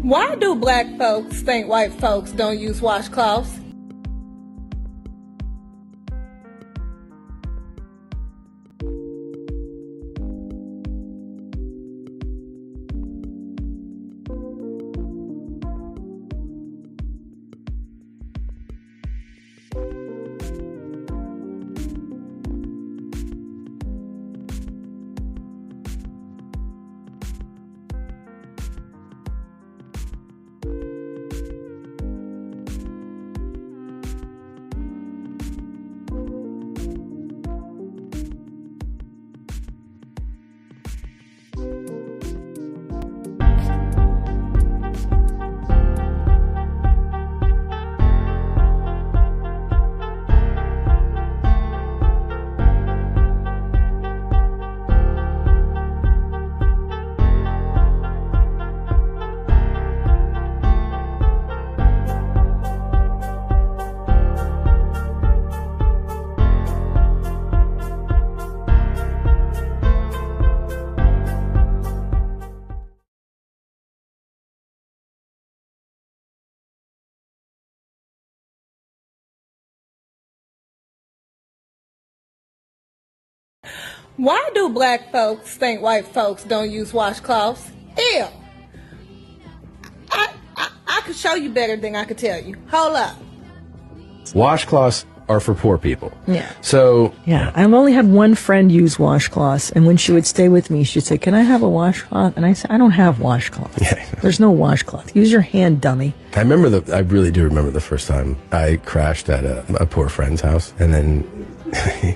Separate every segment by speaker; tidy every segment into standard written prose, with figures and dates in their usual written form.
Speaker 1: Why do black folks think white folks don't use washcloths? Why do black folks think white folks don't use washcloths? Ew. I could show you better than I could tell you. Hold up.
Speaker 2: Washcloths are for poor people.
Speaker 3: Yeah.
Speaker 2: So
Speaker 3: yeah, I've only had one friend use washcloths, and when she would stay with me, she'd say, "Can I have a washcloth?" And I said, "I don't have washcloths.
Speaker 2: Yeah.
Speaker 3: There's no washcloth. Use your hand, dummy."
Speaker 2: I really do remember the first time I crashed at a poor friend's house, and then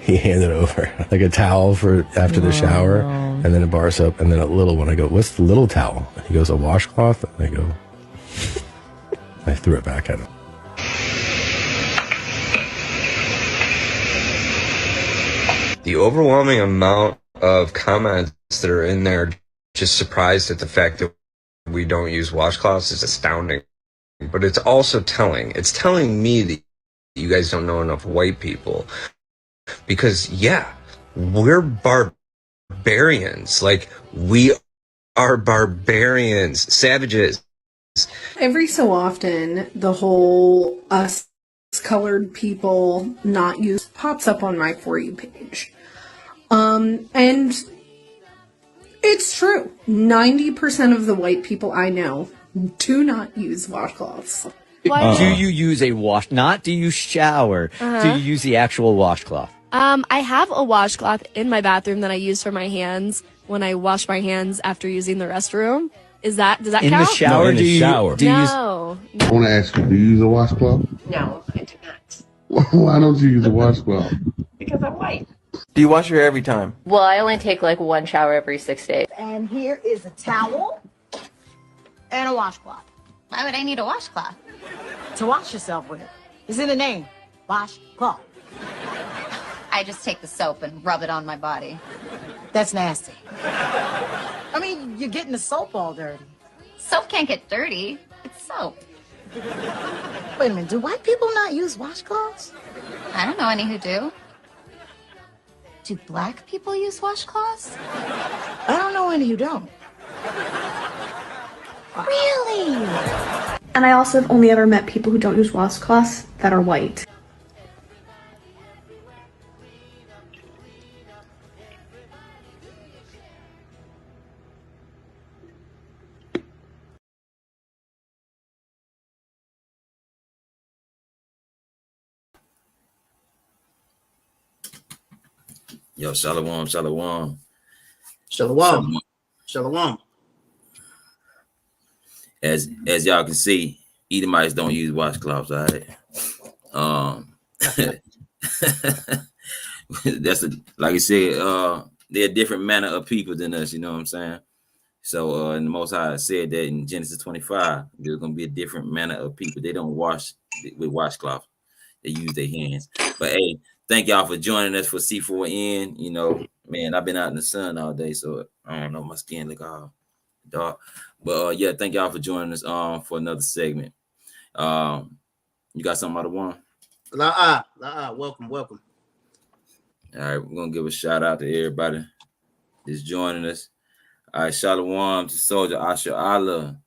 Speaker 2: he handed over like a towel for after the shower, and then a bar soap, and then a little one. I go, "What's the little towel?" He goes, "A washcloth." And I go, I threw it back at him.
Speaker 4: The overwhelming amount of comments that are in there, just surprised at the fact that we don't use washcloths, is astounding. But it's also telling. It's telling me that you guys don't know enough white people. Because, yeah, we're barbarians. Like, we are barbarians, savages.
Speaker 5: Every so often, the whole us colored people not use pops up on my For You page. And it's true. 90% of the white people I know do not use washcloths.
Speaker 6: Do you use a wash? Not do you shower? Do you use the actual washcloth?
Speaker 7: I have a washcloth in my bathroom that I use for my hands when I wash my hands after using the restroom. Does that count?
Speaker 6: In the shower?
Speaker 2: No, in the shower.
Speaker 6: Do you use?
Speaker 7: No.
Speaker 8: I want to ask you, do you use a washcloth?
Speaker 9: No, I do not.
Speaker 8: Why don't you use a washcloth?
Speaker 9: Because I'm white.
Speaker 10: Do you wash your hair every time?
Speaker 9: Well, I only take like one shower every 6 days.
Speaker 11: And here is a towel and a washcloth.
Speaker 12: Why would I need a washcloth?
Speaker 11: To wash yourself with. It's in the name. Washcloth.
Speaker 12: I just take the soap and rub it on my body.
Speaker 11: That's nasty. I mean, you're getting the soap all dirty.
Speaker 12: Soap can't get dirty. It's soap.
Speaker 11: Wait a minute, do white people not use washcloths?
Speaker 12: I don't know any who do. Do black people use washcloths?
Speaker 11: I don't know any who don't.
Speaker 12: Really?
Speaker 13: And I also have only ever met people who don't use washcloths that are white.
Speaker 14: Yo, shalom, shalom.
Speaker 15: Shalom. Shalom.
Speaker 14: As y'all can see, Edomites don't use washcloths, all right? That's like I said, they're a different manner of people than us, you know what I'm saying? So and the Most High said that in Genesis 25, there's gonna be a different manner of people. They don't wash with washcloth, they use their hands. But hey, thank y'all for joining us for C4N. You know, man, I've been out in the sun all day, so I don't know, my skin look all dark. But yeah, thank y'all for joining us for another segment. You got something out of one?
Speaker 15: Welcome.
Speaker 14: All right, we're gonna give a shout out to everybody that's joining us. All right, shalom to Soldier Asha Allah.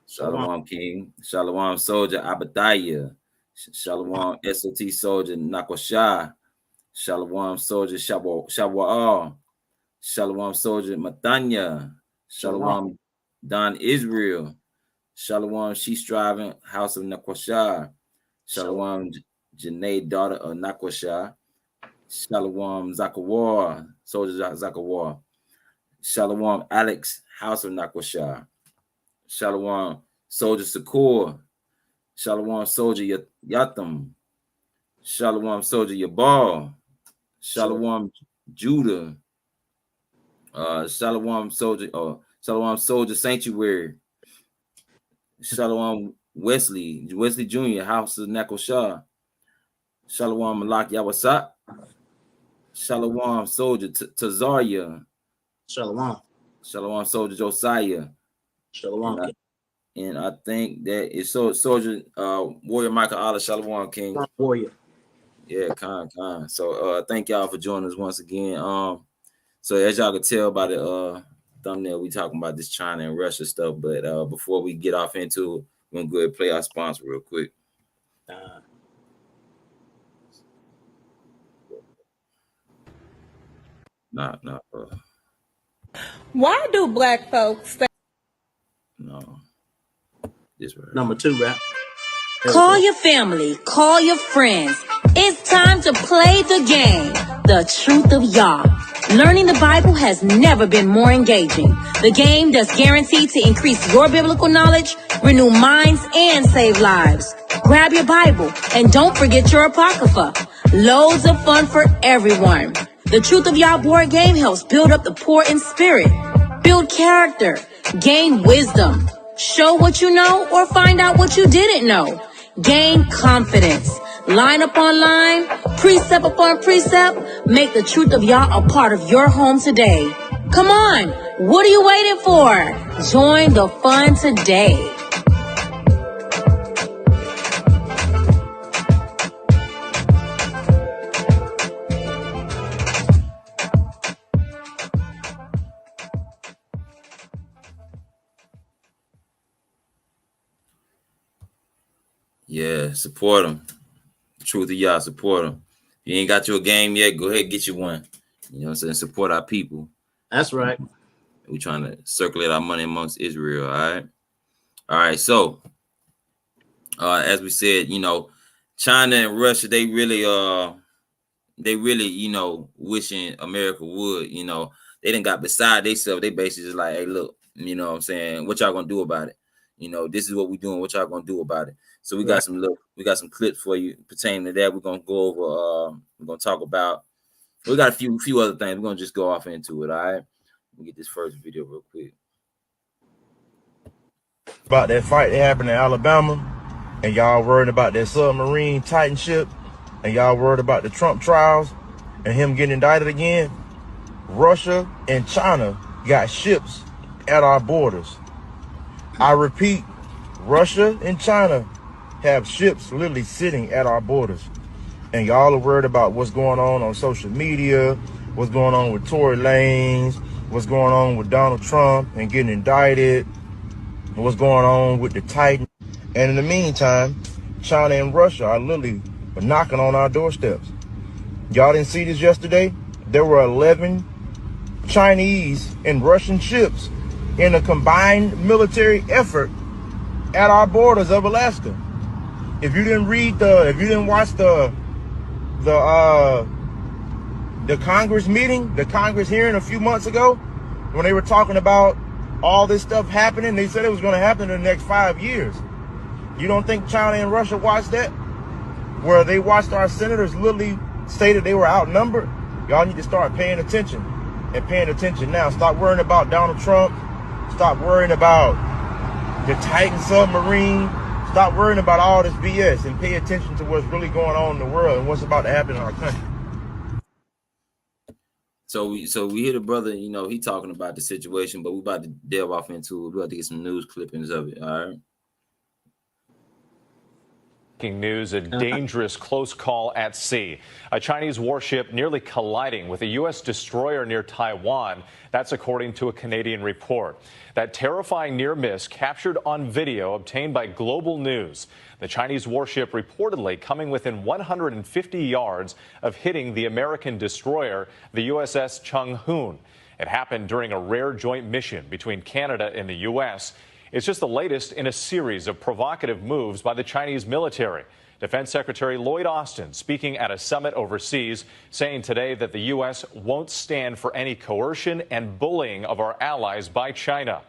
Speaker 14: Shalom King. Shalom Soldier Abadiah. Shalom SOT Soldier Nakwasha. Shalom Soldier Shawa'al. Shalom Soldier Matanya. Shalom Don Israel. Shalom She Striving House of Nakwasha. Shalom Janae daughter of Nakwasha. Shalom Zakawar. Soldier Zakawar. Shalom Alex House of Nakwasha. Shalom Soldier Sakur. Shalom Soldier Yatham. Shalom Soldier Yabal. Shalom Judah. Shalom Soldier Sanctuary. Shalom Wesley Jr. House of Nakwasha. Shalom Malak Yawasat. Shalom Soldier Tazaria.
Speaker 15: Shalom
Speaker 14: Soldier Josiah.
Speaker 15: Shalom.
Speaker 14: And I think that is Soldier Warrior Michael Allah. Shalom King.
Speaker 15: Warrior.
Speaker 14: Yeah, Khan. So thank y'all for joining us once again. So as y'all can tell by the thumbnail, we talking about this China and Russia stuff. But before we get off into it, we're gonna go ahead and play our sponsor real quick.
Speaker 1: Why do black folks think?
Speaker 14: No. This right.
Speaker 15: Number 2 rap.
Speaker 10: Call your family, call your friends. It's time to play the game, The Truth of Yah. Learning the Bible has never been more engaging. The game that's guaranteed to increase your biblical knowledge, renew minds, and save lives. Grab your Bible and don't forget your Apocrypha. Loads of fun for everyone. The Truth of Yah board game helps build up the poor in spirit, build character, gain wisdom, show what you know or find out what you didn't know. Gain confidence. Line upon line, precept upon precept, make the Truth of Yah a part of your home today. Come on, what are you waiting for? Join the fun today.
Speaker 14: Yeah, support them. Truth of Yah, support them. If you ain't got your game yet, go ahead and get you one. You know what I'm saying? Support our people.
Speaker 15: That's right.
Speaker 14: We're trying to circulate our money amongst Israel. All right. So, as we said, you know, China and Russia, they really, you know, wishing America would, you know, they done got beside themselves. They basically just like, hey, look, you know what I'm saying? What y'all gonna do about it? You know, this is what we doing. What y'all gonna do about it? So we got some clips for you pertaining to that. We're gonna go over. We're gonna talk about. We got a few other things. We're gonna just go off into it. All right. Let me get this first video real quick.
Speaker 16: About that fight that happened in Alabama, and y'all worried about that submarine Titan ship, and y'all worried about the Trump trials and him getting indicted again. Russia and China got ships at our borders. I repeat, Russia and China have ships literally sitting at our borders. And y'all are worried about what's going on social media, what's going on with Tory Lanez, what's going on with Donald Trump and getting indicted, and what's going on with the Titan. And in the meantime, China and Russia are literally knocking on our doorsteps. Y'all didn't see this yesterday? There were 11 Chinese and Russian ships in a combined military effort at our borders of Alaska. If you didn't watch the Congress meeting, the Congress hearing a few months ago, when they were talking about all this stuff happening, they said it was going to happen in the next 5 years. You don't think China and Russia watched that? Where they watched our senators literally stated they were outnumbered? Y'all need to start paying attention, and paying attention now. Stop worrying about Donald Trump. Stop worrying about the Titan submarine. Stop worrying about all this BS and pay attention to what's really going on in the world and what's about to happen in our country.
Speaker 14: So we hear the brother, you know, he talking about the situation, but we about to delve off into it. We about to get some news clippings of it. All right.
Speaker 17: Breaking news, a dangerous close call at sea. A Chinese warship nearly colliding with a U.S. destroyer near Taiwan. That's according to a Canadian report. That terrifying near miss captured on video obtained by Global News. The Chinese warship reportedly coming within 150 yards of hitting the American destroyer, the USS Chung-hoon. It happened during a rare joint mission between Canada and the U.S. It's just the latest in a series of provocative moves by the Chinese military. Defense Secretary Lloyd Austin speaking at a summit overseas, saying today that the U.S. won't stand for any coercion and bullying of our allies by China.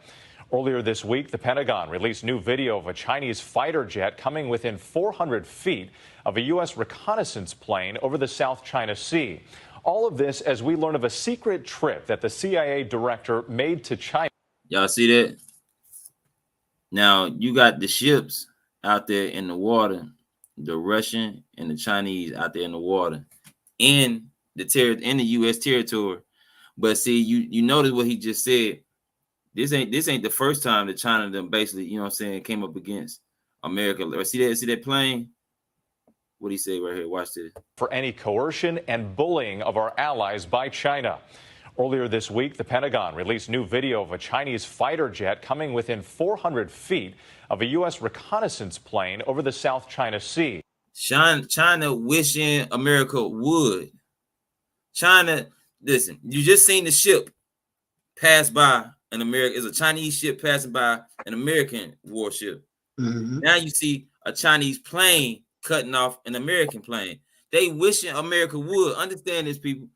Speaker 17: Earlier this week, the Pentagon released new video of a Chinese fighter jet coming within 400 feet of a U.S. reconnaissance plane over the South China Sea. All of this as we learn of a secret trip that the CIA director made to China.
Speaker 14: Y'all see that? Now, you got the ships out there in the water, the Russian and the Chinese out there in the water, in the U.S. territory. But see, you notice what he just said. This ain't the first time that China them basically, you know what I'm saying, came up against America. Or see that plane? What do he say right here? Watch this.
Speaker 17: For any coercion and bullying of our allies by China. Earlier this week, the Pentagon released new video of a Chinese fighter jet coming within 400 feet of a U.S. reconnaissance plane over the South China Sea.
Speaker 14: China wishing America would. China, listen, you just seen the ship pass by an American, is a Chinese ship passing by an American warship. Now you see a Chinese plane cutting off an American plane. They wishing America would. Understand this, people.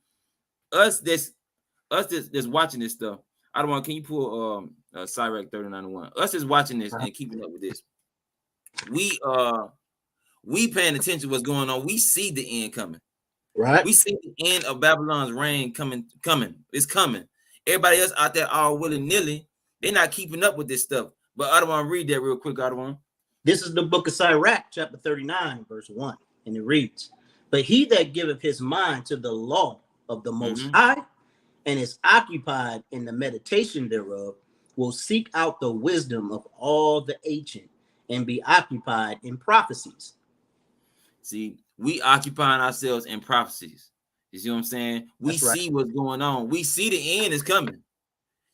Speaker 14: Us that's watching this stuff. I don't want. Can you pull Cyrac 3091? Us is watching this and keeping up with this. We paying attention to what's going on. We see the end coming.
Speaker 15: Right.
Speaker 14: We see the end of Babylon's reign coming. It's coming. Everybody else out there all willy-nilly. They're not keeping up with this stuff. But I don't want to read that real quick. I don't want.
Speaker 15: This is the book of Sirach, chapter 39, verse 1. And it reads, "But he that giveth his mind to the law of the Most High, and is occupied in the meditation thereof, will seek out the wisdom of all the ancient, and be occupied in prophecies."
Speaker 14: See, we occupying ourselves in prophecies. You see what I'm saying? We see what's going on. We see the end is coming.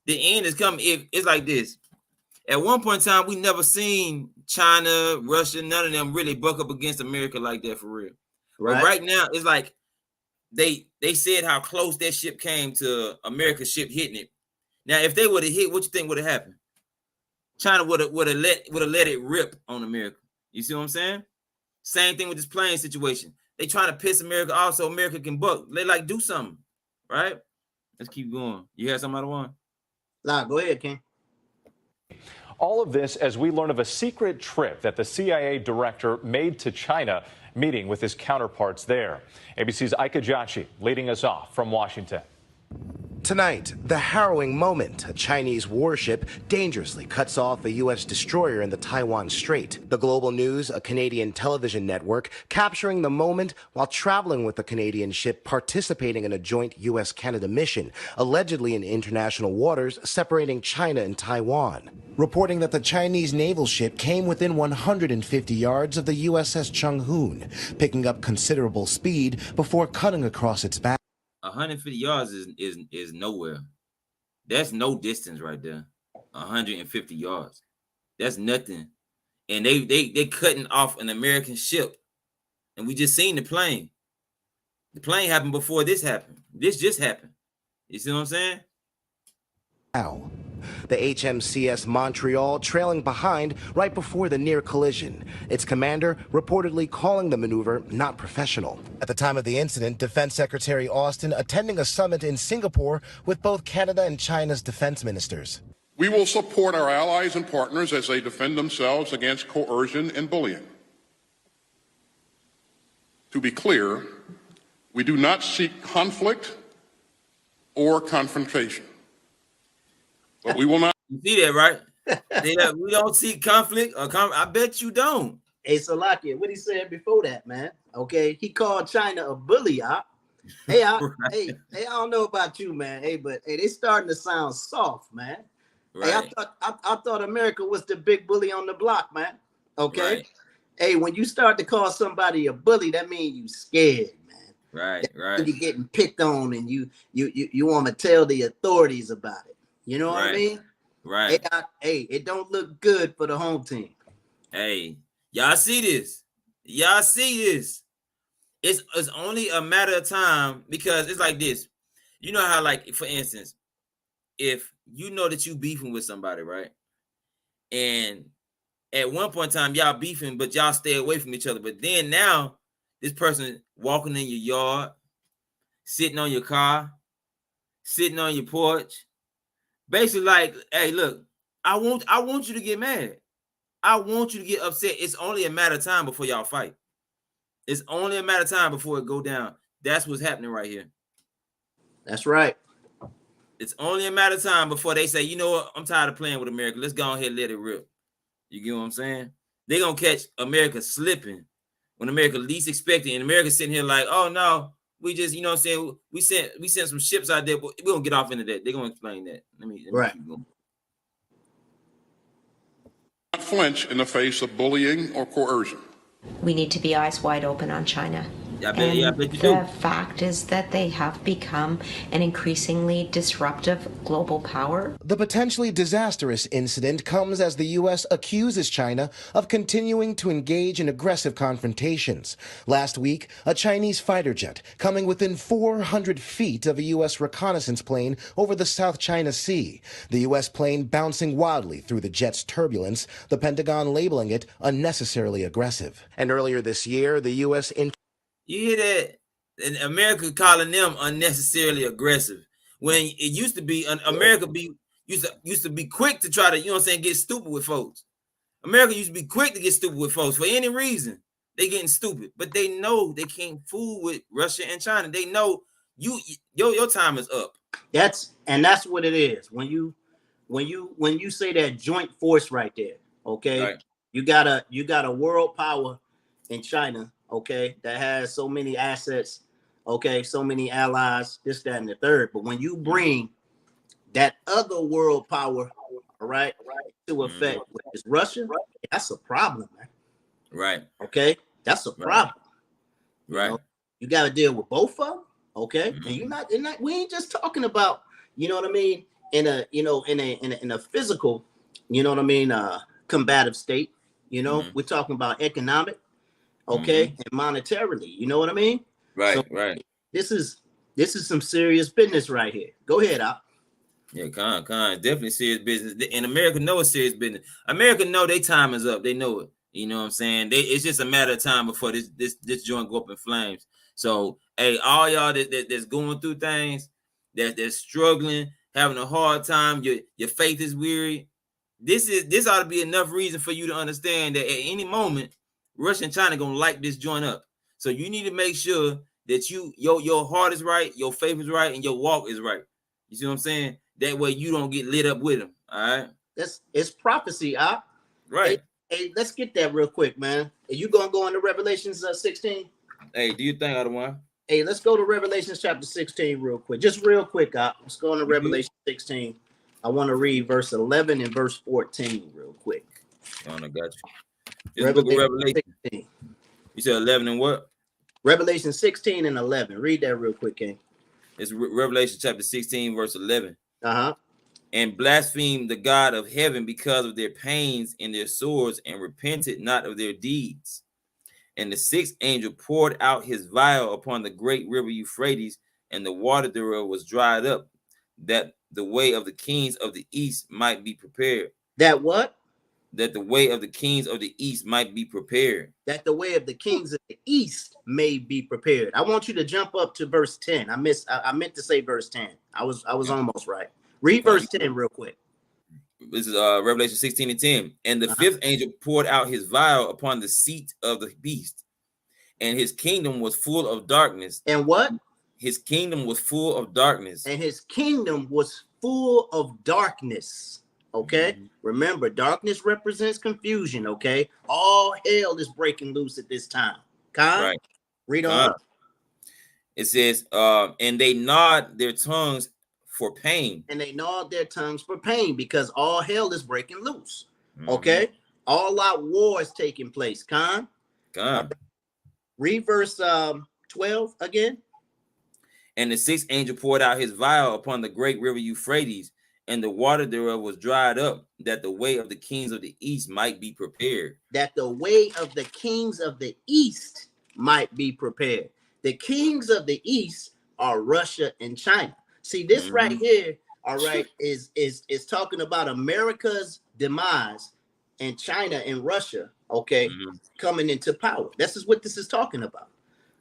Speaker 14: The end is coming. It's like this. At one point in time, we never seen China, Russia, none of them really buck up against America like that for real. But right now, it's like they said how close that ship came to America's ship hitting it. Now, if they would have hit, what you think would have happened? China would have let it rip on America. You see what I'm saying? Same thing with this plane situation. They trying to piss America off so America can buck. They like do something, right? Let's keep going. You have somebody want?
Speaker 15: Nah, go ahead, King.
Speaker 17: All of this as we learn of a secret trip that the CIA director made to China, meeting with his counterparts there. ABC's Ike Ajachi leading us off from Washington.
Speaker 18: Tonight, the harrowing moment. A Chinese warship dangerously cuts off a U.S. destroyer in the Taiwan Strait. The Global News, a Canadian television network, capturing the moment while traveling with the Canadian ship participating in a joint U.S.-Canada mission, allegedly in international waters separating China and Taiwan. Reporting that the Chinese naval ship came within 150 yards of the USS Chung-hoon, picking up considerable speed before cutting across its back.
Speaker 14: 150 yards is nowhere. That's no distance right there. 150 yards. That's nothing. And they cutting off an American ship. And we just seen the plane. The plane happened before this happened. This just happened. You see what I'm saying?
Speaker 18: Now, the HMCS Montreal trailing behind right before the near collision. Its commander reportedly calling the maneuver not professional. At the time of the incident, Defense Secretary Austin attending a summit in Singapore with both Canada and China's defense ministers.
Speaker 19: We will support our allies and partners as they defend themselves against coercion and bullying. To be clear, we do not seek conflict or confrontation. But we will not.
Speaker 14: You see that, right? We don't seek conflict or I bet you don't.
Speaker 15: Hey, Salakia, what he said before that, man. Okay, he called China a bully. Hey, I don't know about you, man. Hey, but they starting to sound soft, man. Right. Hey, I thought America was the big bully on the block, man. Okay. Right. Hey, when you start to call somebody a bully, that means you scared, man.
Speaker 14: Right, right.
Speaker 15: You're getting picked on, and you want to tell the authorities about it. You know what I mean?
Speaker 14: Right.
Speaker 15: Hey, it don't look good for the home team.
Speaker 14: Hey, y'all see this? Y'all see this? It's only a matter of time, because it's like this. You know how, like, for instance, if you know that you beefing with somebody, right? And at one point in time, y'all beefing, but y'all stay away from each other. But then now, this person walking in your yard, sitting on your car, sitting on your porch, basically like, hey, look, I want you to get mad. I want you to get upset. It's only a matter of time before y'all fight. It's only a matter of time before it go down. That's what's happening right here.
Speaker 15: That's right.
Speaker 14: It's only a matter of time before they say, you know what, I'm tired of playing with America. Let's go ahead and let it rip. You get what I'm saying? They're going to catch America slipping when America least expected. And America sitting here like, oh, no, we just, you know what I'm saying? We sent some ships out there, but we're going to get off into that. They're going to explain that. Let me keep going.
Speaker 19: Not flinch in the face of bullying or coercion.
Speaker 9: We need to be eyes wide open on China.
Speaker 14: I bet you do.
Speaker 9: The fact is that they have become an increasingly disruptive global power.
Speaker 18: The potentially disastrous incident comes as the U.S. accuses China of continuing to engage in aggressive confrontations. Last week, a Chinese fighter jet coming within 400 feet of a U.S. reconnaissance plane over the South China Sea. The U.S. plane bouncing wildly through the jet's turbulence, the Pentagon labeling it unnecessarily aggressive. And earlier this year, the U.S.
Speaker 14: You hear that? And America calling them unnecessarily aggressive. When it used to be, America used to be quick to try to, you know what I'm saying, get stupid with folks. America used to be quick to get stupid with folks for any reason. They getting stupid, but they know they can't fool with Russia and China. They know your time is up.
Speaker 15: That's what it is. When you say that joint force right there, okay,
Speaker 14: right.
Speaker 15: you got a world power in China, okay, that has so many assets, okay, so many allies, this, that, and the third. But when you bring that other world power, all right, to effect, which is Russia, that's a problem, man.
Speaker 14: Right.
Speaker 15: Okay, that's a problem.
Speaker 14: Right.
Speaker 15: You got to deal with both of them, okay. And we ain't just talking about, you know what I mean, in a physical, you know what I mean, combative state. You know, we're talking about economic, okay, and monetarily. You know what I mean?
Speaker 14: Right.
Speaker 15: So
Speaker 14: right.
Speaker 15: This is some serious business right here. Go ahead, Al.
Speaker 14: Yeah, definitely serious business. And America know it's serious business. America know their time is up. They know it. You know what I'm saying? It's just a matter of time before this joint go up in flames. So, hey, all y'all that's going through things, that's struggling, having a hard time, your faith is weary. This ought to be enough reason for you to understand that at any moment, Russia and China gonna light this joint up. So you need to make sure that your heart is right, your faith is right, and your walk is right. You see what I'm saying? That way you don't get lit up with them. All right.
Speaker 15: It's prophecy, Al.
Speaker 14: Right.
Speaker 15: Hey, let's get that real quick, man. Are you gonna go into Revelations 16?
Speaker 14: Hey, do you think, Otherwise?
Speaker 15: Hey, let's go to Revelations chapter 16 real quick. Just real quick, Al. Let's go into Revelation 16. I want to read verse 11 and verse 14 real quick.
Speaker 14: I got you. Revelation 16. You said 11 and what?
Speaker 15: Revelation 16 and 11. Read that real quick, King.
Speaker 14: It's Revelation chapter 16, verse 11.
Speaker 15: Uh-huh.
Speaker 14: And blasphemed the God of heaven because of their pains and their swords, and repented not of their deeds. And the sixth angel poured out his vial upon the great river Euphrates, and the water thereof was dried up, that the way of the kings of the east might be prepared.
Speaker 15: That what?
Speaker 14: That the way of the kings of the east might be prepared.
Speaker 15: That the way of the kings of the east may be prepared. I want you to jump up to verse 10. I meant to say verse 10. I was almost right. Read verse 10 real quick.
Speaker 14: This is Revelation 16 and 10. And the fifth angel poured out his vial upon the seat of the beast, and his kingdom was full of darkness.
Speaker 15: And what?
Speaker 14: His kingdom was full of darkness.
Speaker 15: And his kingdom was full of darkness. Okay. Remember, darkness represents confusion. Okay. All hell is breaking loose at this time. Right. Read on.
Speaker 14: It says, and they gnawed their tongues for pain.
Speaker 15: And they gnawed their tongues for pain, because all hell is breaking loose. Okay. All out war is taking place.
Speaker 14: God.
Speaker 15: Read verse 12 again.
Speaker 14: And the sixth angel poured out his vial upon the great river Euphrates, and the water thereof was dried up, that the way of the kings of the east might be prepared.
Speaker 15: That the way of the kings of the east might be prepared. The kings of the east are Russia and China. See, this right here, all right, is talking about America's demise and China and Russia, okay, coming into power. This is what this is talking about.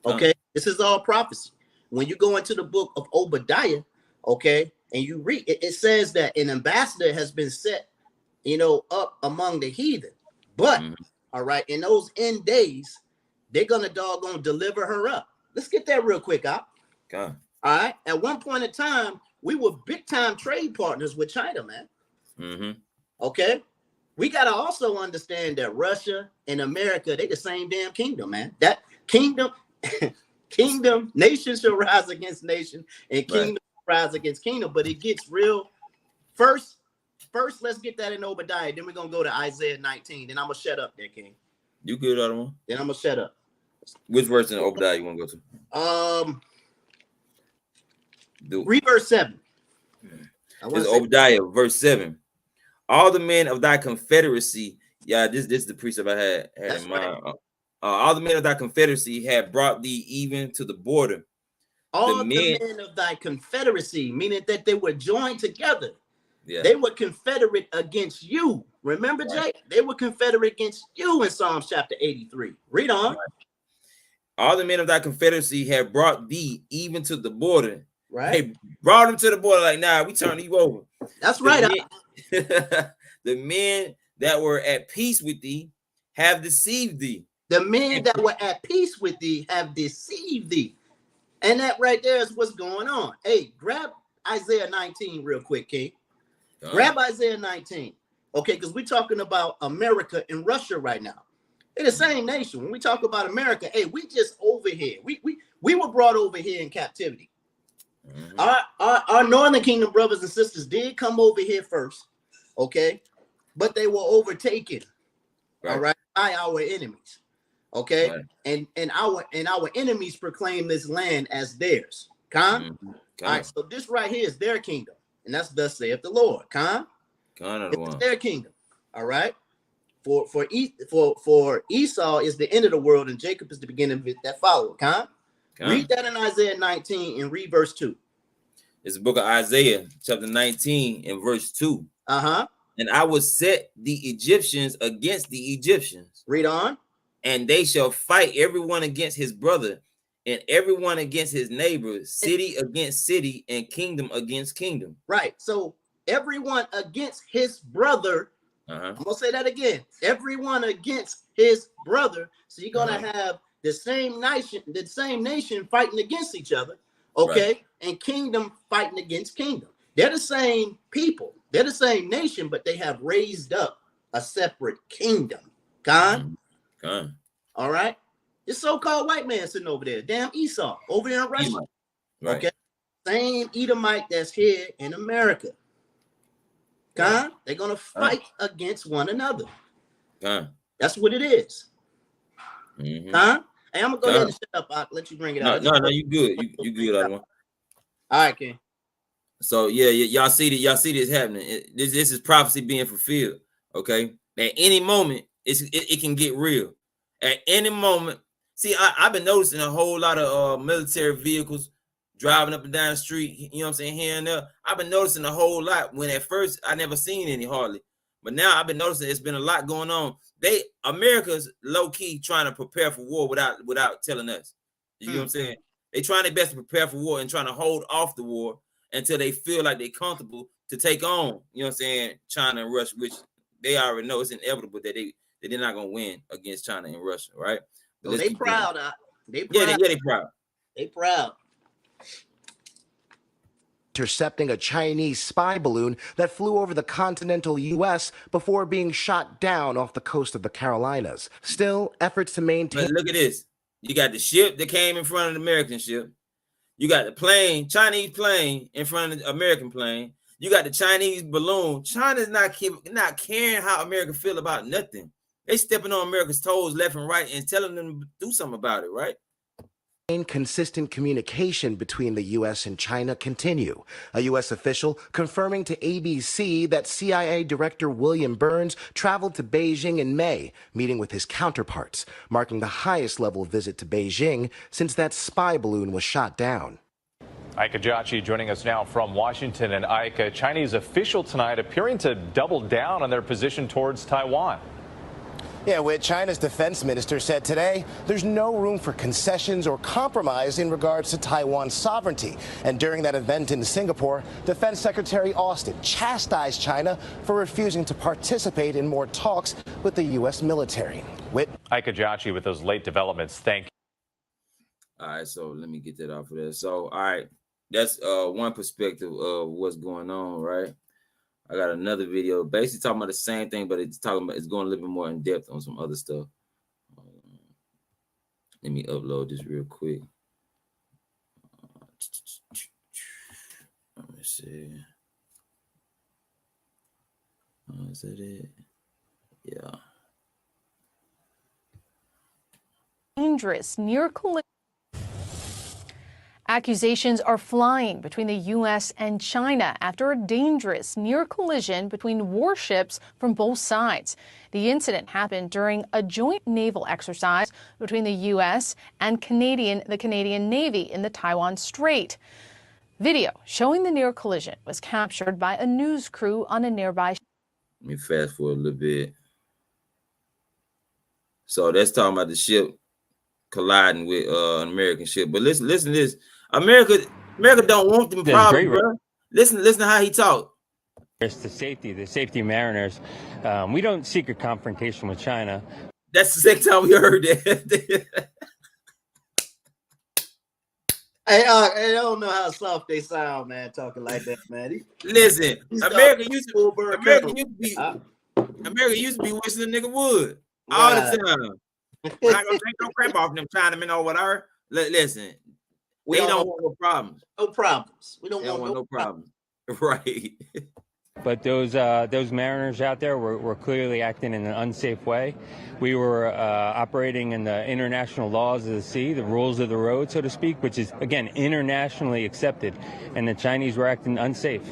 Speaker 15: Okay, this is all prophecy. When you go into the book of Obadiah, okay, and you read it, it says that an ambassador has been set, you know, up among the heathen. But all right, in those end days, they're gonna doggone deliver her up. Let's get that real quick, Op.
Speaker 14: God.
Speaker 15: All right. At one point in time, we were big time trade partners with China, man. Okay. We gotta also understand that Russia and America, they the same damn kingdom, man. That kingdom, nation shall rise against nation, and kingdom rise against kingdom. But it gets real. First, let's get that in Obadiah. Then we're gonna go to Isaiah 19. Then I'm gonna shut up there, King.
Speaker 14: You good, other one?
Speaker 15: Then I'm gonna shut up.
Speaker 14: Which verse in Obadiah you want to go to?
Speaker 15: Read verse 7.
Speaker 14: This Obadiah, verse 7. All the men of thy confederacy, this is the precept I had in mind. All the men of thy confederacy had brought thee even to the border.
Speaker 15: All the men of thy confederacy, meaning that they were joined together.
Speaker 14: Yeah.
Speaker 15: They were confederate against you. Remember, Jay? They were confederate against you in Psalms chapter 83. Read on.
Speaker 14: All the men of thy confederacy have brought thee even to the border.
Speaker 15: Right.
Speaker 14: They brought them to the border like, nah, we turn you over.
Speaker 15: That's right.
Speaker 14: The men that were at peace with thee have deceived thee.
Speaker 15: The men that were at peace with thee have deceived thee. And that right there is what's going on. Hey, grab Isaiah 19 real quick, King. Grab Isaiah 19. Okay, because we're talking about America and Russia right now. They're the same nation. When we talk about America, hey, we just over here. We were brought over here in captivity. Our Northern Kingdom brothers and sisters did come over here first, okay? But they were overtaken, all right, by our enemies, okay? And our enemies proclaim this land as theirs. All right, so this right here is their kingdom, and that's thus saith the Lord. It's their kingdom, all right? For Esau is the end of the world, and Jacob is the beginning of it that followed. Read that in Isaiah 19 and read verse 2.
Speaker 14: It's the book of Isaiah, chapter 19 and verse 2. And I will set the Egyptians against the Egyptians.
Speaker 15: Read on.
Speaker 14: And they shall fight everyone against his brother, and everyone against his neighbor, city against city, and kingdom against kingdom.
Speaker 15: Right. So everyone against his brother. I'm gonna say that again. Everyone against his brother. So you're gonna have the same nation fighting against each other, okay, and kingdom fighting against kingdom. They're the same people, they're the same nation, but they have raised up a separate kingdom. All right, this so-called white man sitting over there, damn Esau, over there in Russia, okay, same Edomite that's here in America. They're gonna fight against one another. That's what it is. Hey, I'm gonna go ahead and shut up. I'll let you bring it out.
Speaker 14: No, you good. You good, other one.
Speaker 15: All right, King.
Speaker 14: So y'all see this happening. This is prophecy being fulfilled. Okay, at any moment, it can get real. At any moment, see, I've been noticing a whole lot of military vehicles driving up and down the street. You know what I'm saying, here and there. I've been noticing a whole lot. When at first I never seen any hardly, but now I've been noticing it's been a lot going on. America's low key trying to prepare for war without telling us. You know what I'm saying? They trying their best to prepare for war and trying to hold off the war until they feel like they're comfortable to take on, you know what I'm saying, China and Russia, which they already know it's inevitable that they're not gonna win against China and Russia, right? But
Speaker 15: they proud. They
Speaker 14: proud.
Speaker 15: They proud.
Speaker 18: Intercepting a Chinese spy balloon that flew over the continental U.S. before being shot down off the coast of the Carolinas. Still, efforts to maintain...
Speaker 14: But look at this. You got the ship that came in front of the American ship. You got the plane, Chinese plane in front of the American plane. You got the Chinese balloon. China's not caring how America feel about nothing. They stepping on America's toes left and right and telling them to do something about it, right?
Speaker 18: Consistent communication between the U.S. and China continue. A U.S. official confirming to ABC that CIA Director William Burns traveled to Beijing in May, meeting with his counterparts, marking the highest level visit to Beijing since that spy balloon was shot down.
Speaker 17: Ike Ajachi joining us now from Washington. And Ike, a Chinese official tonight appearing to double down on their position towards Taiwan.
Speaker 18: Yeah, Whit, China's defense minister said today there's no room for concessions or compromise in regards to Taiwan's sovereignty. And during that event in Singapore, Defense Secretary Austin chastised China for refusing to participate in more talks with the U.S. military. Whit.
Speaker 17: Ike Ajachi with those late developments. Thank you.
Speaker 14: All right, so let me get that off of there. So, all right, that's one perspective of what's going on, right? I got another video basically talking about the same thing, but it's going a little bit more in depth on some other stuff. Let me upload this real quick. Let me see. Is that it? Yeah.
Speaker 20: Dangerous near collision. Accusations are flying between the U.S. and China after a dangerous near collision between warships from both sides. The incident happened during a joint naval exercise between the U.S. and the Canadian Navy in the Taiwan Strait. Video showing the near collision was captured by a news crew on a nearby.
Speaker 14: Let me fast forward a little bit. So that's talking about the ship colliding with an American ship. But listen to this. America don't want them problems, bro. Listen to how he talk.
Speaker 21: It's the safety of mariners. We don't seek a confrontation with China.
Speaker 14: That's the second time we heard that.
Speaker 15: Hey, I don't know how soft they sound, man, talking like that, man.
Speaker 14: Listen, America used to be wishing a nigga would all the time. We're not gonna take no crap off them Chinamen or whatever. Listen, they don't want no problems.
Speaker 15: No problems. We don't
Speaker 14: want no problems. Right.
Speaker 21: But those mariners out there were clearly acting in an unsafe way. We were operating in the international laws of the sea, the rules of the road, so to speak, which is, again, internationally accepted. And the Chinese were acting unsafe.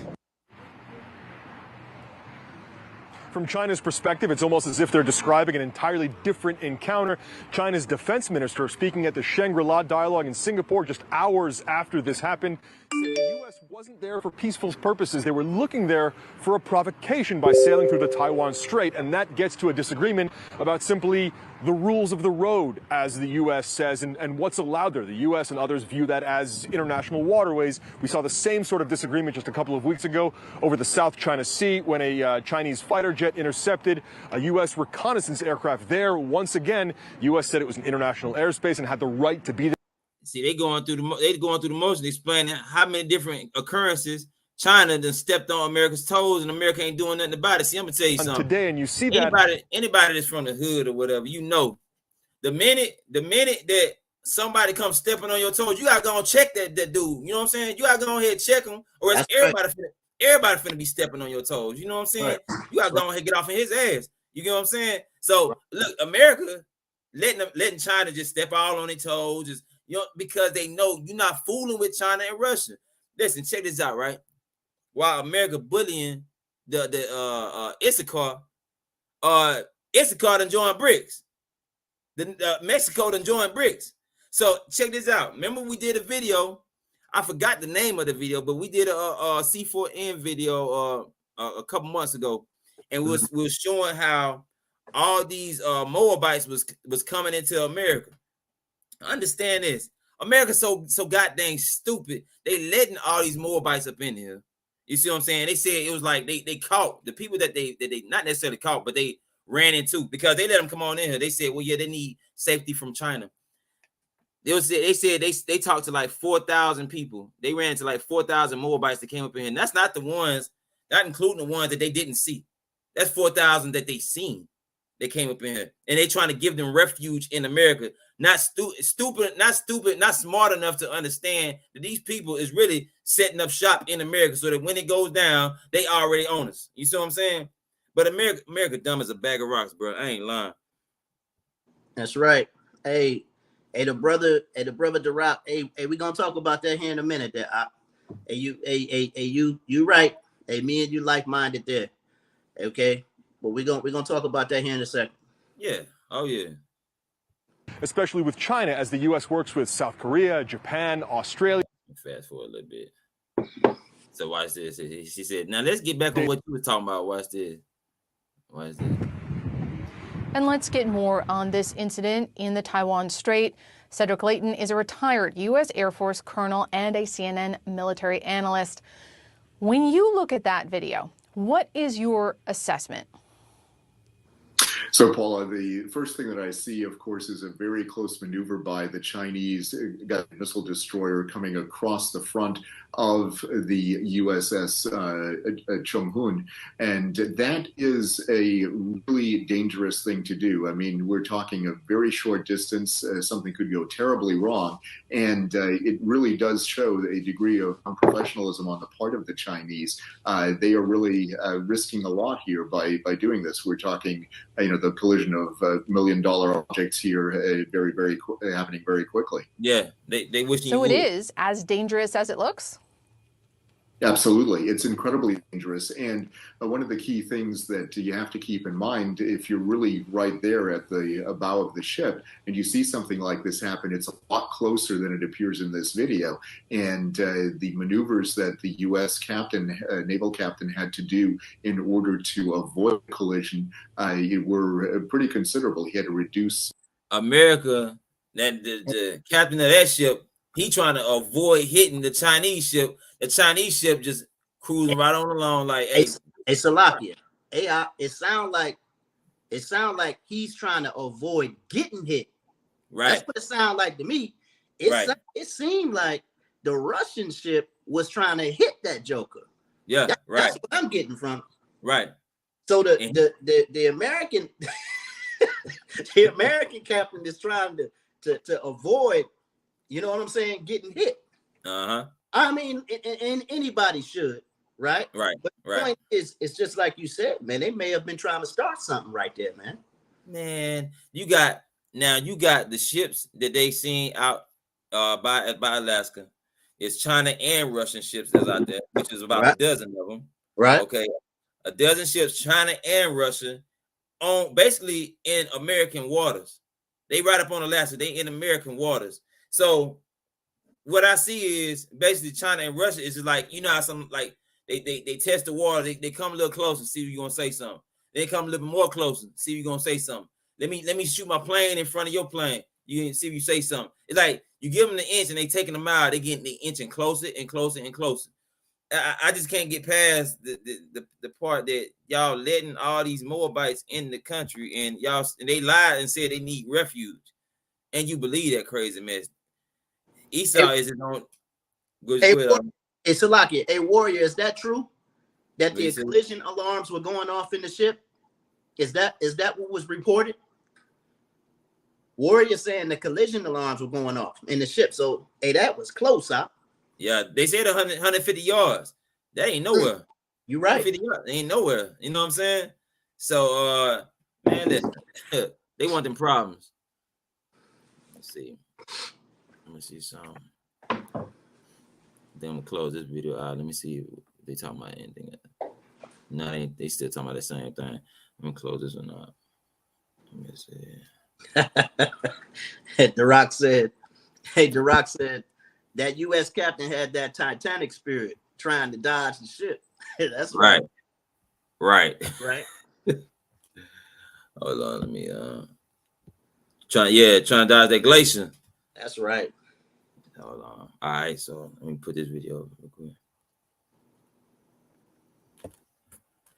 Speaker 22: From China's perspective, it's almost as if they're describing an entirely different encounter. China's defense minister, speaking at the Shangri-La dialogue in Singapore just hours after this happened, said the U.S. wasn't there for peaceful purposes. They were looking there for a provocation by sailing through the Taiwan Strait, and that gets to a disagreement about simply the rules of the road, as the U.S. says, and what's allowed there. The U.S. and others view that as international waterways. We saw the same sort of disagreement just a couple of weeks ago over the South China Sea when a Chinese fighter jet intercepted a U.S. reconnaissance aircraft there. Once again, U.S. said it was an international airspace and had the right to be there.
Speaker 14: See, they going through the motion, explaining how many different occurrences China done stepped on America's toes, and America ain't doing nothing about it. See, I'm gonna tell you something.
Speaker 22: Today, and you see that
Speaker 14: anybody that's from the hood or whatever, you know, the minute that somebody comes stepping on your toes, you gotta go and check that dude. You know what I'm saying? You gotta go ahead and check him, or else everybody finna be stepping on your toes. You know what I'm saying? Right. You gotta go ahead and get off of his ass. You get what I'm saying? So look, America letting China just step all on their toes, just because they know you're not fooling with China and Russia. Listen, check this out, right? While America bullying the Issachar done joined BRICS. Mexico done joined BRICS. So check this out. Remember we did a video. I forgot the name of the video, but we did a C4N video a couple months ago, and we was showing how all these Moabites was coming into America. Understand this. America's so goddamn stupid. They letting all these Moabites up in here. You see what I'm saying? They said it was like they caught the people that they not necessarily caught, but they ran into because they let them come on in here. They said, well, yeah, they need safety from China. They said they talked to like 4,000 people. They ran into like 4,000 Moabites that came up in here. And that's not the ones, not including the ones that they didn't see. That's 4,000 that they seen. They came up in here, and they trying to give them refuge in America. Not stupid, not smart enough to understand that these people is really setting up shop in America so that when it goes down, they already own us. You see what I'm saying? But America dumb as a bag of rocks, bro. I ain't lying.
Speaker 15: That's right. Hey, the brother Darac. Hey, we gonna talk about that here in a minute. You right. Hey, me and you like minded there. Okay, but we're gonna talk about that here in a second.
Speaker 14: Yeah. Oh yeah.
Speaker 22: Especially with China, as the U.S. works with South Korea, Japan, Australia.
Speaker 14: Fast forward a little bit. So watch this. She said, "Now let's get back on what you were talking about. Watch this. Watch this."
Speaker 20: And let's get more on this incident in the Taiwan Strait. Cedric Layton is a retired U.S. Air Force colonel and a CNN military analyst. When you look at that video, what is your assessment?
Speaker 3: So, Paula, the first thing that I see, of course, is a very close maneuver by the Chinese missile destroyer coming across the front of the USS Chonghun. And that is a really dangerous thing to do. I mean, we're talking a very short distance. Something could go terribly wrong. And it really does show a degree of unprofessionalism on the part of the Chinese. They are really risking a lot here by doing this. We're talking, the collision of $1 million objects here happening very quickly.
Speaker 14: Yeah, they wish.
Speaker 20: So it is as dangerous as it looks?
Speaker 3: Absolutely. It's incredibly dangerous. And one of the key things that you have to keep in mind, if you're really right there at the bow of the ship and you see something like this happen, it's a lot closer than it appears in this video. And the maneuvers that the U.S. naval captain had to do in order to avoid collision were pretty considerable. He had to reduce.
Speaker 14: America, that the captain of that ship, he trying to avoid hitting the Chinese ship. The Chinese ship just cruising right on along like, hey,
Speaker 15: Salakia. It sound like he's trying to avoid getting hit.
Speaker 14: Right.
Speaker 15: That's what it sounded like to me. It seemed like the Russian ship was trying to hit that joker.
Speaker 14: Yeah, right.
Speaker 15: That's what I'm getting from it.
Speaker 14: Right.
Speaker 15: So the American the American captain is trying to avoid, you know what I'm saying, getting hit.
Speaker 14: Uh-huh.
Speaker 15: I mean, and anybody should, right?
Speaker 14: Right.
Speaker 15: But the point is, it's just like you said, man. They may have been trying to start something right there, man.
Speaker 14: Man, you got the ships that they seen out by Alaska. It's China and Russian ships that's out there, which is about a dozen of them.
Speaker 15: Right.
Speaker 14: Okay. A dozen ships, China and Russia, on basically in American waters. They right up on Alaska. They in American waters. So what I see is basically China and Russia is just like, you know how some like they test the water, they come a little closer, see if you're gonna say something. They come a little more closer, see if you're gonna say something. Let me shoot my plane in front of your plane. You see if you say something. It's like you give them the inch and they taking them out, they getting the inching closer and closer and closer. I just can't get past the part that y'all letting all these Moabites in the country and they lied and said they need refuge. And you believe that crazy mess. Esau is his own.
Speaker 15: It's Salakia. Hey, Warrior, is that true? That the collision alarms were going off in the ship? Is that what was reported? Warrior saying the collision alarms were going off in the ship. So, hey, that was close, huh?
Speaker 14: Yeah, they said 150 yards. That ain't nowhere.
Speaker 15: You're right.
Speaker 14: 150 yards, they ain't nowhere. You know what I'm saying? So, man, they want them problems. Let's see. Let me see something. Then I'm gonna close this video out. Let me see if they talking about anything. No, they still talking about the same thing. I'm gonna close this one out. Let me see.
Speaker 15: Darac said that U.S. captain had that Titanic spirit trying to dodge the ship. That's right.
Speaker 14: Right. Hold on, let me trying to dodge that glacier.
Speaker 15: That's right.
Speaker 14: Hold on. All right, so let me put this video up real quick.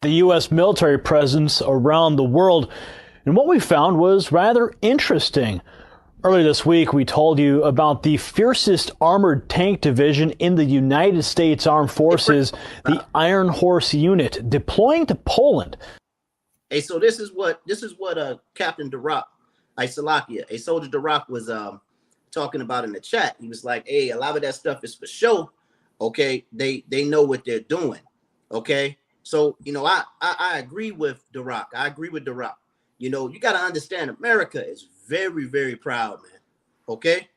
Speaker 4: The U.S. military presence around the world, and what we found was rather interesting. Earlier this week, we told you about the fiercest armored tank division in the United States Armed Forces, the Iron Horse Unit, deploying to Poland.
Speaker 15: Hey, so this is what Captain Darac, Salakia, Soldier Darac was talking about in the chat. He was like, hey, a lot of that stuff is for show. Okay, they know what they're doing. Okay, so I agree with Darac. You know, you got to understand, America is very, very proud, man. Okay?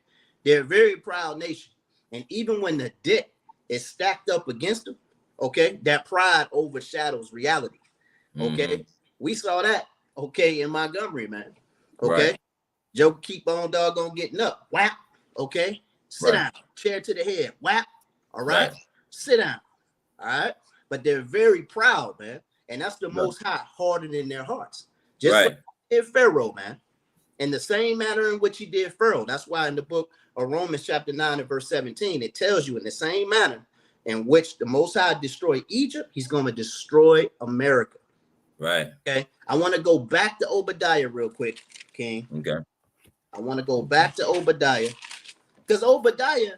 Speaker 15: They're a very proud nation. And even when the debt is stacked up against them, okay, that pride overshadows reality. Okay? We saw that, okay, in Montgomery, man. Okay?
Speaker 14: Right.
Speaker 15: Joe keep on doggone getting up. Whap. Okay? Sit down. Chair to the head. Whap. All right? Sit down. All right? But they're very proud, man. And that's the Most High hardening their hearts. Just like he did Pharaoh, man. In the same manner in which he did Pharaoh. That's why in the book of Romans chapter 9 and verse 17, it tells you in the same manner in which the Most High destroyed Egypt, he's going to destroy America.
Speaker 14: Right.
Speaker 15: Okay. I want to go back to Obadiah real quick, King.
Speaker 14: Okay.
Speaker 15: I want to go back to Obadiah. Because Obadiah,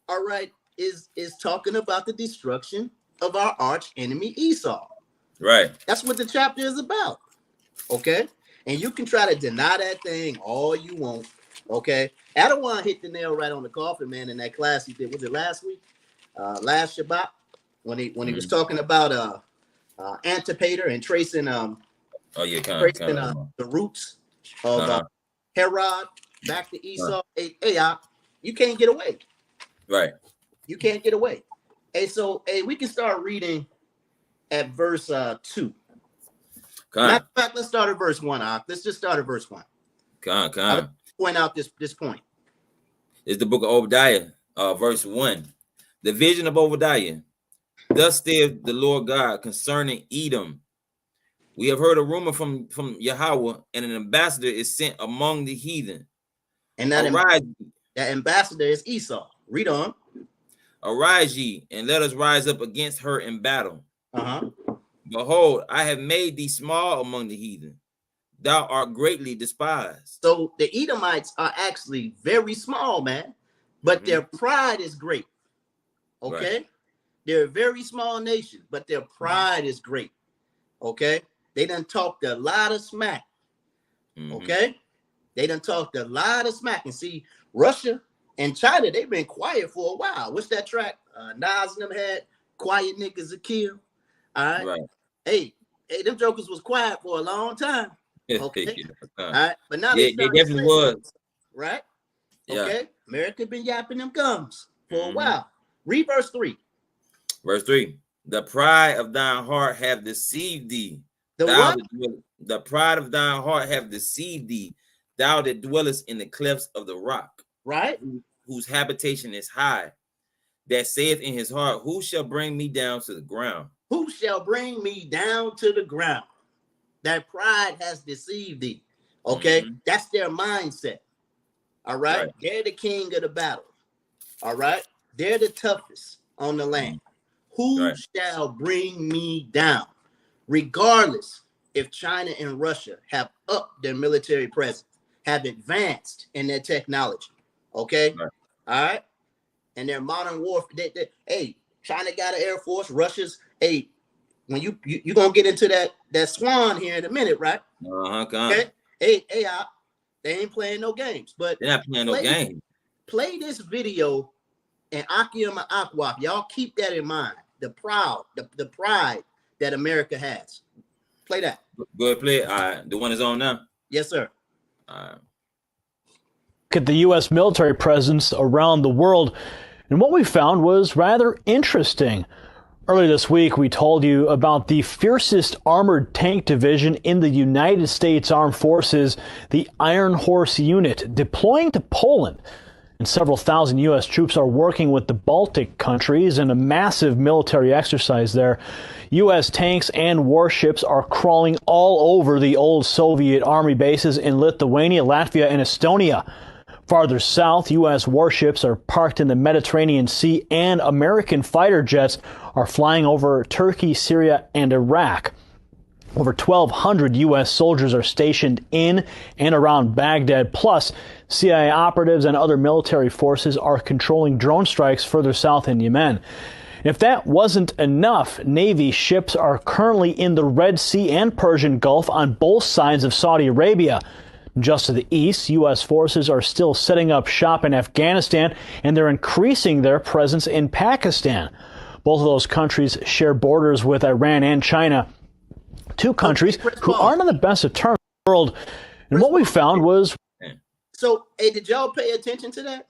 Speaker 15: all right, is talking about the destruction of our arch enemy Esau.
Speaker 14: Right.
Speaker 15: That's what the chapter is about. Okay. And you can try to deny that thing all you want. Okay. Adawan hit the nail right on the coffin, man, in that class he did. Was it last week? Last Shabbat? When he was talking about Antipater and tracing the roots of Herod back to Esau. Hey, you can't get away.
Speaker 14: Right.
Speaker 15: You can't get away. Hey, so we can start reading at verse 2. Matter of fact, let's start at verse 1. Let's just start at verse 1. I'll point out this point.
Speaker 14: It's the book of Obadiah, verse 1. The vision of Obadiah. Thus saith the Lord God concerning Edom. We have heard a rumor from Yahweh, and an ambassador is sent among the heathen.
Speaker 15: And that ambassador is Esau. Read on.
Speaker 14: Arise ye, and let us rise up against her in battle. Behold, I have made thee small among the heathen. Thou art greatly despised.
Speaker 15: So the Edomites are actually very small, man, but their pride is great. Okay? Right. They're a very small nation, but their pride is great. Okay? They done talked a lot of smack. Okay? They done talked a lot of smack. And see, Russia and China, they've been quiet for a while. What's that track? Nas and them had Quiet Niggas a Kill. All right. Hey, them jokers was quiet for a long time. Okay. All right. But now they
Speaker 14: definitely was.
Speaker 15: Right? Okay. America been yapping them gums for a while. Read verse 3.
Speaker 14: Verse 3. The pride of thine heart have deceived thee. The pride of thine heart have deceived thee. Thou that dwellest in the clefts of the rock.
Speaker 15: Right.
Speaker 14: Whose habitation is high. That saith in his heart, who shall bring me down to the ground?
Speaker 15: Who shall bring me down to the ground? That pride has deceived thee. Okay. That's their mindset. All right. They're the king of the battle. All right. They're the toughest on the land. Who shall bring me down? Regardless if China and Russia have upped their military presence, have advanced in their technology. Okay. All right. And their modern warfare. Hey, China got an air force. Russia's when you gonna get into that swan here in a minute, right? Okay. Hey, they ain't playing no games, but
Speaker 14: they're not playing no games.
Speaker 15: Play this video and Akim and Akwaf. Y'all keep that in mind. The pride that America has. Play that.
Speaker 14: Go ahead, play it. All right. The one is on now.
Speaker 15: Yes, sir.
Speaker 14: All right.
Speaker 4: Look at the U.S. military presence around the world, and what we found was rather interesting. Earlier this week, we told you about the fiercest armored tank division in the United States Armed Forces, the Iron Horse Unit, deploying to Poland. And several thousand U.S. troops are working with the Baltic countries in a massive military exercise there. U.S. tanks and warships are crawling all over the old Soviet army bases in Lithuania, Latvia, and Estonia. Farther south, U.S. warships are parked in the Mediterranean Sea, and American fighter jets are flying over Turkey, Syria, and Iraq. Over 1,200 U.S. soldiers are stationed in and around Baghdad, plus CIA operatives and other military forces are controlling drone strikes further south in Yemen. If that wasn't enough, Navy ships are currently in the Red Sea and Persian Gulf on both sides of Saudi Arabia. Just to the east, U.S. forces are still setting up shop in Afghanistan, and they're increasing their presence in Pakistan. Both of those countries share borders with Iran and China, two countries who aren't on the best of terms in the world. And what we found was...
Speaker 15: So, hey, did y'all pay attention to that?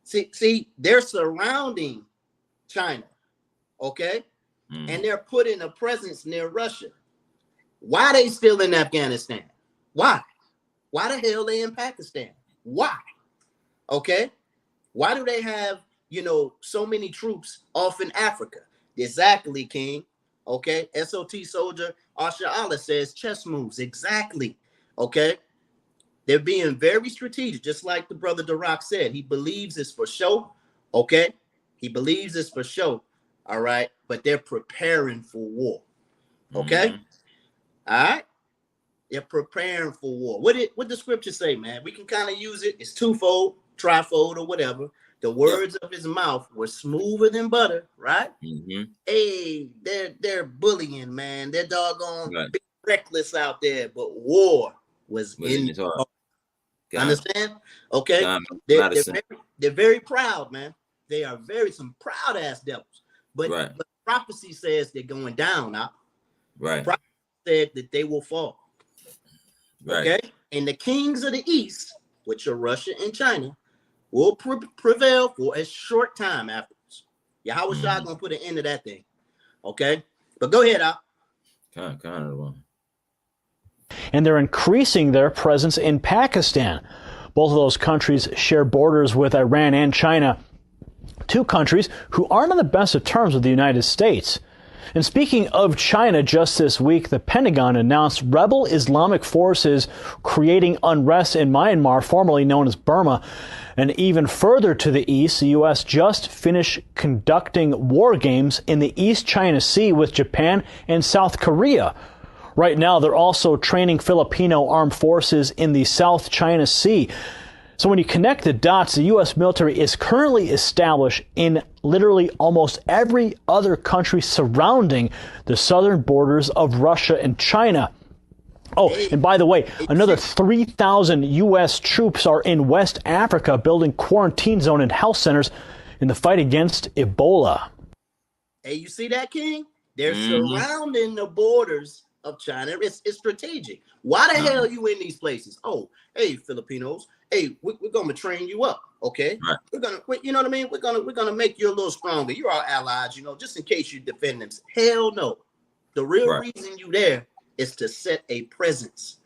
Speaker 15: See, they're surrounding China, okay? And they're putting a presence near Russia. Why they still in Afghanistan? Why? Why the hell they in Pakistan? Why? Okay? Why do they have, so many troops off in Africa? Exactly, King. Okay? SOT soldier Asha Allah says chess moves. Exactly. Okay? They're being very strategic, just like the brother Dirac said. He believes it's for show. Okay? He believes it's for show. All right? But they're preparing for war. Okay? All right? They're preparing for war. What the scripture say, man? We can kind of use it. It's twofold, trifold, or whatever. The words of his mouth were smoother than butter, right? Hey, they're bullying, man. They're doggone big reckless out there, but war was in his heart. Understand? Okay. They're very proud, man. They are some proud ass devils. But prophecy says they're going down now.
Speaker 14: Right.
Speaker 15: Prophecy said that they will fall. Okay, and the kings of the east, which are Russia and China, will prevail for a short time afterwards. Yahweh Shah gonna put an end to that thing. Okay, but go ahead, Al.
Speaker 4: And they're increasing their presence in Pakistan. Both of those countries share borders with Iran and China, two countries who aren't on the best of terms with the United States. And speaking of China, just this week, the Pentagon announced rebel Islamic forces creating unrest in Myanmar, formerly known as Burma. And even further to the east, the U.S. just finished conducting war games in the East China Sea with Japan and South Korea. Right now, they're also training Filipino armed forces in the South China Sea. So when you connect the dots, the U.S. military is currently established in literally almost every other country surrounding the southern borders of Russia and China. Oh, and by the way, another 3,000 U.S. troops are in West Africa building quarantine zone and health centers in the fight against Ebola.
Speaker 15: Hey, you see that, King? They're surrounding the borders of China. It's strategic. Why the hell are you in these places? Oh, hey, Filipinos. Hey, we're gonna train you up, okay? We're gonna, you know what I mean? We're gonna make you a little stronger. You're our allies, just in case you defend them. Hell no. The real reason you there is to set a presence.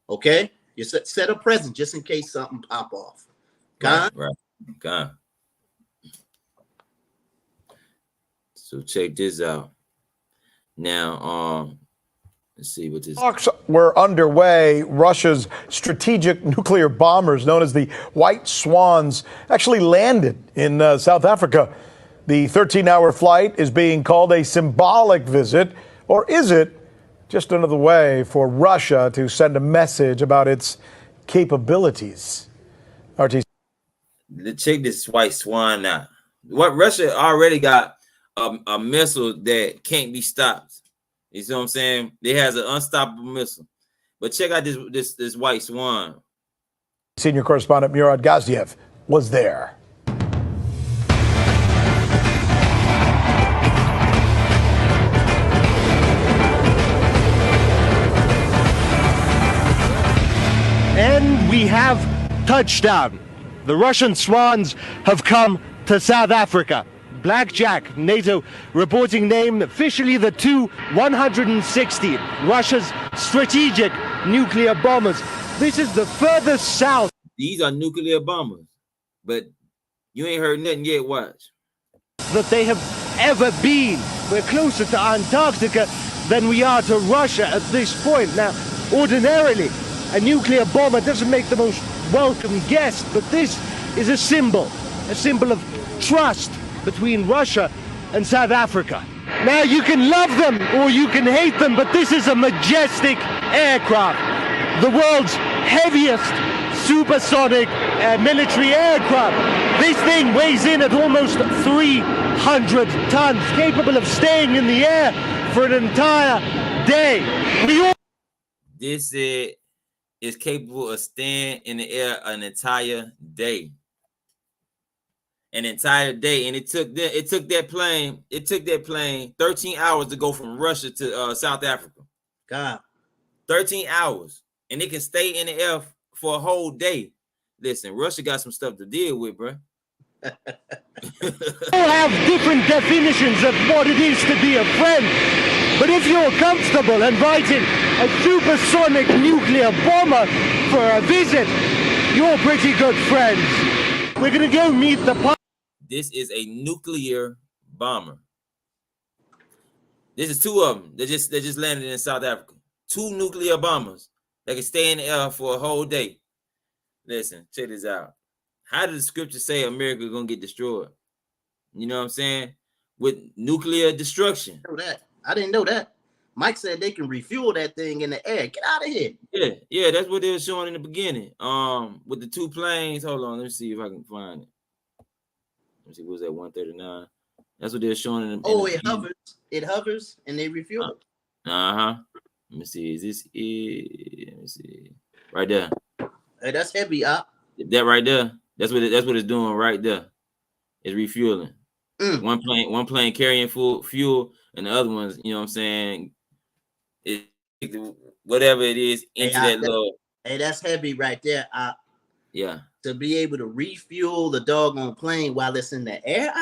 Speaker 15: Okay, you set a presence just in case something pop off. God.
Speaker 14: God. So check this out. Now, let's see what this.
Speaker 2: Talks were underway. Russia's strategic nuclear bombers, known as the White Swans, actually landed in South Africa. The 13-hour flight is being called a symbolic visit, or is it just another way for Russia to send a message about its capabilities? RT.
Speaker 14: Check this White Swan out. What Russia already got a missile that can't be stopped. You see what I'm saying? It has an unstoppable missile. But check out this White Swan.
Speaker 2: Senior correspondent Murad Gaziev was there.
Speaker 5: And we have touchdown. The Russian Swans have come to South Africa. Blackjack, NATO reporting name, officially the Tu-160, Russia's strategic nuclear bombers. This is the furthest south.
Speaker 14: These are nuclear bombers, but you ain't heard nothing yet. Watch.
Speaker 5: That they have ever been. We're closer to Antarctica than we are to Russia at this point. Now, ordinarily, a nuclear bomber doesn't make the most welcome guest, but this is a symbol of trust between Russia and South Africa. Now you can love them or you can hate them, but this is a majestic aircraft. The world's heaviest supersonic military aircraft. This thing weighs in at almost 300 tons, capable of staying in the air for an entire day.
Speaker 14: This is capable of staying in the air an entire day. An entire day, and it took that plane 13 hours to go from Russia to South Africa.
Speaker 15: God,
Speaker 14: 13 hours, and it can stay in the air for a whole day. Listen, Russia got some stuff to deal with, bro.
Speaker 5: All have different definitions of what it is to be a friend. But if you're comfortable inviting a supersonic nuclear bomber for a visit, you're pretty good friends. We're gonna go meet the pilot.
Speaker 14: This is a nuclear bomber. This is two of them. They just landed in South Africa. 2 nuclear bombers that can stay in the air for a whole day. Listen, check this out. How did the scripture say America is gonna get destroyed? You know what I'm saying? With nuclear destruction.
Speaker 15: I didn't know that. Mike said they can refuel that thing in the air. Get out of here.
Speaker 14: Yeah, that's what they were showing in the beginning. With the 2 planes. Hold on, let me see if I can find it. Let me see, what was that 139? That's what they're showing in the
Speaker 15: it hovers. It hovers and they refuel it.
Speaker 14: Let me see. Is this it? Let me see. Right there.
Speaker 15: Hey, that's heavy, up.
Speaker 14: That right there. That's what it's doing right there. It's refueling. One plane carrying full fuel, and the other one's, you know what I'm saying, it whatever it is into that little.
Speaker 15: Hey, that's heavy right there.
Speaker 14: Yeah.
Speaker 15: To be able to refuel the doggone plane while it's in the air,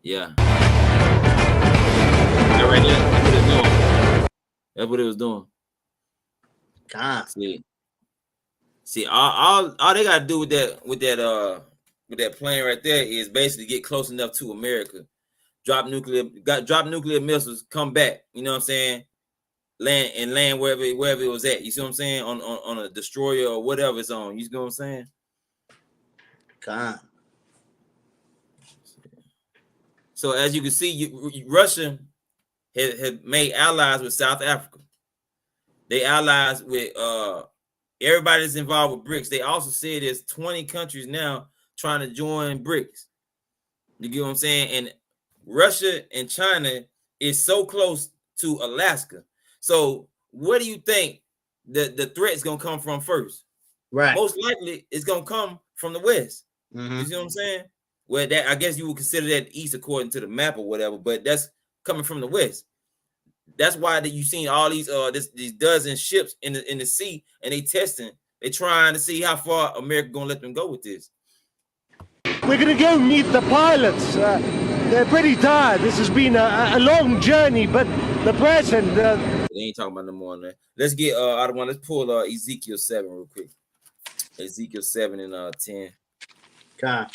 Speaker 14: Yeah. That right there. That's what it's doing. That's what it was doing.
Speaker 15: God.
Speaker 14: See, all they gotta do with that plane right there is basically get close enough to America, drop nuclear missiles, come back. You know what I'm saying? Land wherever it was at. You see what I'm saying? On a destroyer or whatever it's on. You know what I'm saying?
Speaker 15: God.
Speaker 14: So as you can see, Russia had made allies with South Africa. They allies with everybody that's involved with BRICS. They also said there's 20 countries now trying to join BRICS. You get what I'm saying? And Russia and China is so close to Alaska. So where do you think the threat is gonna come from first?
Speaker 15: Right.
Speaker 14: Most likely it's gonna come from the West. You see what I'm saying? Well, that I guess you would consider that East according to the map or whatever, but that's coming from the West. That's why that you seen all these these dozen ships in the sea, and they testing. They trying to see how far America gonna let them go with this.
Speaker 5: We're gonna go meet the pilots. They're pretty tired. This has been a long journey, but the present.
Speaker 14: They ain't talking about no more on that. Let's get out of one. Let's pull Ezekiel 7 real quick. Ezekiel 7 and 10.
Speaker 15: God.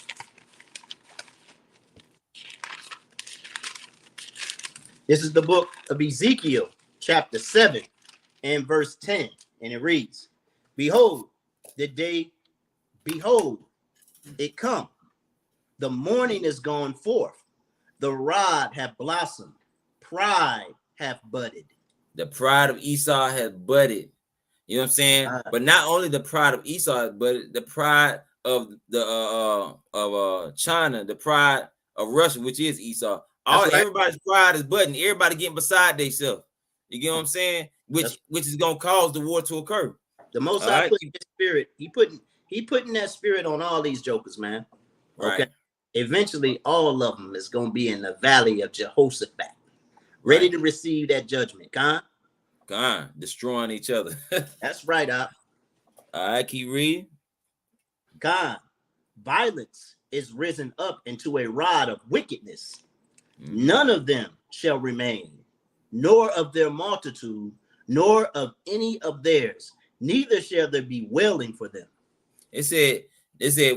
Speaker 15: This is the book of Ezekiel, chapter 7 and verse 10. And it reads, Behold, it come. The morning is gone forth. The rod hath blossomed. Pride hath budded.
Speaker 14: The pride of Esau has budded. You know what I'm saying? But not only the pride of Esau has budded, the pride of China, the pride of Russia, which is Esau. Everybody's pride is budding. Everybody getting beside themselves. You get what I'm saying? Which is gonna cause the war to occur.
Speaker 15: The Most High put his spirit. He putting that spirit on all these jokers, man. Okay. Right. Eventually, all of them is gonna be in the valley of Jehoshaphat, ready to receive that judgment.
Speaker 14: God, destroying each other.
Speaker 15: That's right, All
Speaker 14: right, keep reading.
Speaker 15: God, violence is risen up into a rod of wickedness. None of them shall remain, nor of their multitude, nor of any of theirs. Neither shall there be wailing for them.
Speaker 14: It said,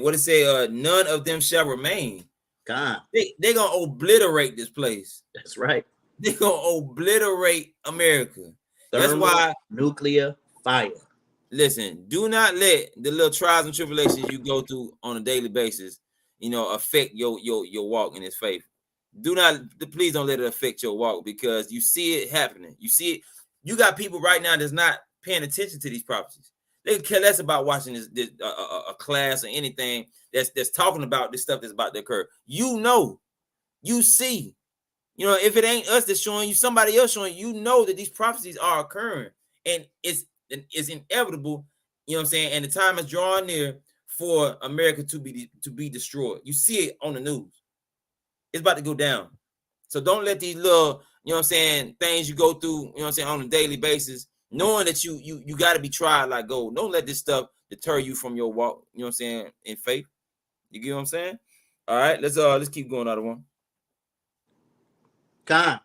Speaker 14: what it say? None of them shall remain.
Speaker 15: God,
Speaker 14: they gonna obliterate this place.
Speaker 15: That's right.
Speaker 14: They gonna obliterate America.
Speaker 15: Thermal,
Speaker 14: that's why
Speaker 15: nuclear fire.
Speaker 14: Listen, do not let the little trials and tribulations you go through on a daily basis, affect your walk in His faith. Please don't let it affect your walk, because you see it happening. You see it. You got people right now that's not paying attention to these prophecies. They care less about watching a class or anything that's talking about this stuff that's about to occur. You see, if it ain't us that's showing you, somebody else showing you, that these prophecies are occurring, and it's inevitable. You know what I'm saying? And the time is drawing near for America to be destroyed. You see it on the news. It's about to go down. So don't let these little, things you go through, on a daily basis, knowing that you got to be tried like gold. Don't let this stuff deter you from your walk. You know what I'm saying? In faith. You get what I'm saying? All right, let's keep going. Out of one.
Speaker 15: Con.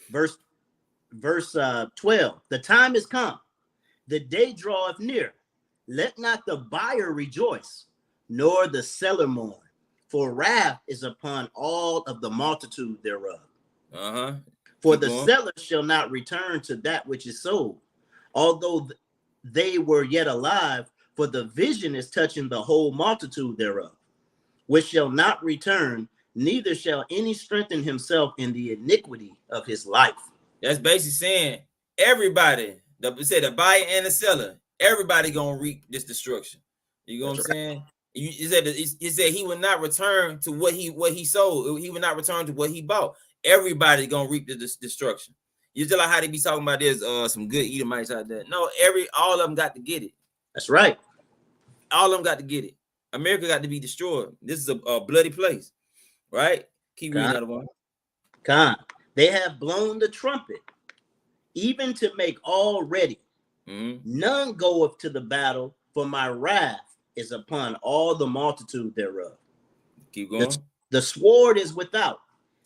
Speaker 15: Verse 12. The time is come. The day draweth near. Let not the buyer rejoice, nor the seller mourn, for wrath is upon all of the multitude thereof. For the seller shall not return to that which is sold, although they were yet alive, for the vision is touching the whole multitude thereof, which shall not return, neither shall any strengthen himself in the iniquity of his life.
Speaker 14: That's basically saying everybody, the buyer and the seller, everybody gonna reap this destruction. You know what I'm saying? He said he would not return to what he sold. He would not return to what he bought. Everybody gonna reap the destruction. You just like how they be talking about there's some good Edomites out there. No, all of them got to get it.
Speaker 15: That's right.
Speaker 14: All of them got to get it. America got to be destroyed. This is a bloody place, right? Keep reading out of one.
Speaker 15: They have blown the trumpet, even to make all ready. None goeth to the battle, for my wrath is upon all the multitude thereof.
Speaker 14: Keep going.
Speaker 15: The sword is without,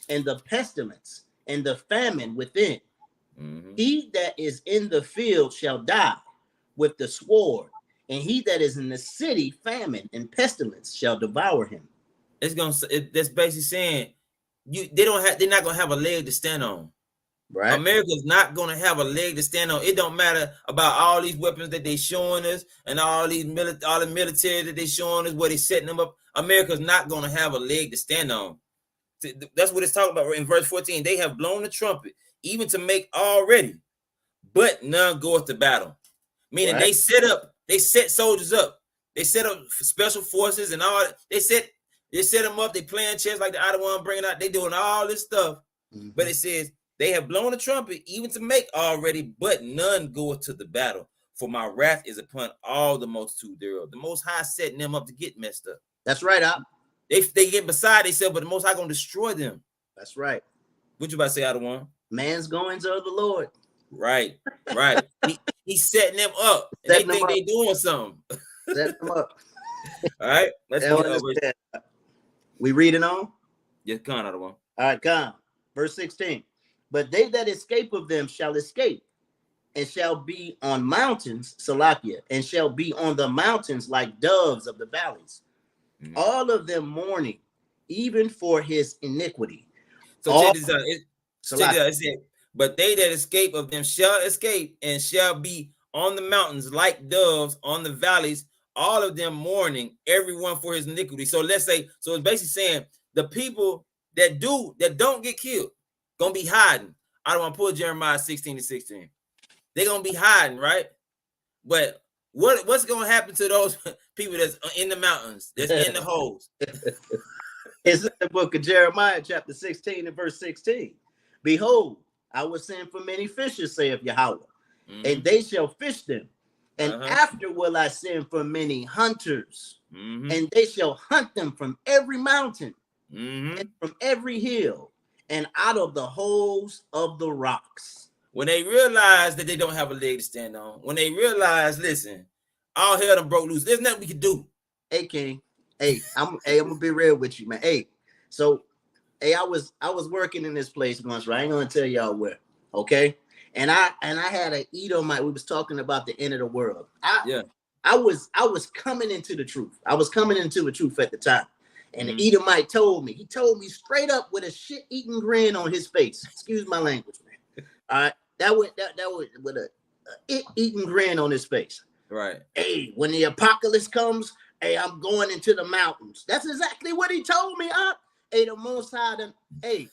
Speaker 15: and the pestilence, and the famine within. He that is in the field shall die with the sword, and he that is in the city, famine and pestilence shall devour him.
Speaker 14: That's basically saying they're not gonna have a leg to stand on.
Speaker 15: Right.
Speaker 14: America's not gonna have a leg to stand on. It don't matter about all these weapons that they showing us and all the military that they showing us, where they setting them up. America's not gonna have a leg to stand on. That's what it's talking about in verse 14. They have blown the trumpet, even to make all ready, but none goeth to battle. Meaning they set soldiers up. They set up special forces and all. They set them up. They playing chess like the other one bringing out. They doing all this stuff. But it says they have blown the trumpet, even to make all ready, but none goeth to the battle. For my wrath is upon all the multitude thereof. The Most High setting them up to get messed up.
Speaker 15: That's right,
Speaker 14: They get beside themselves, but the Most High gonna destroy them.
Speaker 15: That's right.
Speaker 14: What you about to say, out of one?
Speaker 15: Man's goings are the Lord.
Speaker 14: Right. He's setting them up. And they think they doing something.
Speaker 15: Set them up.
Speaker 14: All right. Let's go.
Speaker 15: We reading on?
Speaker 14: Yes, come out of one.
Speaker 15: All right, come. Verse 16. But they that escape of them shall escape, and shall be on mountains, Salakia, and shall be on the mountains like doves of the valleys. All of them mourning, even for his iniquity.
Speaker 14: So check this out. It said, but they that escape of them shall escape, and shall be on the mountains like doves on the valleys, all of them mourning, everyone for his iniquity. So let's say, so it's basically saying the people that don't get killed, gonna be hiding. I don't want to pull Jeremiah 16:16. They're gonna be hiding, right? But what's gonna happen to those people that's in the mountains, that's in the holes?
Speaker 15: It's in the book of Jeremiah, chapter 16 and verse 16. Behold, I will send for many fishers, saith Yahweh, and they shall fish them. And after will I send for many hunters, and they shall hunt them from every mountain, and from every hill, and out of the holes of the rocks.
Speaker 14: When they realize that they don't have a leg to stand on, when they realize, listen, all hell done broke loose. There's nothing we can do.
Speaker 15: Hey, King. Hey, I'm gonna be real with you, man. Hey, so I was working in this place once, right? I ain't gonna tell y'all where, okay? And I had an Edomite. We was talking about the end of the world. I was coming into the truth. I was coming into the truth at the time. And the Edomite told me straight up with a shit-eating grin on his face. Excuse my language, man. All right. That was with a eating grin on his face.
Speaker 14: Right.
Speaker 15: Hey, when the apocalypse comes, hey, I'm going into the mountains. That's exactly what he told me. Hey, the Most High, hey,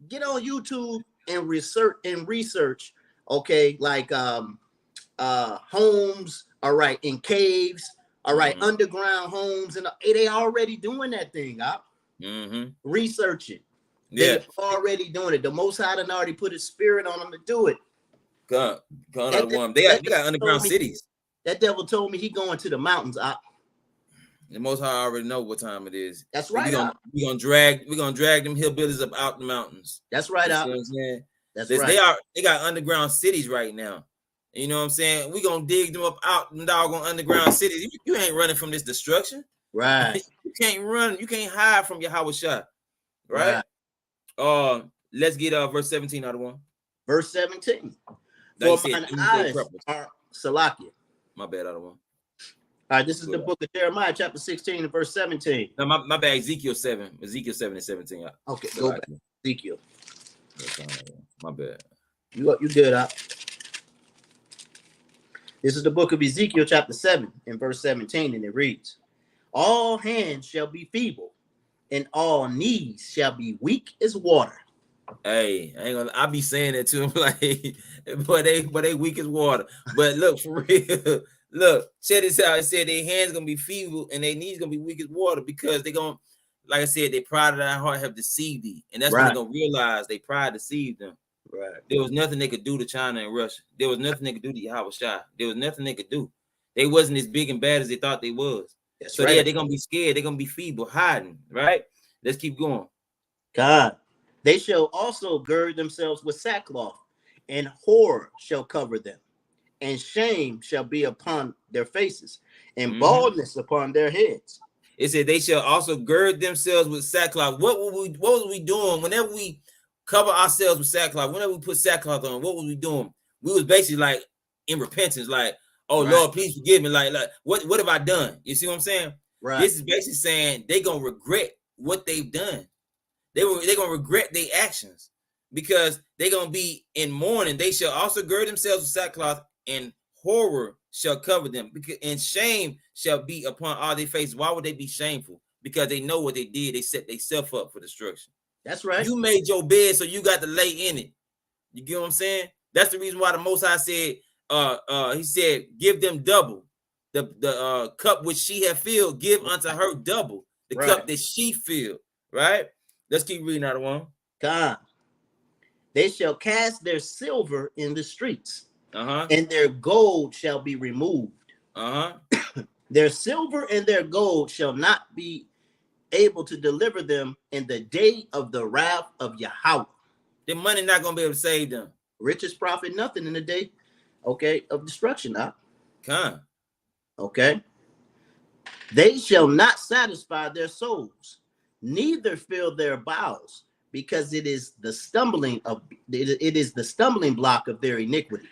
Speaker 15: get on YouTube and research, okay, like homes, all right, in caves, all right, underground homes, and they already doing that thing, researching. They're already doing it. The Most High done already put his spirit on them to do it.
Speaker 14: They got underground cities.
Speaker 15: That devil told me he going to the mountains.
Speaker 14: The Most High already know what time it is.
Speaker 15: That's right.
Speaker 14: We're gonna drag them hillbillies up out the mountains.
Speaker 15: That's right.
Speaker 14: You know what I'm saying?
Speaker 15: That's right.
Speaker 14: They got underground cities right now. You know what I'm saying? We gonna dig them up out in doggone underground cities. You ain't running from this destruction.
Speaker 15: Right.
Speaker 14: You can't run. You can't hide from your Howard shot. Right? Let's get verse 17 out of one.
Speaker 15: Verse 17.
Speaker 14: Like
Speaker 15: For mine eyes are Salakia.
Speaker 14: My bad, out of one.
Speaker 15: All right, this is the book of Jeremiah, chapter 16 and verse 17.
Speaker 14: No, my bad. Ezekiel 7 and 17.
Speaker 15: Okay, go back. Ezekiel.
Speaker 14: My bad.
Speaker 15: You good, Up. This is the book of Ezekiel, chapter 7 and verse 17, and it reads, all hands shall be feeble, and all knees shall be weak as water.
Speaker 14: Hey, I be saying that to him, like, but they weak as water. But look, for real, look, check this out. It said their hands gonna be feeble and their knees gonna be weak as water because they gonna, like I said, their pride of their heart have deceived thee, and that's when they're gonna realize they pride deceived them.
Speaker 15: Right.
Speaker 14: There was nothing they could do to China and Russia. There was nothing they could do to Yahweh Shai. There was nothing they could do. They wasn't as big and bad as they thought they was.
Speaker 15: That's
Speaker 14: so
Speaker 15: right.
Speaker 14: They're gonna be scared. They're gonna be feeble, hiding. Right. Let's keep going.
Speaker 15: God. They shall also gird themselves with sackcloth, and horror shall cover them, and shame shall be upon their faces, and baldness upon their heads.
Speaker 14: It said they shall also gird themselves with sackcloth. What was we doing whenever we cover ourselves with sackcloth? Whenever we put sackcloth on, what was we doing? We was basically like in repentance, like, oh Lord, please forgive me. Like what have I done? You see what I'm saying?
Speaker 15: Right.
Speaker 14: This is basically saying they gonna regret what they've done. They're gonna regret their actions because they're gonna be in mourning. They shall also gird themselves with sackcloth, and horror shall cover them, and shame shall be upon all their faces. Why would they be shameful? Because they know what they did. They set themselves up for destruction.
Speaker 15: That's right.
Speaker 14: You made your bed, so you got to lay in it. You get what I'm saying? That's the reason why the Most High said, he said, give them double. The cup which she had filled, give unto her double. The cup that she filled, right? Let's keep reading out of one.
Speaker 15: God. They shall cast their silver in the streets, and their gold shall be removed. Their silver and their gold shall not be able to deliver them in the day of the wrath of Yahweh.
Speaker 14: The money not going to be able to save them.
Speaker 15: Riches profit nothing in the day, of destruction. Okay. They shall not satisfy their souls, neither fill their bowels, because it is the stumbling block of their iniquity.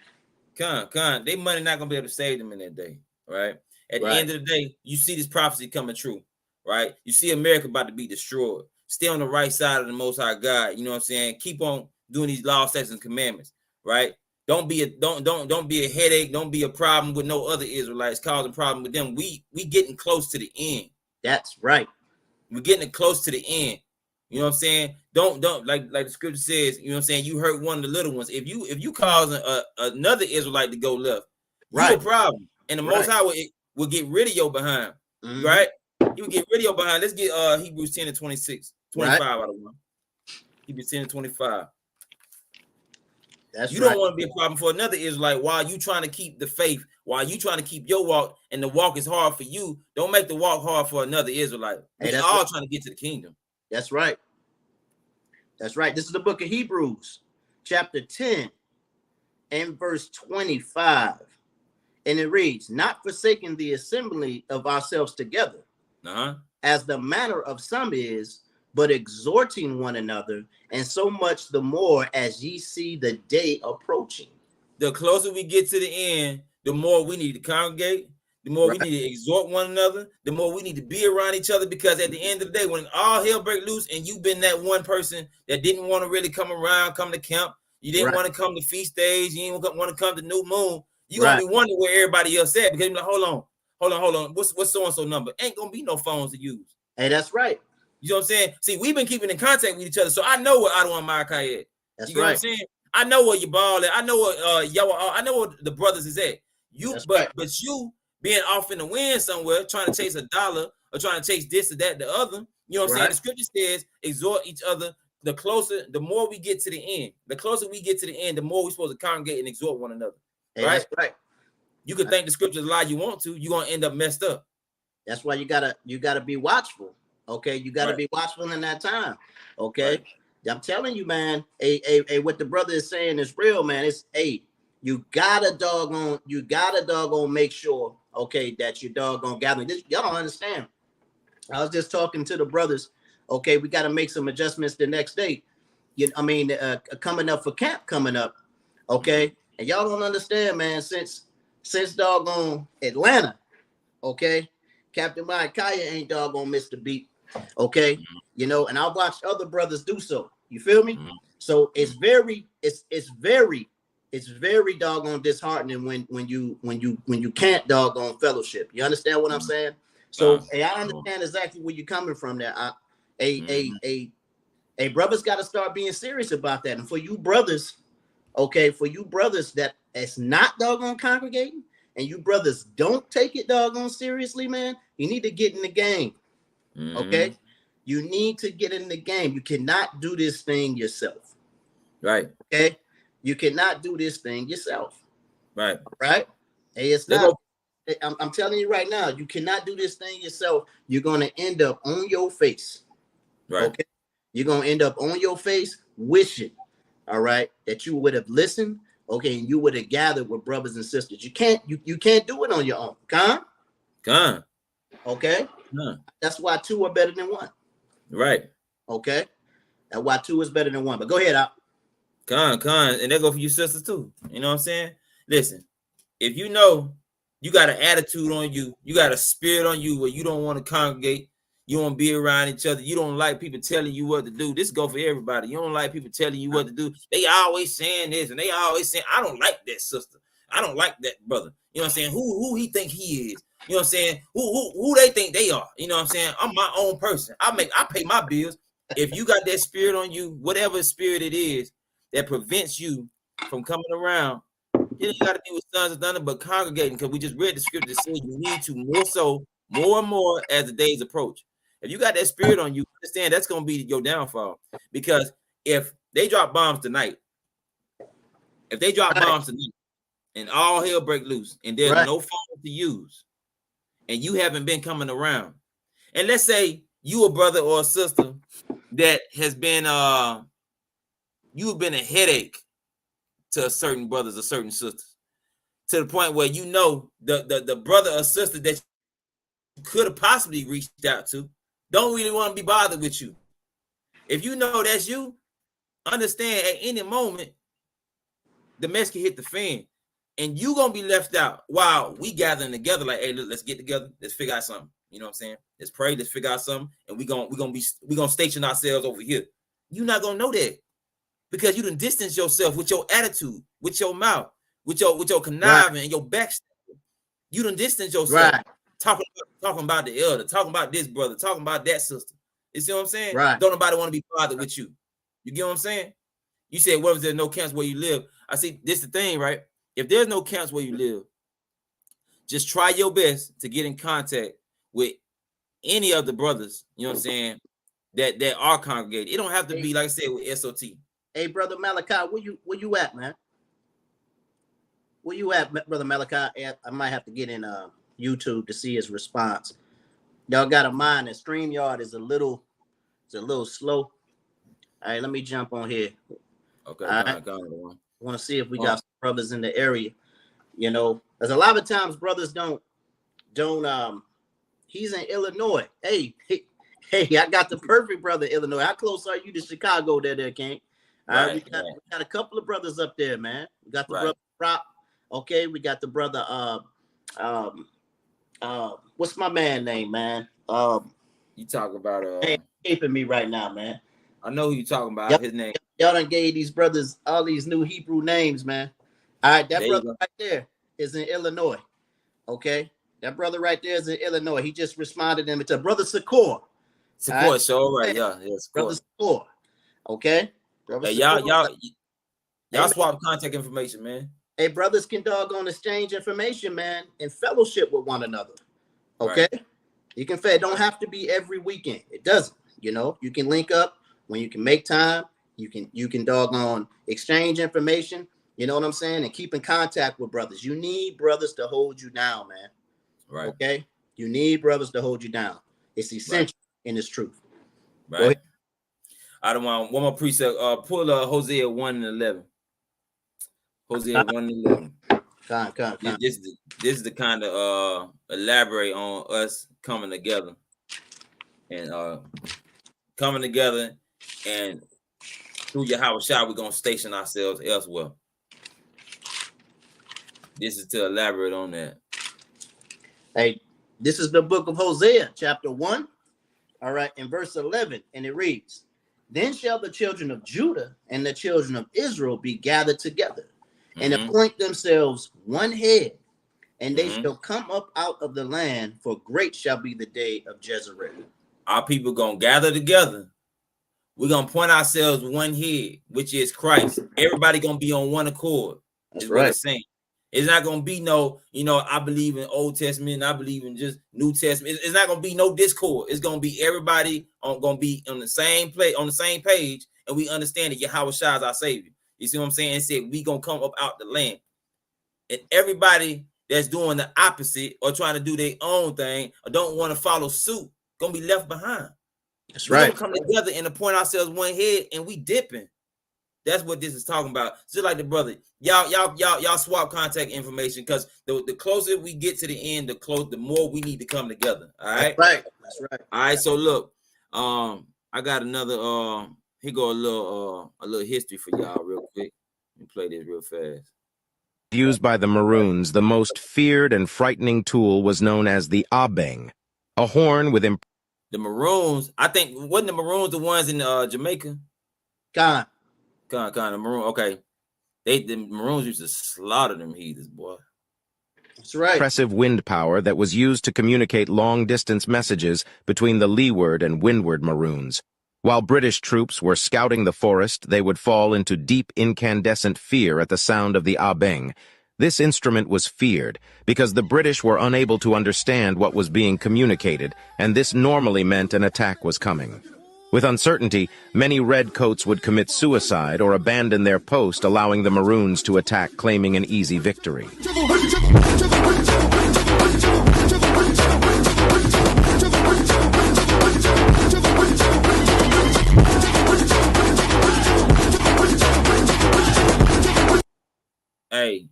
Speaker 14: They money not gonna be able to save them in that day, right? At the end of the day, you see this prophecy coming true, right? You see America about to be destroyed. Stay on the right side of the Most High God. You know what I'm saying? Keep on doing these laws, statutes, and commandments, right? Don't be a headache. Don't be a problem with no other Israelites, causing problem with them. We getting close to the end.
Speaker 15: That's right.
Speaker 14: We're getting close to the end. You know what I'm saying? Don't like the scripture says, you know what I'm saying? You hurt one of the little ones. If you causing another Israelite to go left, you a problem. And the Most High will get rid of your behind. Right? He will get rid of your behind. Let's get Hebrews 10 and 26, 25 out of one. Hebrews 10 and 25. You don't want to be a problem for another Israelite while you trying to keep the faith, while you trying to keep your walk, and the walk is hard for you. Don't make the walk hard for another Israelite. We're all trying to get to the kingdom.
Speaker 15: That's right. That's right. This is the book of Hebrews, chapter 10 and verse 25. And it reads, not forsaking the assembly of ourselves together, as the manner of some is, but exhorting one another, and so much the more as ye see the day approaching.
Speaker 14: The closer we get to the end, the more we need to congregate, the more we need to exhort one another, the more we need to be around each other, because at the end of the day, when all hell break loose and you've been that one person that didn't want to really come to camp, you didn't want to come to feast days, you didn't want to come to new moon, you're going to be wondering where everybody else at, because you're like, hold on, what's so-and-so number? Ain't going to be no phones to use.
Speaker 15: Hey, that's right.
Speaker 14: You know what I'm saying? See, we've been keeping in contact with each other, so I know where Adon and Malachi at.
Speaker 15: That's
Speaker 14: you know what I'm saying? I know where your ball at. I know what I know where the brothers is at. But you being off in the wind somewhere, trying to chase a dollar or trying to chase this or that, the other. You know what I'm saying? The scripture says, exhort each other. The more we get to the end, the closer we get to the end, the more we're supposed to congregate and exhort one another.
Speaker 15: Hey, right? That's right.
Speaker 14: You can think the scriptures a lie you want to, you're gonna end up messed up.
Speaker 15: That's why you gotta be watchful. Okay, you got to be watchful in that time. Okay, I'm telling you, man. What the brother is saying is real, man. It's you gotta doggone make sure, okay, that your doggone gathering. Y'all don't understand. I was just talking to the brothers. Okay, we got to make some adjustments the next day. Coming up for camp coming up. Okay, and y'all don't understand, man. Since doggone Atlanta, okay, Captain Mike Kaya ain't doggone missed a beat. Okay, and I've watched other brothers do so. You feel me? So it's very doggone disheartening when you can't doggone fellowship. You understand what I'm saying? So hey, I understand exactly where you're coming from there. Brothers got to start being serious about that. And for you brothers, okay, that it's not doggone congregating, and you brothers don't take it doggone seriously, man, you need to get in the game. Okay? You need to get in the game. You cannot do this thing yourself.
Speaker 14: Right.
Speaker 15: Okay? You cannot do this thing yourself.
Speaker 14: Right.
Speaker 15: Right? Hey, it's not. I'm telling you right now, you cannot do this thing yourself. You're going to end up on your face.
Speaker 14: Right.
Speaker 15: Okay? You're going to end up on your face wishing, all right, that you would have listened, okay, and you would have gathered with brothers and sisters. You can't do it on your own. Con. Okay? That's why two are better than one.
Speaker 14: Right.
Speaker 15: Okay? That's why two is better than one. But go ahead, out.
Speaker 14: Con. And that go for you sisters too. You know what I'm saying? Listen, if you know you got an attitude on you, you got a spirit on you where you don't want to congregate, you don't be around each other, you don't like people telling you what to do. This go for everybody. You don't like people telling you what to do. They always saying this and they always saying, I don't like that sister. I don't like that brother. You know what I'm saying? Who he think he is? You know what I'm saying? Who they think they are? You know what I'm saying? I'm my own person. I pay my bills. If you got that spirit on you, whatever spirit it is that prevents you from coming around, you got to be with sons of thunder, but congregating, because we just read the scripture that says you need to more and more as the days approach. If you got that spirit on you, understand that's going to be your downfall. Because if they drop bombs tonight, and all hell break loose, and there's no phone to use, and you haven't been coming around, and let's say you a brother or a sister that has been you've been a headache to certain brothers or certain sisters, to the point where you know the brother or sister that you could have possibly reached out to don't really want to be bothered with you. If you know that's you, understand at any moment the mess can hit the fan, and you gonna be left out while we gathering together. Like, hey, let's get together, let's figure out something. You know what I'm saying? Let's pray, let's figure out something, and we gonna station ourselves over here. You're not gonna know that because you done distance yourself with your attitude, with your mouth, with your conniving and your backstab. You done distance yourself. Talking about the elder, talking about this brother, talking about that sister. You see what I'm saying?
Speaker 15: Right.
Speaker 14: Don't nobody want to be bothered with you. You get what I'm saying? You said, what if there's no camps where you live? I see, this is the thing, right? If there's no camps where you live, just try your best to get in contact with any of the brothers, you know what I'm saying, that are congregated. It don't have to be, like I said, with SOT.
Speaker 15: Hey, Brother Malachi, where you at, man? Where you at, Brother Malachi? I might have to get in YouTube to see his response. Y'all got a mind that StreamYard is a little slow. All right, let me jump on here.
Speaker 14: Okay,
Speaker 15: I want to see if we got some brothers in the area. You know, there's a lot of times brothers don't. He's in Illinois. Hey, I got the perfect brother in Illinois. How close are you to Chicago there, King? All right, we got a couple of brothers up there, man. We got the brother Prop. Okay, we got the brother what's my man name, man?
Speaker 14: You talking about
Speaker 15: escaping me right now, man.
Speaker 14: I know who you talking about. His name.
Speaker 15: Y'all done gave these brothers all these new Hebrew names, man. All right, that brother right there is in Illinois. Okay, that brother right there is in Illinois. He just responded to to Brother Sakor.
Speaker 14: Sakor, so right, yeah,
Speaker 15: Brother Sakor. Okay,
Speaker 14: hey, y'all swap contact information, man.
Speaker 15: Hey, brothers can doggone exchange information, man, and fellowship with one another. Okay, you can. It don't have to be every weekend. It doesn't. You know, you can link up when you can make time. You can doggone exchange information. You know what I'm saying, and keep in contact with brothers. You need brothers to hold you down, man.
Speaker 14: Right.
Speaker 15: Okay. You need brothers to hold you down. It's essential in this truth.
Speaker 14: Right. I don't want one more precept. Pull Hosea 1:11. Hosea 1:11.
Speaker 15: Con.
Speaker 14: This is the kind of elaborate on us coming together and through Yahweh Shah, we're gonna station ourselves elsewhere. This is to elaborate on that.
Speaker 15: Hey, this is the book of Hosea, chapter 1. All right, in verse 11, and it reads, "Then shall the children of Judah and the children of Israel be gathered together, and appoint themselves one head, and they shall come up out of the land, for great shall be the day of Jezreel."
Speaker 14: Our people gonna gather together. We're gonna point ourselves one head, which is Christ. Everybody gonna be on one accord. That's what it's saying. It's not gonna be no, I believe in Old Testament, I believe in just New Testament. It's not gonna be no discord. It's gonna be everybody gonna be on the same on the same page, and we understand that Yahweh Shah is our Savior. You see what I'm saying? It said we gonna come up out the land, and everybody that's doing the opposite or trying to do their own thing or don't want to follow suit gonna be left behind.
Speaker 15: That's
Speaker 14: We're gonna come together and appoint ourselves one head, and we dipping. That's what this is talking about. Just like the brother, y'all swap contact information, because the closer we get to the end, the more we need to come together. All right.
Speaker 15: That's right.
Speaker 14: All right. So look, I got another. Here go a little history for y'all real quick. Let me play this real fast.
Speaker 18: Used by the Maroons, the most feared and frightening tool was known as the abeng, a horn with
Speaker 14: the Maroons. I think wasn't the Maroons the ones in Jamaica?
Speaker 15: Con,
Speaker 14: the Maroon. Okay, the Maroons used to slaughter them heathens, boy.
Speaker 15: That's right.
Speaker 18: Impressive wind power that was used to communicate long-distance messages between the leeward and windward Maroons. While British troops were scouting the forest, they would fall into deep incandescent fear at the sound of the abeng. This instrument was feared because the British were unable to understand what was being communicated, and this normally meant an attack was coming. With uncertainty, many redcoats would commit suicide or abandon their post, allowing the Maroons to attack, claiming an easy victory.
Speaker 14: Hey,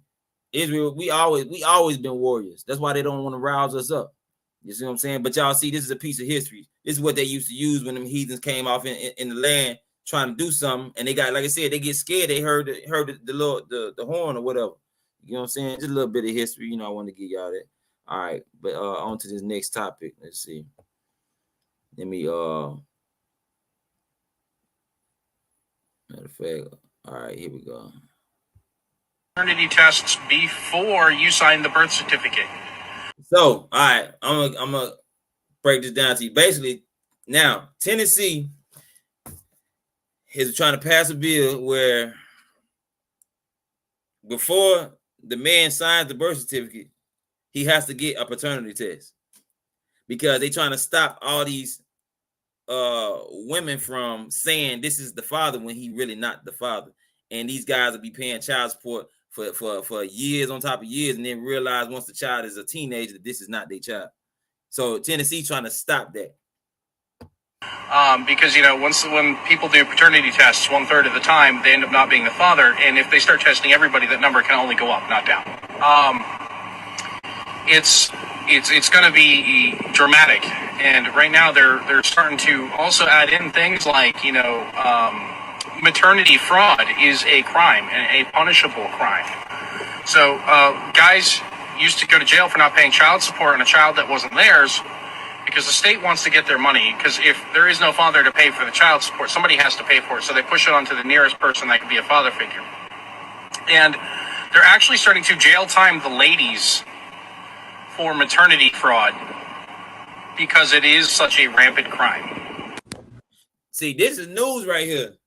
Speaker 14: Israel, we always been warriors. That's why they don't want to rouse us up. You see what I'm saying? But y'all see, this is a piece of history. This is what they used to use when them heathens came off in the land trying to do something, and they got, like I said, they get scared. They heard the horn or whatever. You know what I'm saying? Just a little bit of history. I want to give y'all that. All right, but on to this next topic. Let's see. Let me matter of fact. All right, here we go.
Speaker 6: Paternity tests before you sign the birth certificate.
Speaker 14: So, all right, I'm gonna break this down to you. Basically, now Tennessee is trying to pass a bill where before the man signs the birth certificate, he has to get a paternity test, because they're trying to stop all these women from saying this is the father when he really not the father, and these guys will be paying child support for years on top of years, and then realize once the child is a teenager that this is not their child. So Tennessee trying to stop that.
Speaker 6: Because when people do paternity tests, 1/3 of the time they end up not being the father, and if they start testing everybody, that number can only go up, not down. It's going to be dramatic, and right now they're starting to also add in things like maternity fraud is a crime, a punishable crime. So guys used to go to jail for not paying child support on a child that wasn't theirs, because the state wants to get their money, because if there is no father to pay for the child support, somebody has to pay for it, so they push it onto the nearest person that can be a father figure. And they're actually starting to jail time the ladies for maternity fraud, because it is such a rampant crime.
Speaker 14: See, this is news right here.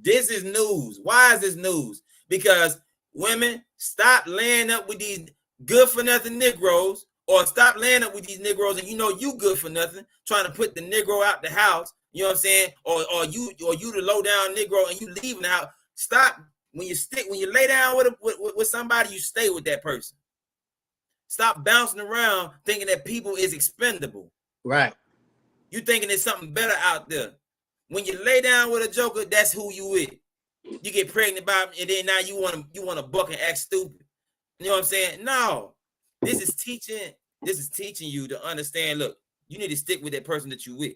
Speaker 14: This is news. Why is this news? Because women, stop laying up with these good-for-nothing Negroes, or stop laying up with these Negroes and you good for nothing, trying to put the Negro out the house, you know what I'm saying? Or you the low-down Negro and you leaving the house. Stop. When you lay down with somebody, you stay with that person. Stop bouncing around thinking that people is expendable.
Speaker 15: Right.
Speaker 14: You thinking there's something better out there. When you lay down with a joker, that's who you with. You get pregnant by him, and then now you want to buck and act stupid. You know what I'm saying? No, this is teaching you to understand. Look, you need to stick with that person that you with,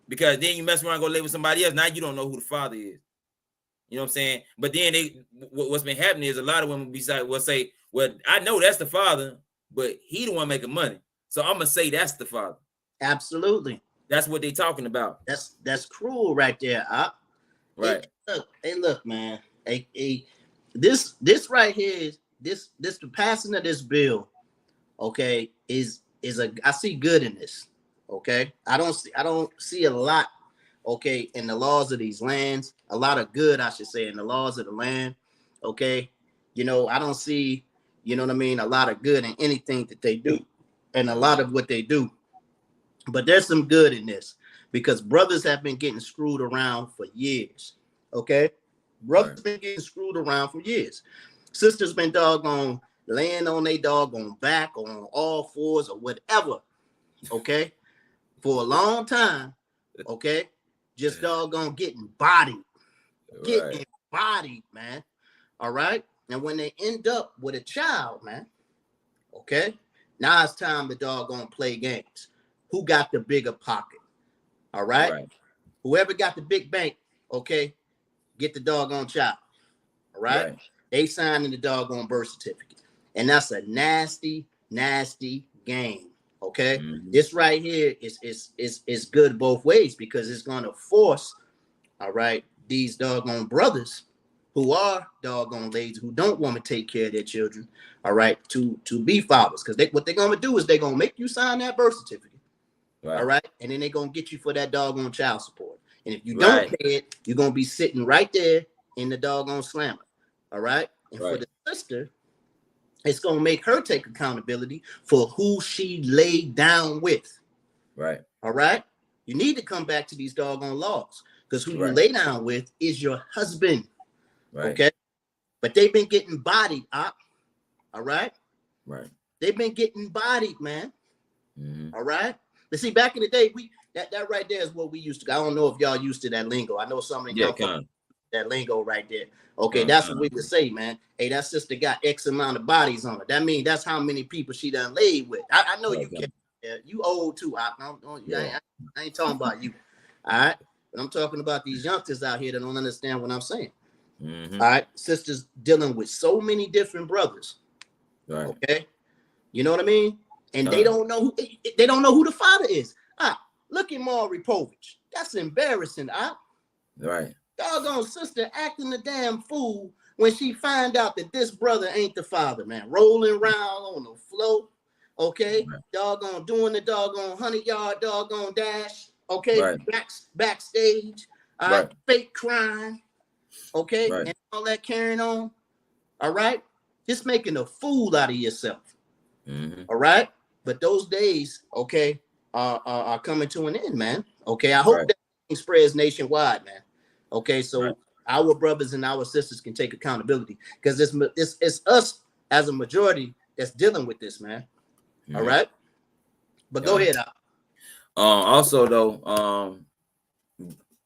Speaker 14: because then you mess around and go live with somebody else. Now you don't know who the father is. You know what I'm saying? But then what's been happening is a lot of women will say, well, I know that's the father, but he the one making money, so I'm gonna say that's the father.
Speaker 15: Absolutely.
Speaker 14: That's what they talking about.
Speaker 15: That's cruel right there.
Speaker 14: Right.
Speaker 15: Hey, look, man. This right here is the passing of this bill, okay, is I see good in this. Okay. I don't see a lot, okay, in the laws of these lands. A lot of good, I should say, in the laws of the land. Okay. You know, I don't see, you know what I mean, a lot of good in anything that they do, and a lot of what they do. But there's some good in this, because brothers have been getting screwed around for years. Okay. Brothers been getting screwed around for years. Sisters been doggone laying on their doggone back or on all fours or whatever. Okay. For a long time. Okay. Just doggone getting bodied. Getting bodied, man. All right. And when they end up with a child, man. Okay. Now it's time to doggone play games. Who got the bigger pocket? All right. Whoever got the big bank, okay, get the doggone child. All right. They signing the doggone birth certificate. And that's a nasty, nasty game. Okay. This right here is good both ways, because it's gonna force, all right, these doggone brothers who are doggone ladies who don't want to take care of their children, all right, to be fathers. Because what they're gonna do is they're gonna make you sign that birth certificate. All right. And then they're going to get you for that doggone child support. And if you don't pay it, you're going to be sitting right there in the doggone slammer. All right. And for the sister, it's going to make her take accountability for who she laid down with.
Speaker 14: Right.
Speaker 15: All right. You need to come back to these doggone laws, because who you lay down with is your husband. Okay. But they've been getting bodied up. All right. They've been getting bodied, man. All right. But see, back in the day, that right there is what we used to. I don't know if y'all used to that lingo. I know some of y'all that lingo right there. Okay, that's what we would say, man. Hey, that sister got X amount of bodies on her. That means that's how many people she done laid with. I know you can. You old too. I ain't talking about you. All right, but I'm talking about these youngsters out here that don't understand what I'm saying. All right, sisters dealing with so many different brothers. Okay, you know what I mean? And they don't know who the father is. Look at Maury Povich. That's embarrassing. Doggone sister acting a damn fool when she find out that this brother ain't the father, man. Rolling around on the floor, okay? Doggone doing the doggone 100-yard doggone dash, okay? Backstage, fake crime, okay? And all that carrying on, all right? Just making a fool out of yourself, all right? But those days, okay, are coming to an end, man. Okay, I hope that spreads nationwide, man. Okay, so our brothers and our sisters can take accountability, because it's us as a majority that's dealing with this, man. All right, but go ahead.
Speaker 14: Also, though,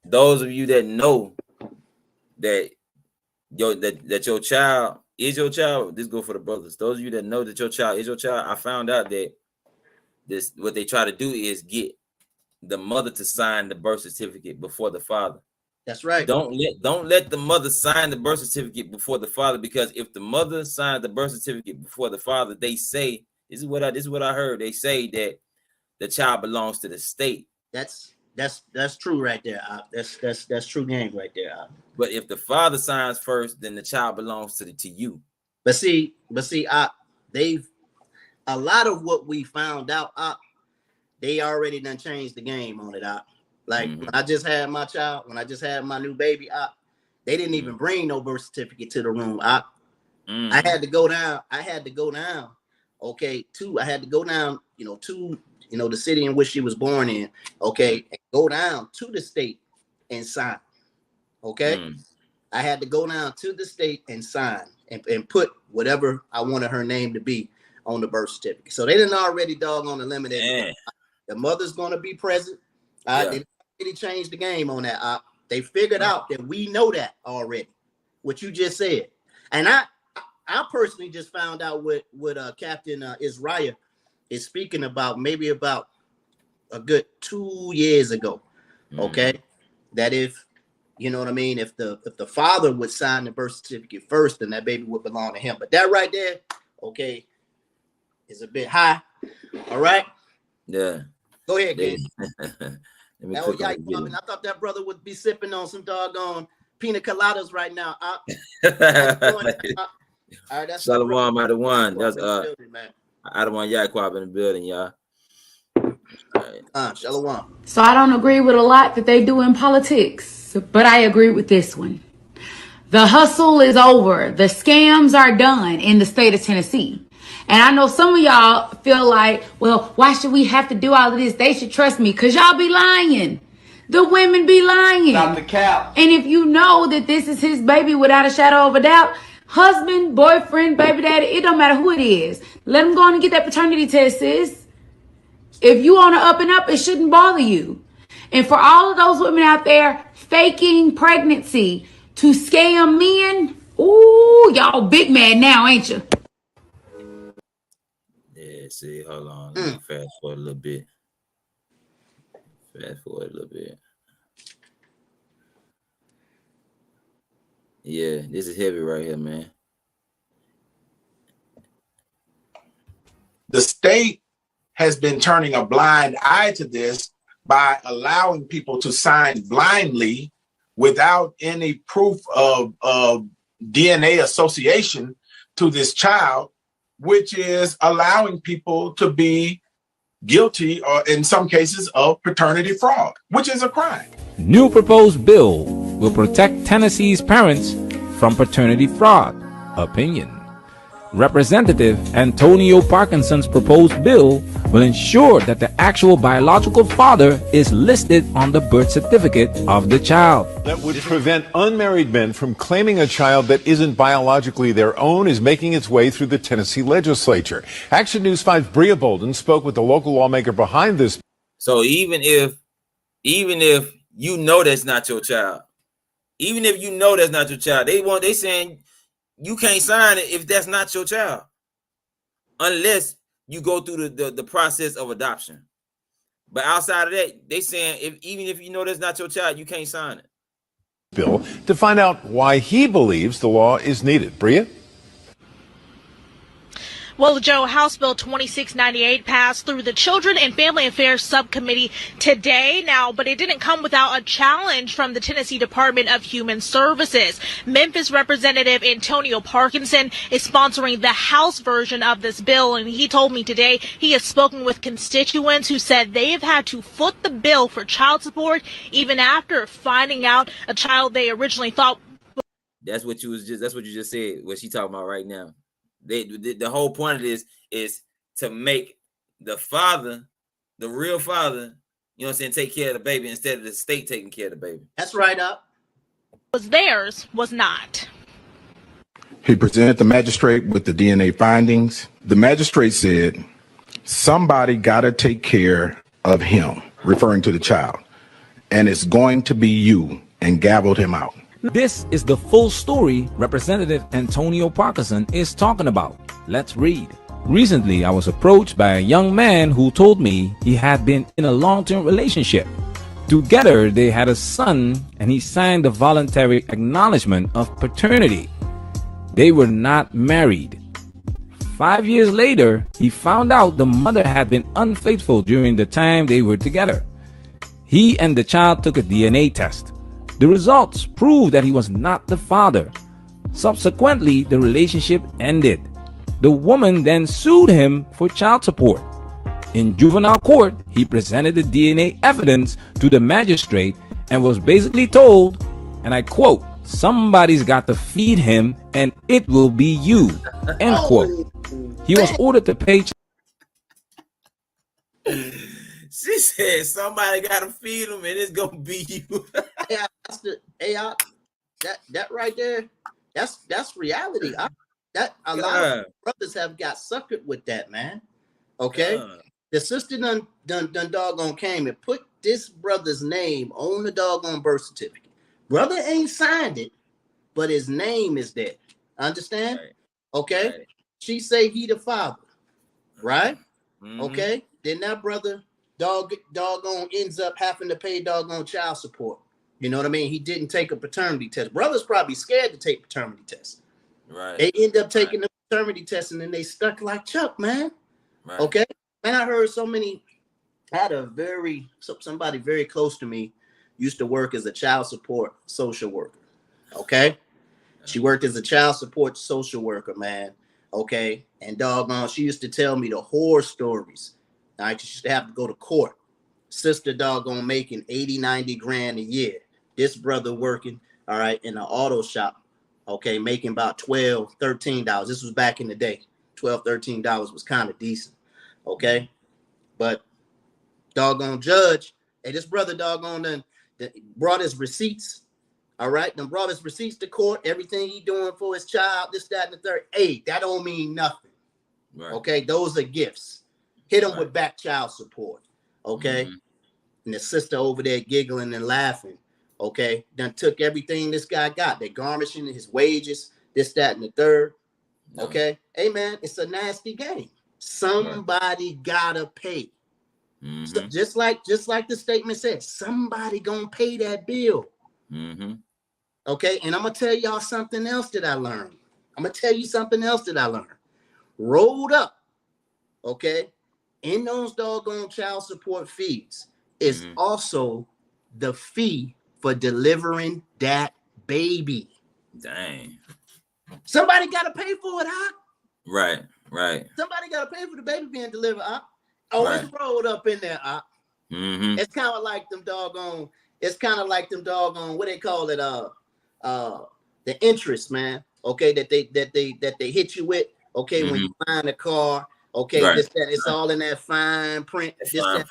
Speaker 14: those of you that know that your child is your child, this go for the brothers. Those of you that know that your child is your child, I found out that what they try to do is get the mother to sign the birth certificate before the father.
Speaker 15: That's right.
Speaker 14: Don't let the mother sign the birth certificate before the father, because if the mother signs the birth certificate before the father, they say, this is what I heard. They say that the child belongs to the state.
Speaker 15: That's true right there. That's true game right there.
Speaker 14: But if the father signs first, then the child belongs to you.
Speaker 15: But see, they've a lot of what we found out, they already done changed the game on it. Like when I just had my child, when I just had my new baby, they didn't even bring no birth certificate to the room. I had to go down. Okay, I had to go down, to the city in which she was born in. Okay, and go down to the state and sign. Okay, I had to go down to the state and sign and put whatever I wanted her name to be on the birth certificate. So they didn't already doggone eliminate. The mother's gonna be present. They really changed the game on that. They figured out that we know that already, what you just said. And I personally just found out what Captain Israel is speaking about, maybe about a good 2 years ago. Okay, that if you know what I mean, if the father would sign the birth certificate first, then that baby would belong to him. But that right there, okay, is a bit high. All right.
Speaker 14: Yeah.
Speaker 15: Go ahead, King.
Speaker 14: Let me
Speaker 15: Oh,
Speaker 14: click
Speaker 15: yeah,
Speaker 14: on it.
Speaker 15: I thought that brother would be sipping on some doggone pina coladas right now. All right, that's
Speaker 14: Shalom out of one. That's
Speaker 15: building, man.
Speaker 14: out of one Yaquab in the building, y'all.
Speaker 15: Shalom.
Speaker 7: So I don't agree with a lot that they do in politics, but I agree with this one. The hustle is over. The scams are done in the state of Tennessee. And I know some of y'all feel like, well, why should we have to do all of this? They should trust me, because y'all be lying. The women be lying.
Speaker 8: Stop the cap.
Speaker 7: And if you know that this is his baby without a shadow of a doubt, husband, boyfriend, baby daddy, it don't matter who it is. Let them go on and get that paternity test, sis. If you on the up and up, it shouldn't bother you. And for all of those women out there faking pregnancy to scam men, ooh, y'all big mad now, ain't you?
Speaker 14: Yeah, see, hold on. Let me fast forward a little bit. Yeah, this is heavy right here, man.
Speaker 23: The state has been turning a blind eye to this by allowing people to sign blindly without any proof of DNA association to this child, which is allowing people to be guilty, or in some cases, of paternity fraud, which is a crime.
Speaker 24: New proposed bill will protect Tennessee's parents from paternity fraud. Opinion. Representative Antonio Parkinson's proposed bill will ensure that the actual biological father is listed on the birth certificate of the child.
Speaker 25: That would prevent unmarried men from claiming a child that isn't biologically their own is making its way through the Tennessee legislature. Action News 5's Bria Bolden spoke with the local lawmaker behind this.
Speaker 14: So even if you know that's not your child, they saying you can't sign it if that's not your child, unless you go through the process of adoption. But outside of that, they saying even if you know that's not your child, you can't sign it.
Speaker 25: Bill to find out why he believes the law is needed. Bria?
Speaker 26: Well, Joe, House Bill 2698 passed through the Children and Family Affairs Subcommittee today now, but it didn't come without a challenge from the Tennessee Department of Human Services. Memphis Representative Antonio Parkinson is sponsoring the House version of this bill, and he told me today he has spoken with constituents who said they have had to foot the bill for child support even after finding out a child they originally thought.
Speaker 14: That's what you just said, what she talking about right now. The whole point of this is to make the father, the real father, you know what I'm saying, take care of the baby instead of the state taking care of the baby.
Speaker 15: That's right up.
Speaker 26: Was theirs was not.
Speaker 23: He presented the magistrate with the DNA findings. The magistrate said, somebody got to take care of him, referring to the child, and it's going to be you, and gavelled him out.
Speaker 24: This is the full story Representative Antonio Parkinson is talking about. Let's read. Recently, I was approached by a young man who told me he had been in a long-term relationship. Together, they had a son, and he signed a voluntary acknowledgement of paternity. They were not married. 5 years later, he found out the mother had been unfaithful during the time they were together. He and the child took a DNA test. The results proved that he was not the father. Subsequently, the relationship ended. The woman then sued him for child support. In juvenile court, he presented the DNA evidence to the magistrate and was basically told, and I quote, "Somebody's got to feed him and it will be you," end quote. He was ordered to pay.
Speaker 14: She said somebody gotta feed him and it's gonna be you.
Speaker 15: That right there, that's reality. That a lot of brothers have got suckered with that, man. Okay, the sister done doggone came and put this brother's name on the doggone birth certificate. Brother ain't signed it, but his name is there. Understand?
Speaker 14: Right.
Speaker 15: Okay.
Speaker 14: Right.
Speaker 15: She say he the father, right?
Speaker 14: Mhm.
Speaker 15: Okay. Then that brother doggone ends up having to pay doggone child support. You know what I mean? He didn't take a paternity test. Brother's probably scared to take paternity tests.
Speaker 14: Right.
Speaker 15: They end up taking the paternity test and then they stuck like Chuck, man.
Speaker 14: Right.
Speaker 15: Okay. Man, I heard so many. I had somebody very close to me used to work as a child support social worker. Okay. She worked as a child support social worker, man. Okay. And doggone, she used to tell me the horror stories. All right. She used to have to go to court. Sister doggone making 80, 90 grand a year. This brother working, all right, in an auto shop. Okay. Making about $12, $13. This was back in the day. $12, $13 was kind of decent. Okay. But doggone judge, hey, this brother doggone done brought his receipts. All right, then brought his receipts to court, everything he doing for his child, this, that, and the third. Hey, that don't mean nothing.
Speaker 14: Right.
Speaker 15: Okay, those are gifts. Hit him with back child support. Okay. And the sister over there giggling and laughing. Okay. Done took everything this guy got. They garnishing his wages, this, that, and the third. Okay. Hey man, it's a nasty game. Somebody gotta pay. So just like the statement says, somebody gonna pay that bill. Okay, and I'm gonna tell y'all something else that I learned. Rolled up, okay, in those doggone child support fees is also the fee for delivering that baby.
Speaker 14: Dang.
Speaker 15: Somebody gotta pay for it, huh?
Speaker 14: Right. Right.
Speaker 15: Somebody gotta pay for the baby being delivered, huh? Oh, it's rolled up in there, huh? It's kind of like them doggone. It's kind of like them doggone. What they call it? The interest, man. Okay, that they hit you with. Okay, when you find a car. Okay, this that. It's all in that fine print.
Speaker 14: Yeah.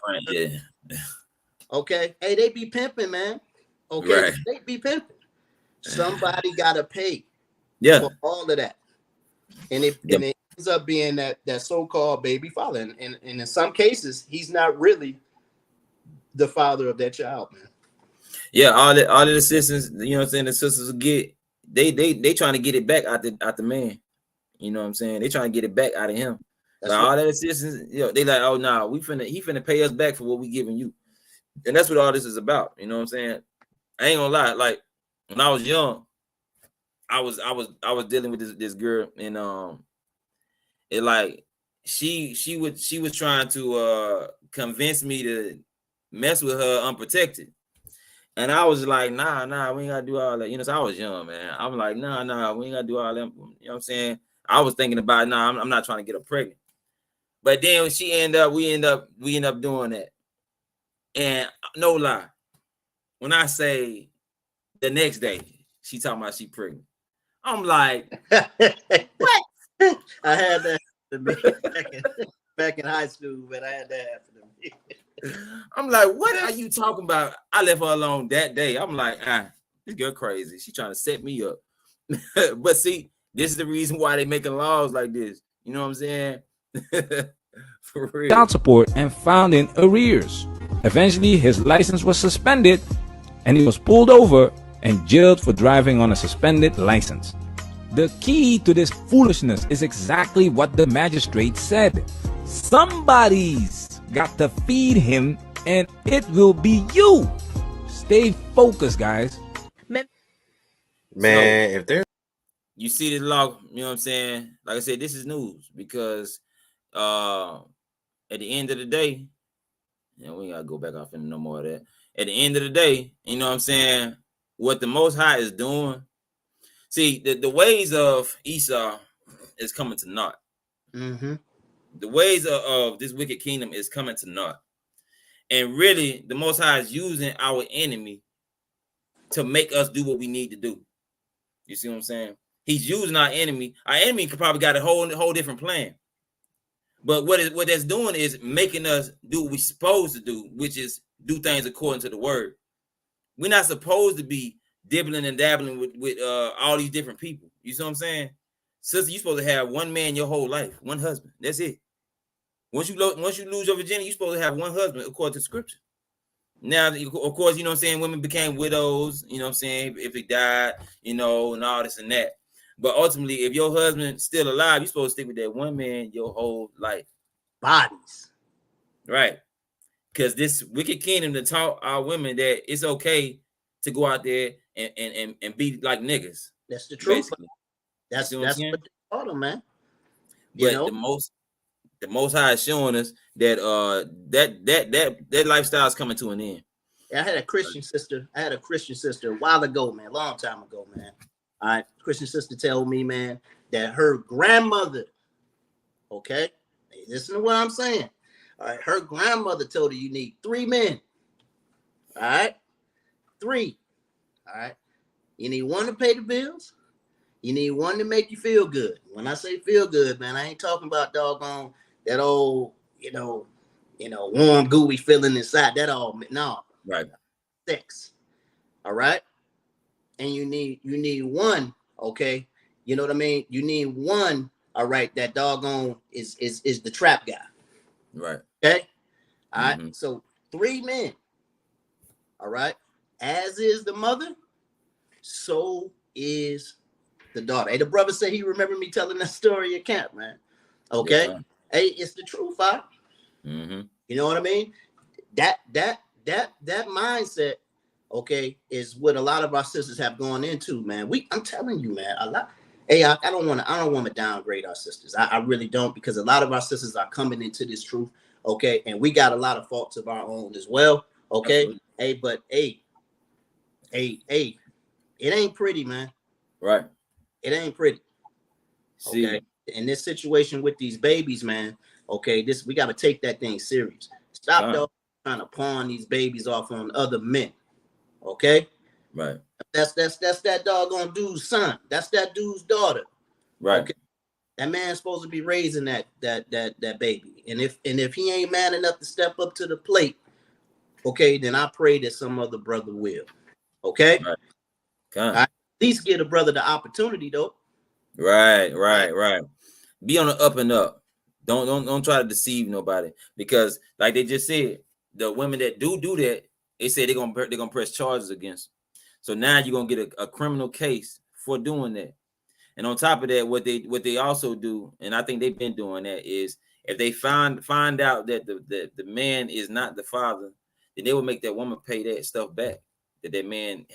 Speaker 15: Okay, hey, they be pimping, man. Okay, they be pimping. Somebody gotta pay.
Speaker 14: Yeah.
Speaker 15: For all of that, and it ends up being that so-called baby father, and in some cases, he's not really the father of that child, man.
Speaker 14: Yeah, all the assistants, you know what I'm saying, the sisters will get, they trying to get it back out the man. You know what I'm saying? They trying to get it back out of him. Like all that assistants, you know, they like, oh nah, he finna pay us back for what we giving you. And that's what all this is about. You know what I'm saying? I ain't gonna lie, like when I was young, I was dealing with this girl, and it like she was trying to convince me to mess with her unprotected. And I was like, nah, we ain't gotta do all that. You know, so I was young, man. I'm like, nah, we ain't gotta do all that. You know what I'm saying? I was thinking about, I'm not trying to get her pregnant. But then when we end up doing that. And no lie, when I say the next day, she talking about she pregnant. I'm like, what?
Speaker 15: I had that back in high school, but I had that happen to me.
Speaker 14: I'm like, what are you talking about? I left her alone that day. I'm like, this girl crazy. She trying to set me up. But see, this is the reason why they making laws like this. You know what I'm saying? For real.
Speaker 24: Child support and found in arrears. Eventually, his license was suspended and he was pulled over and jailed for driving on a suspended license. The key to this foolishness is exactly what the magistrate said. Somebody's got to feed him, and it will be you. Stay focused, guys.
Speaker 14: Man,
Speaker 18: if there's
Speaker 14: you see this law, you know what I'm saying? Like I said, this is news because at the end of the day, we ain't gotta go back off into no more of that. At the end of the day, you know what I'm saying? What the Most High is doing. See, the ways of Esau is coming to naught. The ways of this wicked kingdom is coming to naught. And really, the Most High is using our enemy to make us do what we need to do. You see what I'm saying? He's using our enemy. Our enemy could probably got a whole different plan. But what that's doing is making us do what we're supposed to do, which is do things according to the word. We're not supposed to be dibbling and dabbling with all these different people. You see what I'm saying? Sister, you're supposed to have one man your whole life, one husband. That's it. Once you lose your virginity, you're supposed to have one husband according to scripture. Now, of course, you know what I'm saying, women became widows, you know what I'm saying, if he died, you know, and all this and that. But ultimately, if your husband's still alive, you're supposed to stick with that one man your whole life.
Speaker 15: Bodies.
Speaker 14: Right. Because this wicked kingdom to taught our women that it's okay to go out there and be like niggas.
Speaker 15: That's the truth.
Speaker 14: Basically.
Speaker 15: That's
Speaker 14: what
Speaker 15: what they taught them, man.
Speaker 14: But the most high is showing us that that lifestyle is coming to an end.
Speaker 15: I had a Christian sister. A while ago, man, long time ago, man. All right, Christian sister told me, man, that her grandmother, okay, listen to what I'm saying. All right, her grandmother told her you need 3 men. All right, 3. All right, you need 1 to pay the bills. You need 1 to make you feel good. When I say feel good, man, I ain't talking about doggone that old, warm, gooey feeling inside. That all, no.
Speaker 14: Right.
Speaker 15: Sex. All right. And you need 1, okay? You know what I mean? You need 1, all right, that doggone is the trap guy.
Speaker 14: Right.
Speaker 15: Okay. All right. So 3 men. All right. As is the mother, so is the daughter. Hey, the brother said he remembered me telling that story at camp, man. Okay.
Speaker 14: Yes,
Speaker 15: hey, it's the truth, You know what I mean? That mindset, okay, is what a lot of our sisters have gone into, man. I'm telling you, man, a lot. Hey, I don't want to downgrade our sisters. I really don't, because a lot of our sisters are coming into this truth, okay, and we got a lot of faults of our own as well, okay. Absolutely. Hey, but hey, it ain't pretty, man.
Speaker 14: Right.
Speaker 15: It ain't pretty.
Speaker 14: See.
Speaker 15: Okay. In this situation with these babies, man, okay, we got to take that thing serious. Stop trying to pawn these babies off on other men. Okay.
Speaker 14: Right.
Speaker 15: That's that doggone dude's son. That's that dude's daughter.
Speaker 14: Right.
Speaker 15: Okay. That man's supposed to be raising that baby. And if he ain't man enough to step up to the plate, okay, then I pray that some other brother will. Okay.
Speaker 14: Right.
Speaker 15: I at least give a brother the opportunity, though.
Speaker 14: Right. Be on the up and up. Don't try to deceive nobody, because like they just said, the women that do that, they say they're gonna press charges against them. So now you're gonna get a criminal case for doing that. And on top of that, what they also do, and I think they've been doing that, is if they find out that the man is not the father, then they will make that woman pay that stuff back that man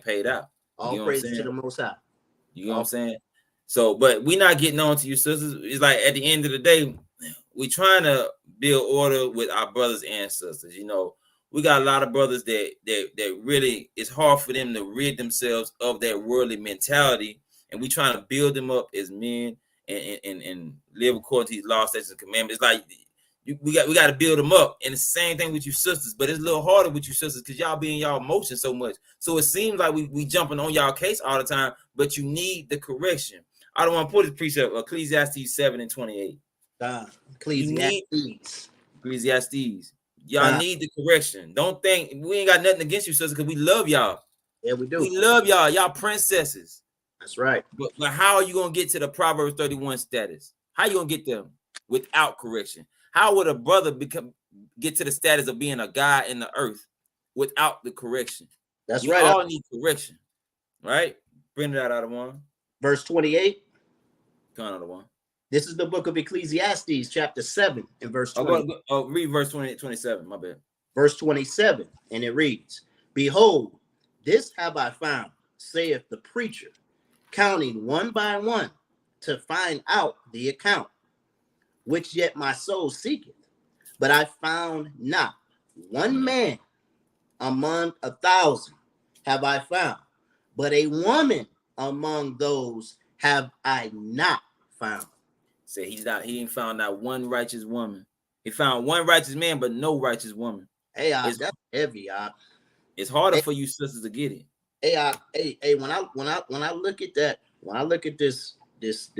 Speaker 14: paid out.
Speaker 15: All praise to the Most High.
Speaker 14: You know what I'm saying? So, but we not getting on to you, sisters. It's like at the end of the day, we trying to build order with our brothers and sisters. You know, we got a lot of brothers that really, it's hard for them to rid themselves of that worldly mentality, and we trying to build them up as men and live according to these laws, statutes, and commandments. It's like we got to build them up, and it's the same thing with you sisters, but it's a little harder with you sisters because y'all be in y'all emotions so much. So it seems like we jumping on y'all case all the time, but you need the correction. I don't want to put this precept, Ecclesiastes 7:28. Ecclesiastes. Y'all need the correction. Don't think we ain't got nothing against you, sisters, because we love y'all.
Speaker 15: Yeah, we do.
Speaker 14: We love y'all. Y'all princesses.
Speaker 15: That's right.
Speaker 14: But how are you gonna get to the Proverbs 31 status? How you gonna get them without correction? How would a brother get to the status of being a guy in the earth without the correction?
Speaker 15: That's
Speaker 14: right.
Speaker 15: You
Speaker 14: all need correction, right? Bring it out of one.
Speaker 15: Verse 28.
Speaker 14: Come out of one.
Speaker 15: This is the book of Ecclesiastes, chapter 7, and verse 20.
Speaker 14: Read verse 27. My bad.
Speaker 15: Verse 27, and it reads, "Behold, this have I found, saith the preacher, counting one by one to find out the account, which yet my soul seeketh, but I found not. One man among 1,000 have I found, but a woman among those have I not found."
Speaker 14: Say he ain't found not one righteous woman. He found one righteous man, but no righteous woman.
Speaker 15: Hey, that's heavy,
Speaker 14: It's harder for you sisters to get it.
Speaker 15: Hey, when I look at that, when I look at this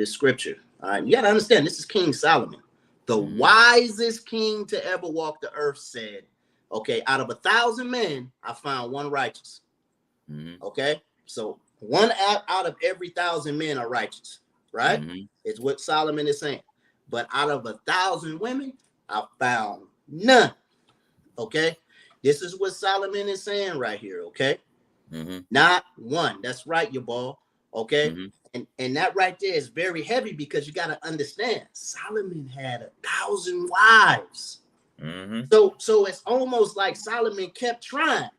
Speaker 15: scripture, all right, you gotta understand, this is King Solomon, the wisest king to ever walk the earth, said, okay, out of 1,000 men, I found one righteous. Okay, so one out of every 1,000 men are righteous, right? It's what Solomon is saying. But out of 1,000 women, I found none. Okay, This is what Solomon is saying right here, okay?
Speaker 14: Mm-hmm.
Speaker 15: Not one. That's right, your ball. Okay.
Speaker 14: Mm-hmm.
Speaker 15: And that right there is very heavy because you got to understand Solomon had 1,000 wives.
Speaker 14: Mm-hmm.
Speaker 15: So it's almost like Solomon kept trying.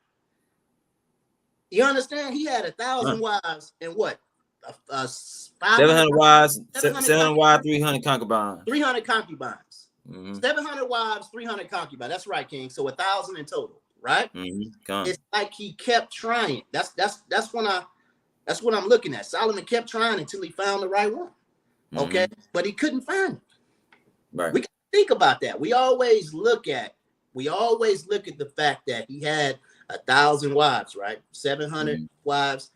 Speaker 15: You understand? He had 1,000 wives and what?
Speaker 14: 700 wives, 700 wives, 300 concubines.
Speaker 15: 300 concubines.
Speaker 14: Mm-hmm.
Speaker 15: 700 wives, 300 concubines. That's right, King. So 1,000 in total, right?
Speaker 14: Mm-hmm.
Speaker 15: It's like he kept trying. That's what I'm looking at. Solomon kept trying until he found the right one. Okay, but he couldn't find it.
Speaker 14: Right.
Speaker 15: We can think about that. We always look at the fact that he had 1,000 wives, right? 700 wives,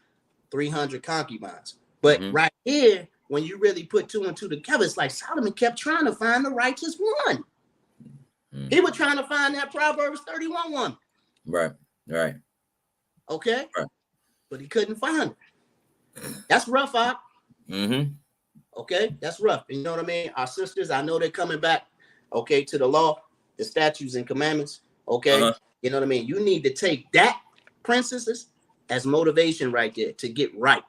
Speaker 15: 300 concubines. But right here, when you really put two and two together, it's like Solomon kept trying to find the righteous one. He was trying to find that Proverbs 31 one.
Speaker 14: Right.
Speaker 15: Okay.
Speaker 14: Right.
Speaker 15: But he couldn't find it. That's rough, Op. Okay, that's rough. You know what I mean? Our sisters, I know they're coming back, okay, to the law, the statutes and commandments. Okay, you know what I mean? You need to take that, princesses, as motivation right there to get right.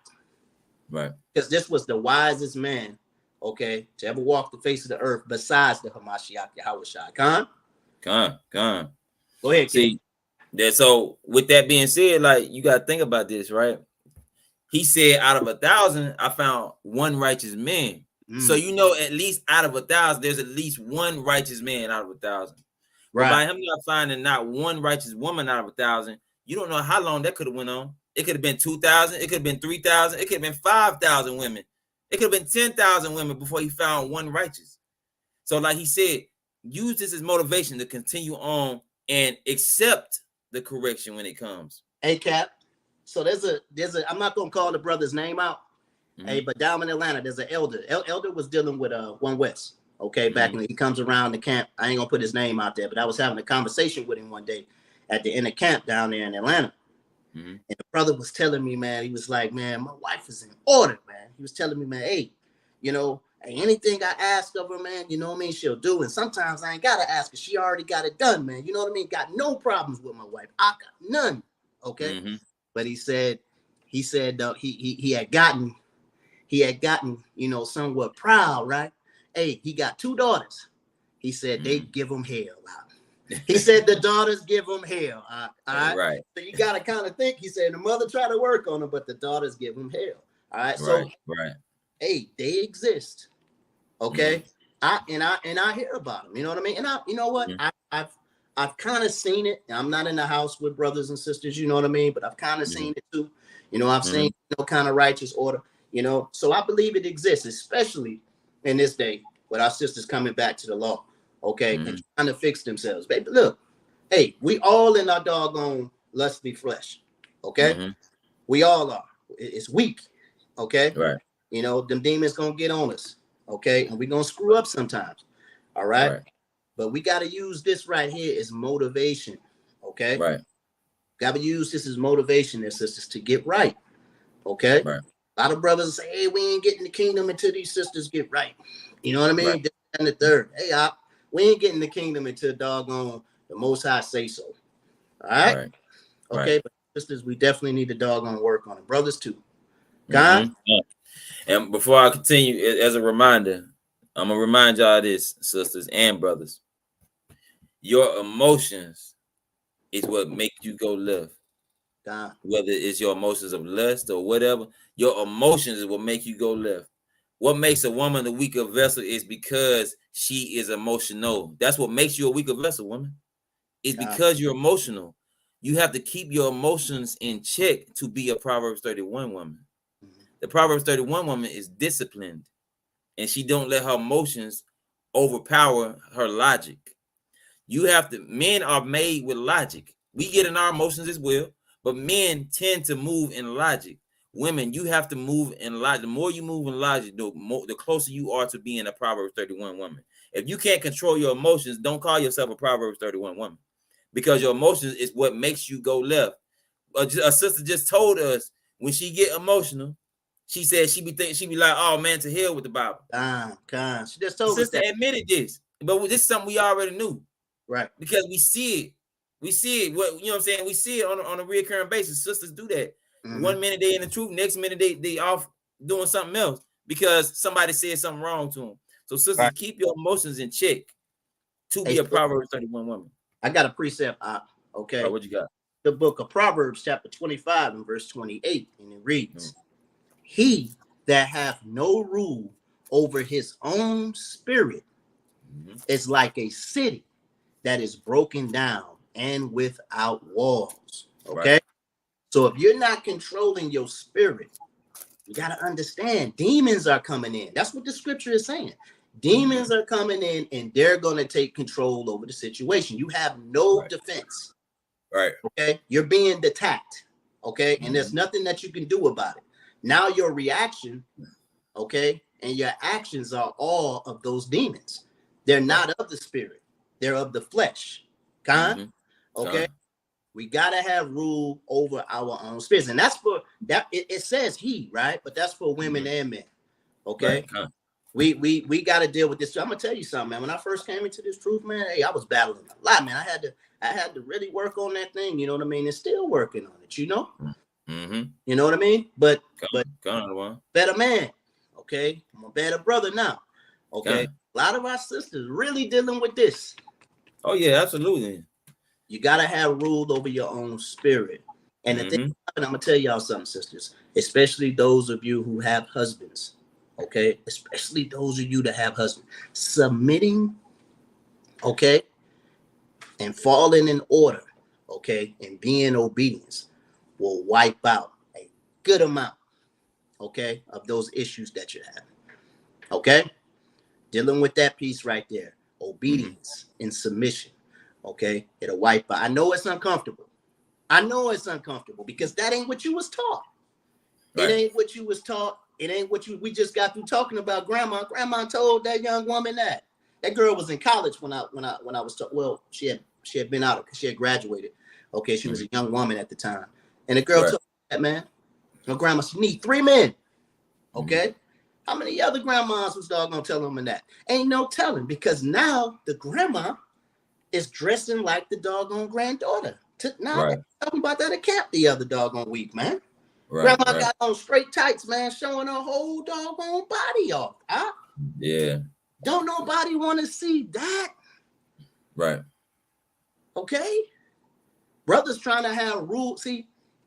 Speaker 14: Right.
Speaker 15: Because this was the wisest man, okay, to ever walk the face of the earth besides the Hamashiach Yahushua.
Speaker 14: Con.
Speaker 15: Go ahead,
Speaker 14: see that. So with that being said, like you got to think about this, right? He said, out of 1,000, I found one righteous man. So you know, at least out of 1,000, there's at least one righteous man out of 1,000. Right. But by him not finding not one righteous woman out of 1,000, you don't know how long that could have went on. It could have been 2,000. It could have been 3,000. It could have been 5,000 women. It could have been 10,000 women before he found one righteous. So like he said, use this as motivation to continue on and accept the correction when it comes.
Speaker 15: Hey, Cap. So there's a I'm not gonna call the brother's name out. Hey, but down in Atlanta, there's an elder. Elder was dealing with One West. Okay, back when he comes around the camp. I ain't gonna put his name out there, but I was having a conversation with him one day at the inner camp down there in Atlanta. And the brother was telling me, man, he was like, man, my wife is in order, man. He was telling me, man, hey, you know, anything I ask of her, man, you know what I mean, she'll do. And sometimes I ain't gotta ask her. She already got it done, man. You know what I mean? Got no problems with my wife. I got none. Okay. But he said he had gotten, you know, somewhat proud, right? Hey, he got 2 daughters. He said they give him hell. He said the daughters give him hell. All right.
Speaker 14: Right.
Speaker 15: So you gotta kind of think. He said the mother try to work on him, but the daughters give him hell. All right. So hey, they exist. Okay. I hear about them. You know what I mean? And you know what? I've kind of seen it. I'm not in the house with brothers and sisters, you know what I mean? But I've kind of seen it too. You know, I've seen kind of righteous order, you know. So I believe it exists, especially in this day with our sisters coming back to the law, okay, and trying to fix themselves. Baby, look, hey, we all in our doggone lustly flesh, okay? We all are. It's weak, okay?
Speaker 14: Right.
Speaker 15: You know, them demons gonna get on us, okay? And we're gonna screw up sometimes, all right? But we got to use this right here as motivation, okay?
Speaker 14: Right.
Speaker 15: Got to use this as motivation, and sisters, to get right, okay?
Speaker 14: Right.
Speaker 15: A lot of brothers say, hey, we ain't getting the kingdom until these sisters get right. You know what I mean?
Speaker 14: Right.
Speaker 15: This and the third. Hey, we ain't getting the kingdom until doggone the Most High say so. All right? Okay, but sisters, we definitely need to doggone work on it. Brothers too. God?
Speaker 14: And before I continue, as a reminder, I'm going to remind y'all this, sisters and brothers. Your emotions is what make you go left.
Speaker 15: God.
Speaker 14: Whether it's your emotions of lust or whatever, your emotions is what make you go left. What makes a woman a weaker vessel is because she is emotional. That's what makes you a weaker vessel, woman. It's because you're emotional. You have to keep your emotions in check to be a Proverbs 31 woman. The Proverbs 31 woman is disciplined, and she don't let her emotions overpower her logic. You have to, men are made with logic. We get in our emotions as well, but men tend to move in logic. Women, you have to move in logic. The more you move in logic, the closer you are to being a Proverbs 31 woman. If you can't control your emotions, don't call yourself a Proverbs 31 woman, because your emotions is what makes you go left. A sister just told us when she get emotional, she said she be like, oh man, to hell with the Bible.
Speaker 15: She just told us
Speaker 14: sister
Speaker 15: that.
Speaker 14: admitted this, but this is something we already knew.
Speaker 15: Right.
Speaker 14: Because we see it. We see it. What you know what I'm saying? We see it on a recurring basis. Sisters do that. One minute they in the truth, next minute they off doing something else because somebody said something wrong to them. So sisters, keep your emotions in check to be a Proverbs 31 woman.
Speaker 15: I got a precept. Okay.
Speaker 14: What you got?
Speaker 15: The book of Proverbs, chapter 25 and verse 28, and it reads, "He that hath no rule over his own spirit is like a city that is broken down and without walls." Okay. So if you're not controlling your spirit, you got to understand demons are coming in. That's what the scripture is saying. Demons are coming in and they're going to take control over the situation. You have no defense.
Speaker 14: Right.
Speaker 15: Okay. You're being attacked. Okay. And there's nothing that you can do about it. Now your reaction, okay, and your actions are all of those demons. They're not of the spirit. They're of the flesh. Okay. We gotta have rule over our own spirits, and that's for that. It says he, right? But that's for women and men. Okay. We got to deal with this. I'm gonna tell you something, man. When I first came into this truth, man, hey, I was battling a lot, man. I had to really work on that thing. You know what I mean? And still working on it. You know. You know what I mean? But better man. Okay, I'm a better brother now. Okay, a lot of our sisters really dealing with this.
Speaker 14: Oh yeah, absolutely.
Speaker 15: You gotta have rule over your own spirit. And the thing, I'm gonna tell y'all something, sisters, especially those of you who have husbands. Okay, especially those of you that have husbands, submitting, okay, and falling in order, okay, and being obedience will wipe out a good amount, okay, of those issues that you're having. Okay, dealing with that piece right there, obedience and submission. Okay, it'll wipe out. I know it's uncomfortable. I know it's uncomfortable because that ain't what you was taught. It ain't what you was taught. It ain't what we just got through talking about. Grandma told that young woman that girl was in college when I was taught. Well, she had been out because she had graduated. Okay, she was a young woman at the time, and the girl told that man, her grandma, she need 3 men. Okay, how many other grandmas was doggone telling them that? Ain't no telling because now the grandma is dressing like the doggone granddaughter. Talking about that at camp the other doggone week, man. Grandma got on straight tights, man, showing her whole doggone body off.
Speaker 14: Yeah.
Speaker 15: Don't nobody want to see that.
Speaker 14: Right.
Speaker 15: Okay. Brothers trying to have rule. See,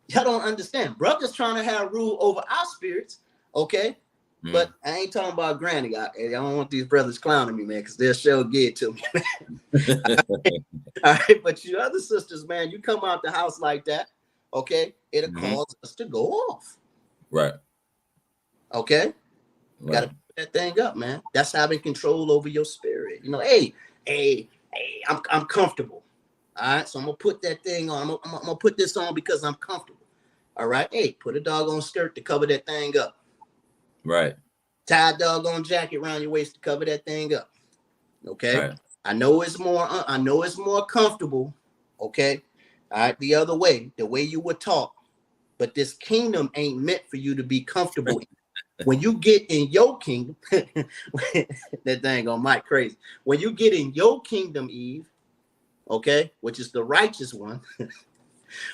Speaker 15: y'all don't understand. Brothers trying to have rule over our spirits. Okay. But I ain't talking about granny. I don't want these brothers clowning me, man, because they'll sure get to me. All right. But you other sisters, man, you come out the house like that. Okay, it'll cause us to go off.
Speaker 14: Right.
Speaker 15: Okay. Gotta put that thing up, man. That's having control over your spirit. You know, hey, I'm comfortable. All right. So I'm gonna put that thing on. I'm gonna put this on because I'm comfortable. All right. Hey, put a doggone skirt to cover that thing up.
Speaker 14: Right.
Speaker 15: Tie a doggone jacket around your waist to cover that thing up. Okay. Right. I know it's more comfortable. Okay. All right, the other way, the way you were taught, but this kingdom ain't meant for you to be comfortable. When you get in your kingdom, that thing on Mike crazy. When you get in your kingdom, Eve, okay, which is the righteous one,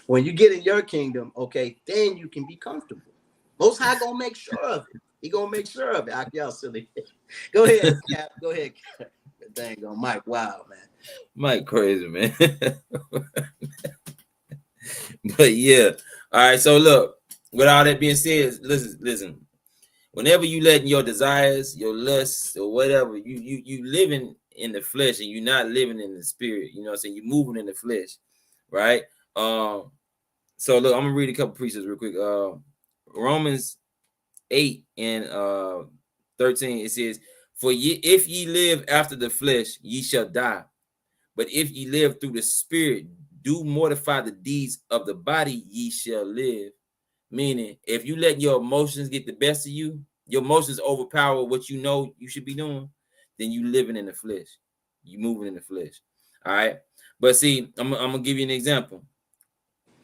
Speaker 15: when you get in your kingdom, okay, then you can be comfortable. Most High gonna make sure of it. He gonna make sure of it. Y'all silly. Go ahead, Cap. Go ahead. That thing on Mike. Wow, man.
Speaker 14: Mike crazy, man. But yeah, all right. So look, with all that being said, listen. Whenever you letting your desires, your lusts, or whatever, you living in the flesh and you're not living in the spirit. You know what I'm saying? You're moving in the flesh, right? So look, I'm gonna read a couple precepts real quick. Romans 8 and 13. It says, "For if ye live after the flesh, ye shall die. But if ye live through the spirit, do mortify the deeds of the body, ye shall live." Meaning, if you let your emotions get the best of you, your emotions overpower what you know you should be doing, then you living in the flesh. You moving in the flesh. All right. But see, I'm gonna give you an example.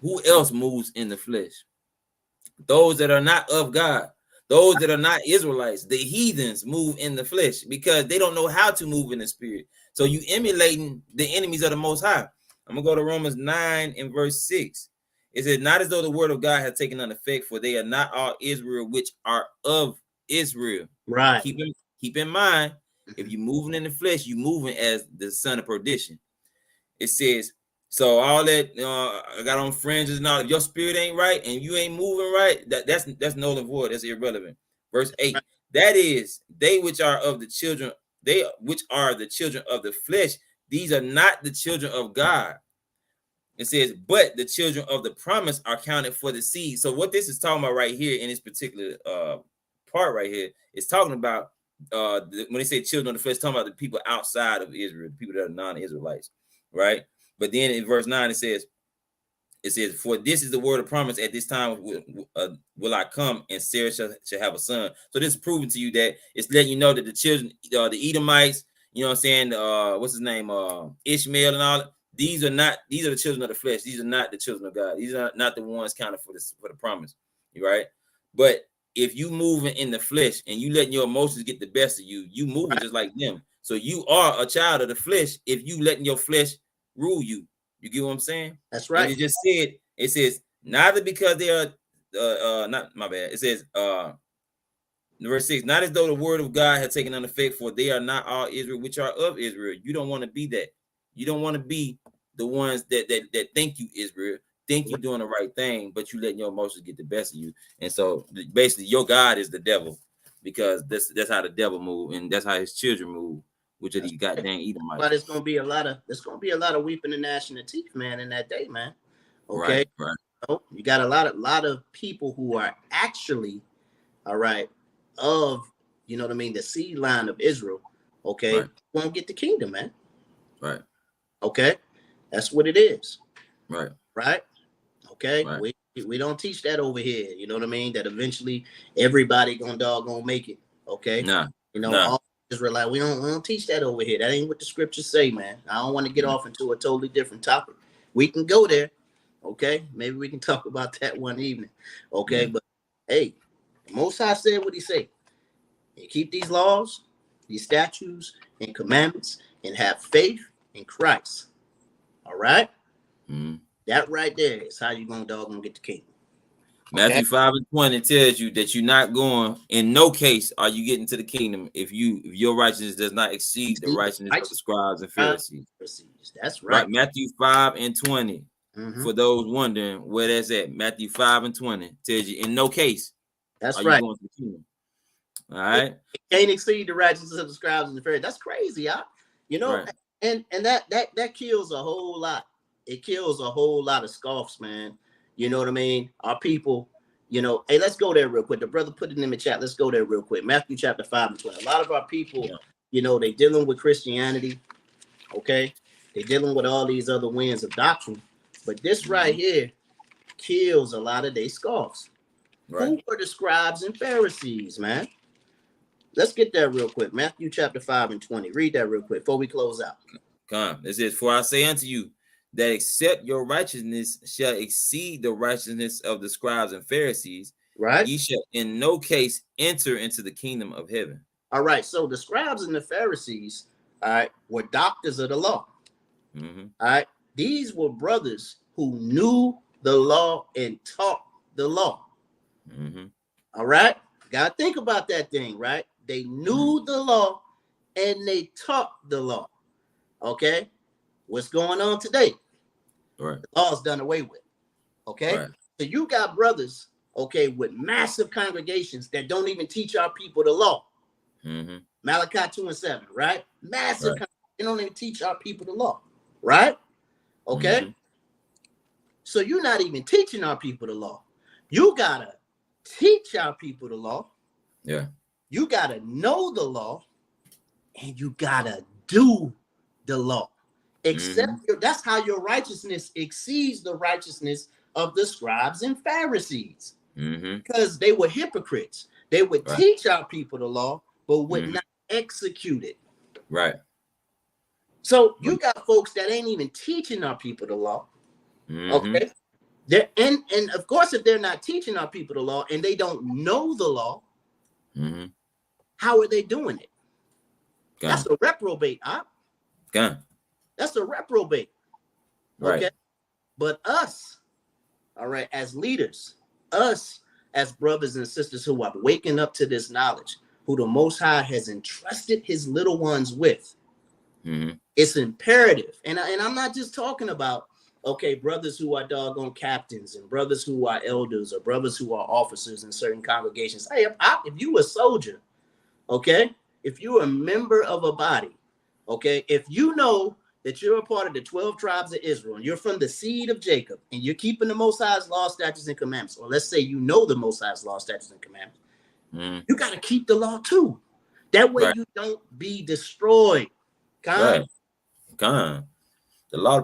Speaker 14: Who else moves in the flesh? Those that are not of God. Those that are not Israelites, the heathens, move in the flesh because they don't know how to move in the spirit. So you emulating the enemies of the Most High. I'm gonna go to Romans 9 and verse 6. It says, not as though the word of God had taken on effect, for they are not all Israel which are of Israel.
Speaker 15: Right.
Speaker 14: Keep in mind, if you're moving in the flesh, you're moving as the son of perdition. It says, so all that I got on fringes and all, if your spirit ain't right and you ain't moving right, that's null and void. That's irrelevant. Verse 8, that is, they which are of the children, they which are the children of the flesh, these are not the children of God. It says, but the children of the promise are counted for the seed. So what this is talking about right here in this particular part right here, is talking about when they say children of the flesh, talking about the people outside of Israel, the people that are non-Israelites, right? But then in verse 9 it says, for this is the word of promise, at this time will I come, and Sarah shall have a son. So this is proving to you that it's letting you know that the children, the Edomites, you know what I'm saying, what's his name, Ishmael and all, these are the children of the flesh. These are not the children of God. These are not the ones counted for the promise, right? But if you moving in the flesh and you letting your emotions get the best of you, you moving just like them. So you are a child of the flesh if you letting your flesh rule you. You get what I'm saying?
Speaker 15: That's right.
Speaker 14: And it just said, it says, neither because they are not my bad. It says verse 6, not as though the word of God had taken on effect, for they are not all Israel which are of Israel. You don't want to be that. You don't want to be the ones that think you Israel, think you're doing the right thing, but you letting your emotions get the best of you. And so basically your God is the devil, because that's how the devil move, and that's how his children move, which are these goddamn Edomites.
Speaker 15: But there's gonna be a lot of weeping and gnashing of teeth, man, in that day, man. Okay.
Speaker 14: Right.
Speaker 15: You got a lot of people who are actually, all right, of, you know what I mean, the seed line of Israel, okay, won't get the kingdom, man.
Speaker 14: Right.
Speaker 15: Okay, that's what it is.
Speaker 14: Right.
Speaker 15: Right. Okay.
Speaker 14: Right.
Speaker 15: We don't teach that over here. You know what I mean? That eventually everybody gonna make it. Okay.
Speaker 14: Nah.
Speaker 15: You know, all Israelite, we don't teach that over here. That ain't what the scriptures say, man. I don't want to get off into a totally different topic. We can go there. Okay. Maybe we can talk about that one evening. Okay. But hey, the Most High said what he said. You keep these laws, these statutes and commandments, and have faith in Christ. All right. That right there is how you're gonna get the kingdom.
Speaker 14: Matthew 5 and 20 tells you that you're not going, in no case are you getting to the kingdom if your righteousness does not exceed the righteousness of the scribes and Pharisees.
Speaker 15: That's right.
Speaker 14: Matthew 5 and 20. For those wondering where that's at, Matthew 5 and 20 tells you in no case
Speaker 15: that's
Speaker 14: are
Speaker 15: right.
Speaker 14: you going to the kingdom. All right.
Speaker 15: It can't exceed the righteousness of the scribes and the Pharisees. That's crazy, y'all. You know, and that kills a whole lot. It kills a whole lot of scoffs, man. You know what I mean? Our people, you know, hey, let's go there real quick. The brother put it in the chat. Let's go there real quick. Matthew chapter 5 and 20. A lot of our people, you know, they dealing with Christianity. Okay. They dealing with all these other winds of doctrine. But this right here kills a lot of their scoffs. Who were the scribes and Pharisees, man? Let's get there real quick. Matthew chapter 5 and 20. Read that real quick before we close out.
Speaker 14: Come. It says, for I say unto you, that except your righteousness shall exceed the righteousness of the scribes and Pharisees, ye shall in no case enter into the kingdom of heaven.
Speaker 15: All right. So the scribes and the Pharisees, all right, were doctors of the law. All right. These were brothers who knew the law and taught the law. All right. Gotta think about that thing, right? They knew the law and they taught the law. Okay. What's going on today?
Speaker 14: Right.
Speaker 15: The law's done away with. Okay. So you got brothers, okay, with massive congregations that don't even teach our people the law. Malachi 2 and 7, right? Massive. They don't even teach our people the law, right? Okay. So you're not even teaching our people the law. You gotta teach our people the law. You gotta know the law, and you gotta do the law. Except that's how your righteousness exceeds the righteousness of the scribes and Pharisees. Because they were hypocrites. They would teach our people the law, but would not execute it.
Speaker 14: Right.
Speaker 15: So you got folks that ain't even teaching our people the law. Okay. And of course, if they're not teaching our people the law and they don't know the law, how are they doing it? That's a reprobate. That's a reprobate.
Speaker 14: Right.
Speaker 15: Okay. But us, all right, as leaders, us as brothers and sisters who are waking up to this knowledge, who the Most High has entrusted his little ones with, it's imperative. And I'm not just talking about, okay, brothers who are doggone captains and brothers who are elders or brothers who are officers in certain congregations. Hey, if you a soldier, okay, if you're a member of a body, okay, if you know that you're a part of the 12 tribes of Israel and you're from the seed of Jacob and you're keeping the Most High's law, statutes, and commandments, or let's say you know the Most High's law, statutes, and commandments, you got to keep the law too. That way you don't be destroyed.
Speaker 14: Right. The law,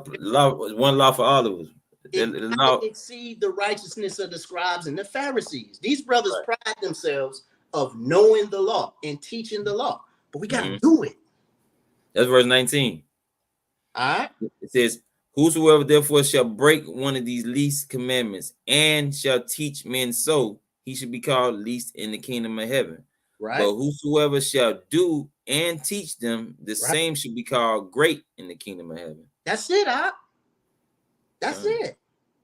Speaker 14: one law for all of us.
Speaker 15: It cannot exceed the righteousness of the scribes and the Pharisees. These brothers pride themselves of knowing the law and teaching the law, but we got to do it.
Speaker 14: That's verse 19.
Speaker 15: All right.
Speaker 14: It says, whosoever therefore shall break one of these least commandments and shall teach men so, he should be called least in the kingdom of heaven.
Speaker 15: Right.
Speaker 14: But whosoever shall do and teach them, the same should be called great in the kingdom of heaven.
Speaker 15: That's it, That's it.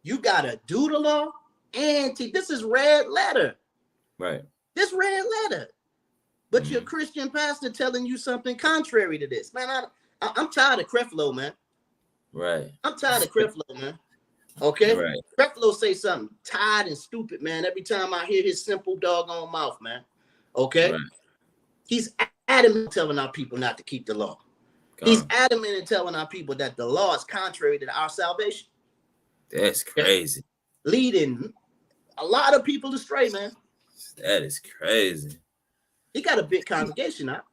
Speaker 15: You gotta do the law and teach. This is red letter.
Speaker 14: Right.
Speaker 15: This red letter. But your Christian pastor telling you something contrary to this. Man, I'm tired of Creflo, man.
Speaker 14: Right.
Speaker 15: I'm tired of Creflo, man. Okay?
Speaker 14: Right.
Speaker 15: Creflo say something tired and stupid, man, every time I hear his simple doggone mouth, man. Okay?
Speaker 14: Right.
Speaker 15: He's adamant telling our people not to keep the law. He's adamant in telling our people that the law is contrary to our salvation.
Speaker 14: That's crazy.
Speaker 15: Leading a lot of people astray, man.
Speaker 14: That is crazy.
Speaker 15: He got a big congregation now.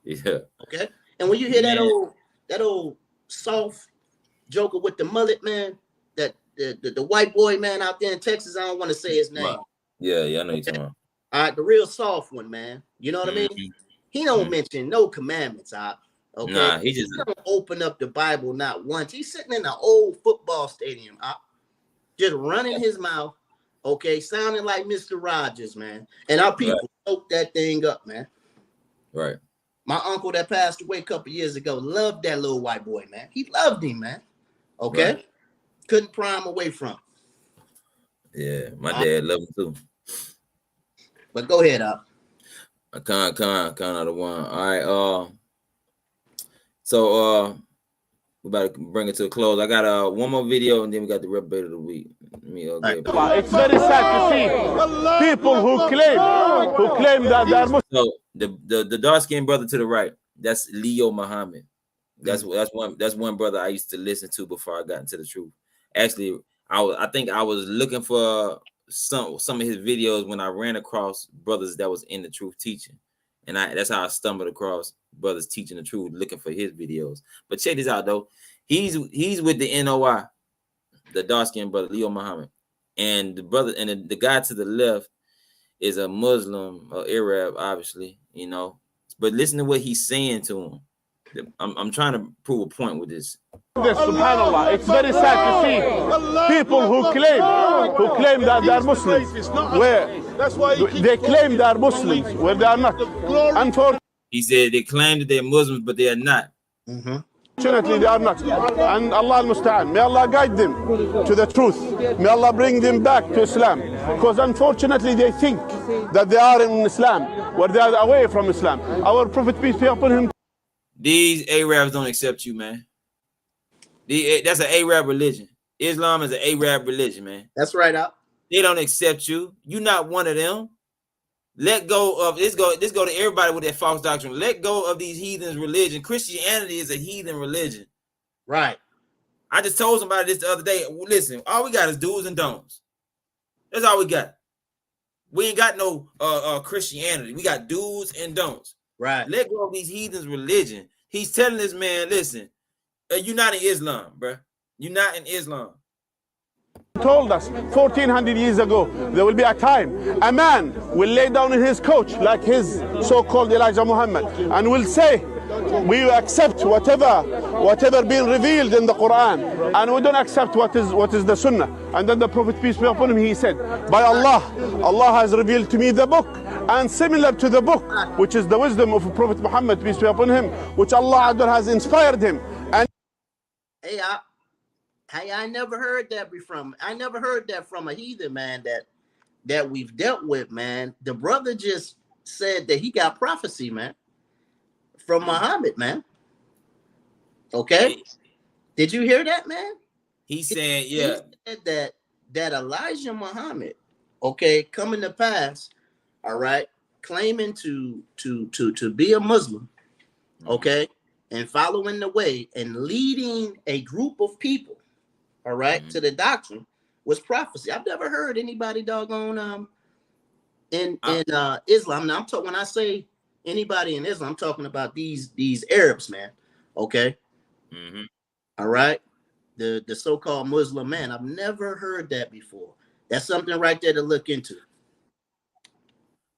Speaker 14: Yeah.
Speaker 15: Okay. And when you hear that old soft joker with the mullet, man, that the white boy, man, out there in Texas, I don't want to say his name.
Speaker 14: Yeah, I know you're talking about.
Speaker 15: All right, the real soft one, man. You know what I mean? He don't mention no commandments, okay?
Speaker 14: Nah, he just
Speaker 15: don't open up the Bible not once. He's sitting in an old football stadium, just running his mouth, okay, sounding like Mr. Rogers, man. And our people soak that thing up, man.
Speaker 14: Right.
Speaker 15: My uncle that passed away a couple years ago loved that little white boy, man. He loved him, man. Okay?
Speaker 14: Right.
Speaker 15: Couldn't pry him away from him.
Speaker 14: Yeah, my dad loved him too.
Speaker 15: But go ahead,
Speaker 14: I can't out of one. All right. So we about to bring it to a close. I got one more video and then we got the reprobate of the week.
Speaker 5: It's very sad to see people who claim that they are Muslim.
Speaker 14: So the dark-skinned brother to the right, that's Leo Muhammad. That's one brother I used to listen to before I got into the truth. Actually, I think I was looking for some of his videos when I ran across brothers that was in the truth teaching, and that's how I stumbled across brothers teaching the truth, looking for his videos. But check this out though, he's with the NOI, the dark-skinned brother Leo Muhammad, and the brother and the guy to the left is a Muslim or Arab, obviously, you know. But listen to what he's saying to him. I'm trying to prove a point with this.
Speaker 5: Subhanallah, it's very sad to see people who claim that they are Muslims, where they claim they are Muslims, where they are not. Unfortunately,
Speaker 14: he said they claim that they're Muslims, but they are not.
Speaker 5: Unfortunately, they are not. And Allah al-Musta'an, may Allah guide them to the truth. May Allah bring them back to Islam. Because unfortunately, they think that they are in Islam, where they are away from Islam. Our Prophet, peace be upon him.
Speaker 14: These Arabs don't accept you, man. That's an Arab religion. Islam is an Arab religion, man.
Speaker 15: That's right,
Speaker 14: They don't accept you. You're not one of them. Let go of this. Go to everybody with that false doctrine. Let go of these heathens' religion. Christianity is a heathen religion.
Speaker 15: Right.
Speaker 14: I just told somebody this the other day. Listen, all we got is do's and don'ts. That's all we got. We ain't got no Christianity. We got do's and don'ts.
Speaker 15: Right.
Speaker 14: Let go of these heathens' religion. He's telling this man, listen, you're not in Islam, bro. You're not in Islam.
Speaker 5: Told us 1400 years ago there will be a time a man will lay down in his couch like his so-called Elijah Muhammad and will say we accept whatever being revealed in the Quran and we don't accept what is the Sunnah. And then the Prophet, peace be upon him, he said, by Allah has revealed to me the book, and similar to the book, which is the wisdom of Prophet Muhammad, peace be upon him, which Allah has inspired him. And
Speaker 15: hey, Hey, I never heard that from. I never heard that from a heathen, man. That we've dealt with, man. The brother just said that he got prophecy, man, from Muhammad, man. Okay, did you hear that, man?
Speaker 14: He said, yeah.
Speaker 15: He said that Elijah Muhammad, okay, coming to pass, all right, claiming to be a Muslim, okay, and following the way and leading a group of people, all right, to the doctrine was prophecy. I've never heard anybody doggone in Islam. Now I'm talking, when I say anybody in Islam, I'm talking about these Arabs, man. Okay. All right. The so-called Muslim man. I've never heard that before. That's something right there to look into.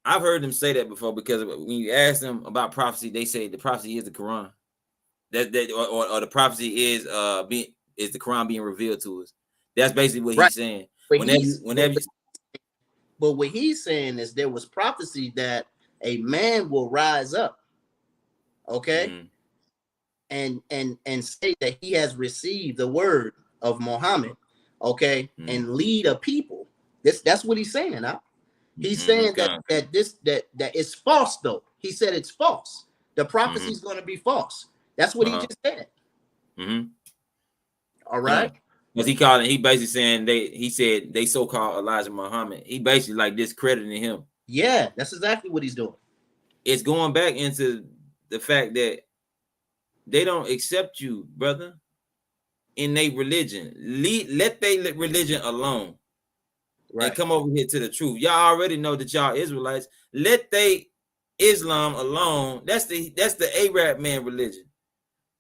Speaker 14: I've heard them say that before, because when you ask them about prophecy, they say the prophecy is the Quran. Or the prophecy is the Quran being revealed to us. That's basically what he's saying.
Speaker 15: But what he's saying is there was prophecy that a man will rise up, okay, and say that he has received the word of Muhammad, okay, and lead a people. That's what he's saying. Huh? He's saying that it's false, though. He said it's false. The prophecy is going to be false. That's what he just said. All right.
Speaker 14: Because he basically saying he said they so-called Elijah Muhammad. He basically like discrediting him.
Speaker 15: Yeah, that's exactly what he's doing.
Speaker 14: It's going back into the fact that they don't accept you, brother, in their religion. Let their religion alone. Right. And come over here to the truth. Y'all already know that y'all Israelites. Let they Islam alone. That's the Arab man religion.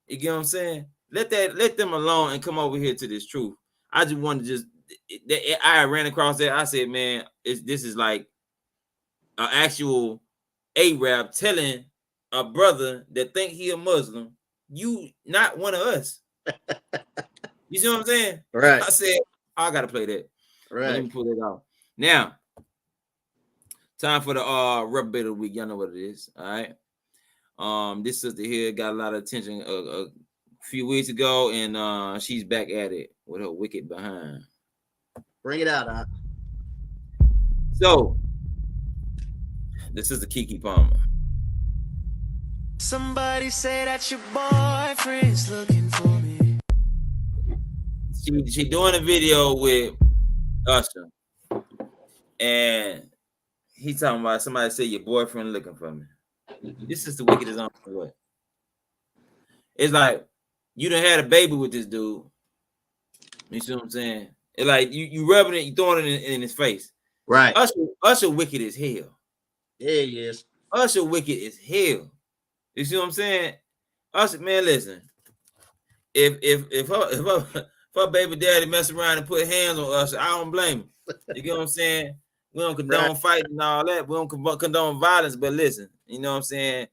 Speaker 14: You get what I'm saying? Let them alone and come over here to this truth. I just wanted to I ran across that. I said, man, this is like an actual Arab telling a brother that think he a Muslim, you not one of us. You see what I'm saying?
Speaker 15: Right.
Speaker 14: I said, I gotta play that.
Speaker 15: Right.
Speaker 14: Let me pull it out. Now, time for the rubber bit of the week. Y'all know what it is. All right. This sister here got a lot of attention a few weeks ago, and she's back at it with her wicked behind.
Speaker 15: Bring it out, huh?
Speaker 14: So, this is the Kiki Palmer.
Speaker 1: Somebody say that your boyfriend's looking for me.
Speaker 14: She doing a video with Usher, and he talking about somebody say your boyfriend looking for me. This is the wickedest on what. It's like you done had a baby with this dude. You see what I'm saying? It's like you rubbing it, you throwing it in his face.
Speaker 15: Right.
Speaker 14: Usher wicked as hell.
Speaker 15: Yeah, he is.
Speaker 14: Usher wicked as hell. You see what I'm saying? Usher, man, listen. If her baby daddy mess around and put hands on Usher, I don't blame him. You get what I'm saying? We don't condone fighting and all that. We don't condone violence, but listen, you know what I'm saying?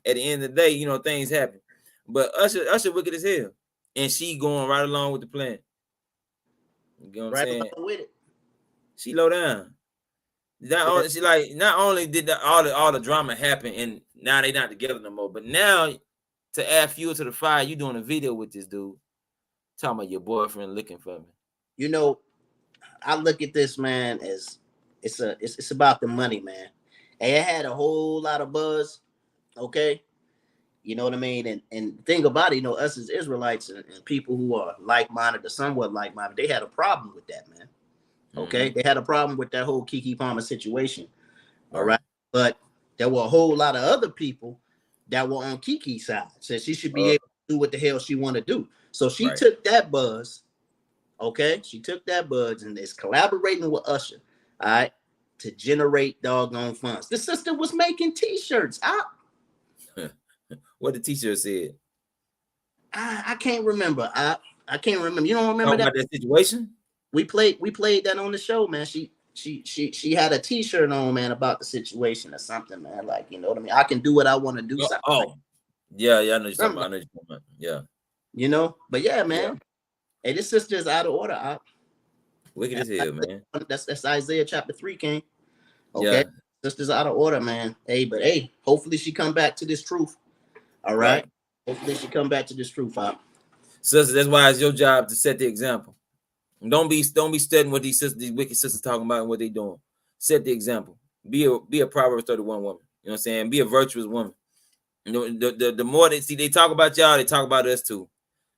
Speaker 14: At the end of the day, you know, things happen. But Usher wicked as hell. And she going right along with the plan. You know what I'm saying?
Speaker 15: With it.
Speaker 14: She low down. Not only did all the drama happen and now they not together no more, but now to add fuel to the fire, you doing a video with this dude talking about your boyfriend looking for me.
Speaker 15: You know, I look at this, man, as it's about the money, man. And it had a whole lot of buzz, okay? You know what I mean? And the thing about it, you know, us as Israelites and people who are like-minded or somewhat like-minded, they had a problem with that, man. Okay? They had a problem with that whole Keke Palmer situation. All right? But there were a whole lot of other people that were on Keke's side. Said she should be able to do what the hell she want to do. So she took that buzz, okay? She took that buzz and is collaborating with Usher, all right, to generate doggone funds. The sister was making T-shirts.
Speaker 14: What the T-shirt said?
Speaker 15: I can't remember. I can't remember. You don't remember that
Speaker 14: situation?
Speaker 15: We played that on the show, man. She had a T-shirt on, man, about the situation or something, man. Like, you know what I mean? I can do what I want to do.
Speaker 14: Yeah, I know you're talking about. I know you're talking about. Yeah.
Speaker 15: You know, but yeah, man. Hey, this sister is out of order.
Speaker 14: Wicked as hell, man.
Speaker 15: That's Isaiah chapter 3, King. Okay. Yeah. Sister's out of order, man. Hey, hopefully she come back to this truth. All right. Hopefully she come back to this truth,
Speaker 14: Sister, that's why it's your job to set the example. And don't be studying what these wicked sisters talking about and what they doing. Set the example. Be a Proverbs 31 woman. You know what I'm saying? Be a virtuous woman. You know, the more they talk about y'all, they talk about us too.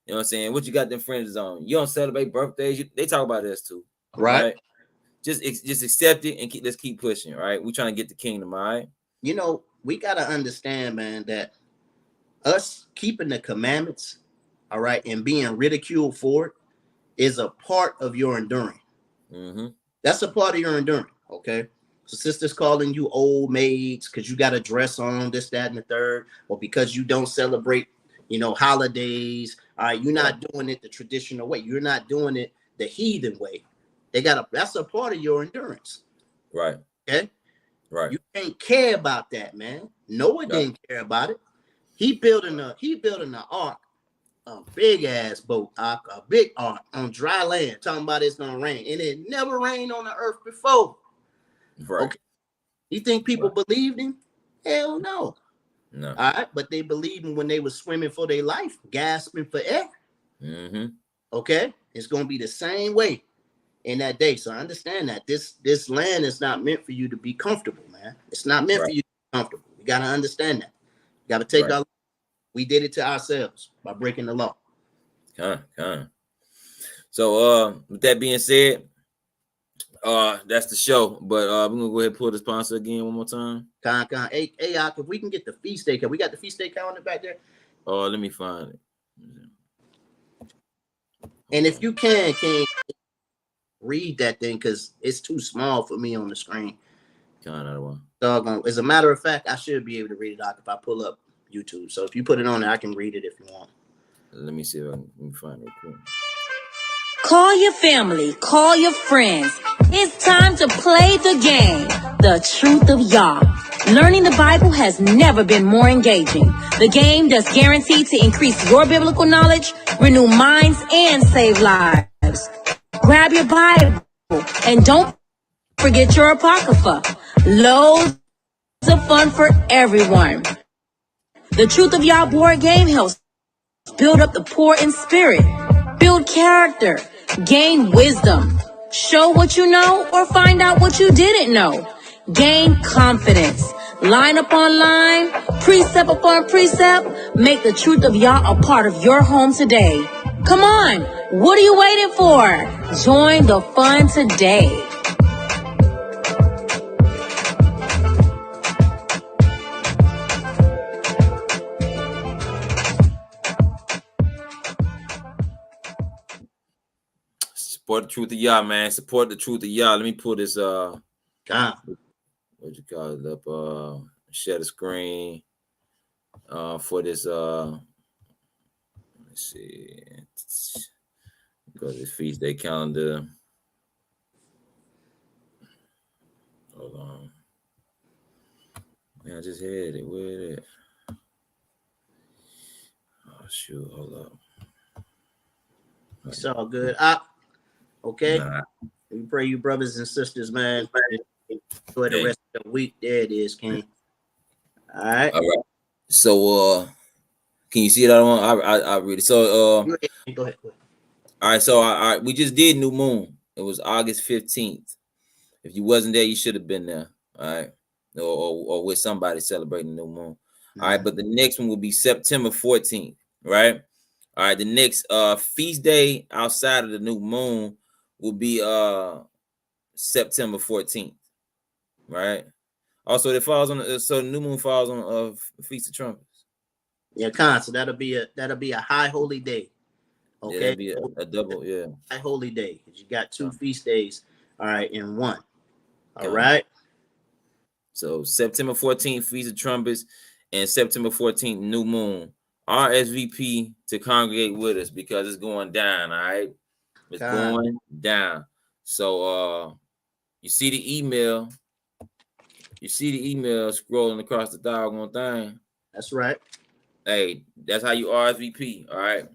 Speaker 14: You know what I'm saying? What you got them friends on? You don't celebrate birthdays, they talk about us too.
Speaker 15: Right.
Speaker 14: Just accept it and let's keep pushing. All right. We're trying to get the kingdom. All right.
Speaker 15: You know, we gotta understand, man, that us keeping the commandments, all right, and being ridiculed for it is a part of your enduring.
Speaker 14: Mm-hmm.
Speaker 15: That's a part of your enduring. Okay. So sisters calling you old maids because you got a dress on, this, that, and the third, or because you don't celebrate, you know, holidays. All right, you're not doing it the traditional way. You're not doing it the heathen way. That's a part of your endurance.
Speaker 14: Right.
Speaker 15: Okay.
Speaker 14: Right.
Speaker 15: You can't care about that, man. Noah didn't care about it. He building an ark, a big ass boat, a big ark on dry land, talking about it's gonna rain, and it never rained on the earth before.
Speaker 14: Right.
Speaker 15: Okay. You think people believed him? Hell no.
Speaker 14: No.
Speaker 15: All right, but they believed him when they were swimming for their life, gasping for air.
Speaker 14: Mm-hmm.
Speaker 15: Okay, it's gonna be the same way in that day. So I understand that this land is not meant for you to be comfortable, man. It's not meant for you to be comfortable. You gotta understand that. You gotta take our. We did it to ourselves by breaking the law.
Speaker 14: So with that being said, that's the show. But we're gonna go ahead and pull the sponsor again one more time.
Speaker 15: Hey, if we can get the feast day, we got the feast day calendar back there.
Speaker 14: Let me find it.
Speaker 15: And if you can read that thing because it's too small for me on the screen. As a matter of fact, I should be able to read it out if I pull up YouTube. So if you put it on there, I can read it if you want.
Speaker 14: Let me see if I can find it.
Speaker 8: Call your family, call your friends. It's time to play the game, The Truth of Yah. Learning the Bible has never been more engaging. The game that's guaranteed to increase your biblical knowledge, renew minds, and save lives. Grab your Bible and don't forget your Apocrypha. Loads of fun for everyone. The Truth of Yah board game helps build up the poor in spirit, build character, gain wisdom, show what you know or find out what you didn't know, gain confidence, line upon line, precept upon precept, make the Truth of Yah a part of your home today. Come on, what are you waiting for? Join the fun today.
Speaker 14: Support the Truth of Yah, man. Support the Truth of Yah. Let me pull this what you call it up, share the screen for this let's see, go to this feast day calendar. Hold on, man, I just had it. Where is it? Oh shoot, hold up.
Speaker 15: It's all good. Okay. We pray you brothers and sisters, man. Enjoy the rest of the week. There it is, King. All right.
Speaker 14: So can you see that one? I read it. So
Speaker 15: go ahead.
Speaker 14: All right, so we just did New Moon. It was August 15th. If you wasn't there, you should have been there. All right. Or with somebody celebrating New Moon. All right, but the next one will be September 14th, right? All right, the next feast day outside of the New Moon will be September 14th, right? Also, it falls on so the New Moon falls on Feast of Trumpets.
Speaker 15: Yeah, so that'll be a high holy day. Okay,
Speaker 14: yeah, that'll be a double,
Speaker 15: high holy day. You got two feast days, all right, in one. All right.
Speaker 14: So September 14th, Feast of Trumpets, and September 14th, New Moon. RSVP to congregate with us because it's going down. All right, it's going down. So you see the email. You see the email scrolling across the doggone thing.
Speaker 15: That's right.
Speaker 14: Hey, that's how you RSVP. All right.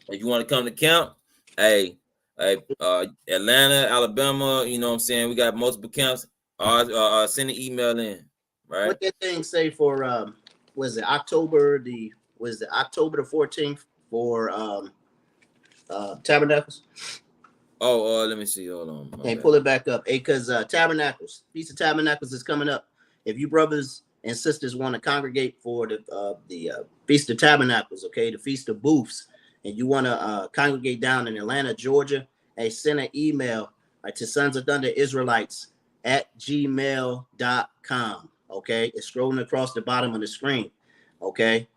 Speaker 14: If you want to come to camp, hey, Atlanta, Alabama, you know what I'm saying? We got multiple camps. Send an email in. Right.
Speaker 15: What that thing say for was it October the 14th for Tabernacles?
Speaker 14: Oh, let me see. Hold on.
Speaker 15: Hey, pull it back up. Hey, because Tabernacles, Feast of Tabernacles is coming up. If you brothers and sisters want to congregate for the Feast of Tabernacles, okay, the Feast of Booths, and you want to congregate down in Atlanta, Georgia, hey, send an email to Sons of Thunder Israelites at gmail.com. Okay, it's scrolling across the bottom of the screen. Okay,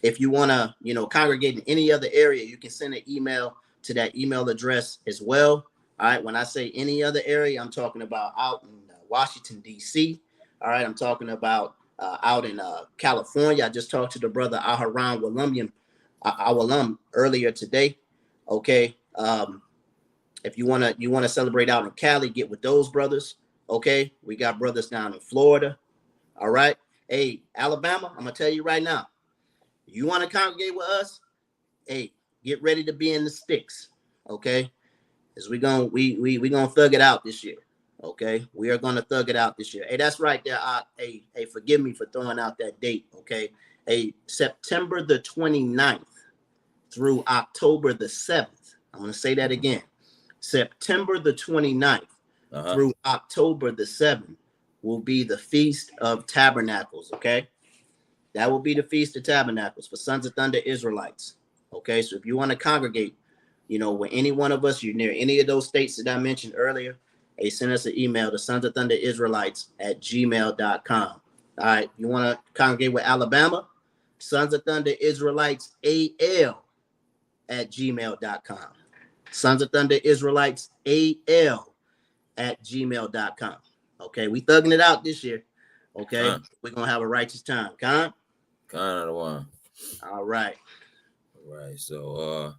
Speaker 15: if you want to, congregate in any other area, you can send an email to that email address as well. All right, when I say any other area, I'm talking about out in Washington, D.C. All right, I'm talking about out in California. I just talked to the brother Aharon Walam earlier today. Okay, if you wanna celebrate out in Cali, get with those brothers. Okay, we got brothers down in Florida. All right, hey, Alabama, I'm gonna tell you right now, you want to congregate with us? Hey, get ready to be in the sticks. Okay, because we gonna thug it out this year. Okay, we are gonna thug it out this year. Hey, that's right there. Hey, forgive me for throwing out that date. Okay, hey, September the 29th through October the 7th. I'm gonna say that again. September the 29th through October the 7th will be the Feast of Tabernacles. Okay, that will be the Feast of Tabernacles for Sons of Thunder Israelites. Okay, so if you want to congregate, with any one of us, you're near any of those states that I mentioned earlier, hey, send us an email to Sons of Thunder Israelites at gmail.com. All right, you want to congregate with Alabama, Sons of Thunder Israelites AL at gmail.com. Sons of Thunder Israelites AL at gmail.com. Okay, we thugging it out this year. Okay, we're gonna have a righteous time. Con
Speaker 14: of the one.
Speaker 15: All right.
Speaker 14: All right. So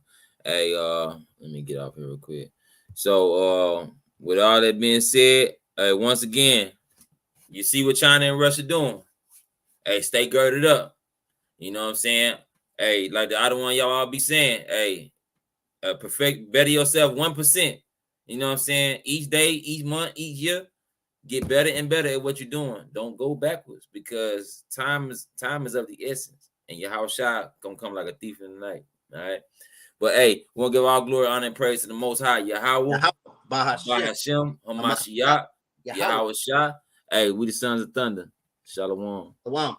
Speaker 14: hey, let me get off here real quick. So with all that being said, once again, you see what China and Russia doing. Hey, stay girded up. You know what I'm saying? Hey, like the other one y'all all be saying, hey, better yourself 1%. You know what I'm saying? Each day, each month, each year, get better and better at what you're doing. Don't go backwards, because time is of the essence, and your house shot gonna come like a thief in the night. All right. But hey, we'll give all glory, honor, and praise to the Most High, Yahweh, Bahashem, Hamashiach, Yahweh Shah. Hey, we the Sons of Thunder. Shalom.
Speaker 15: Shalom.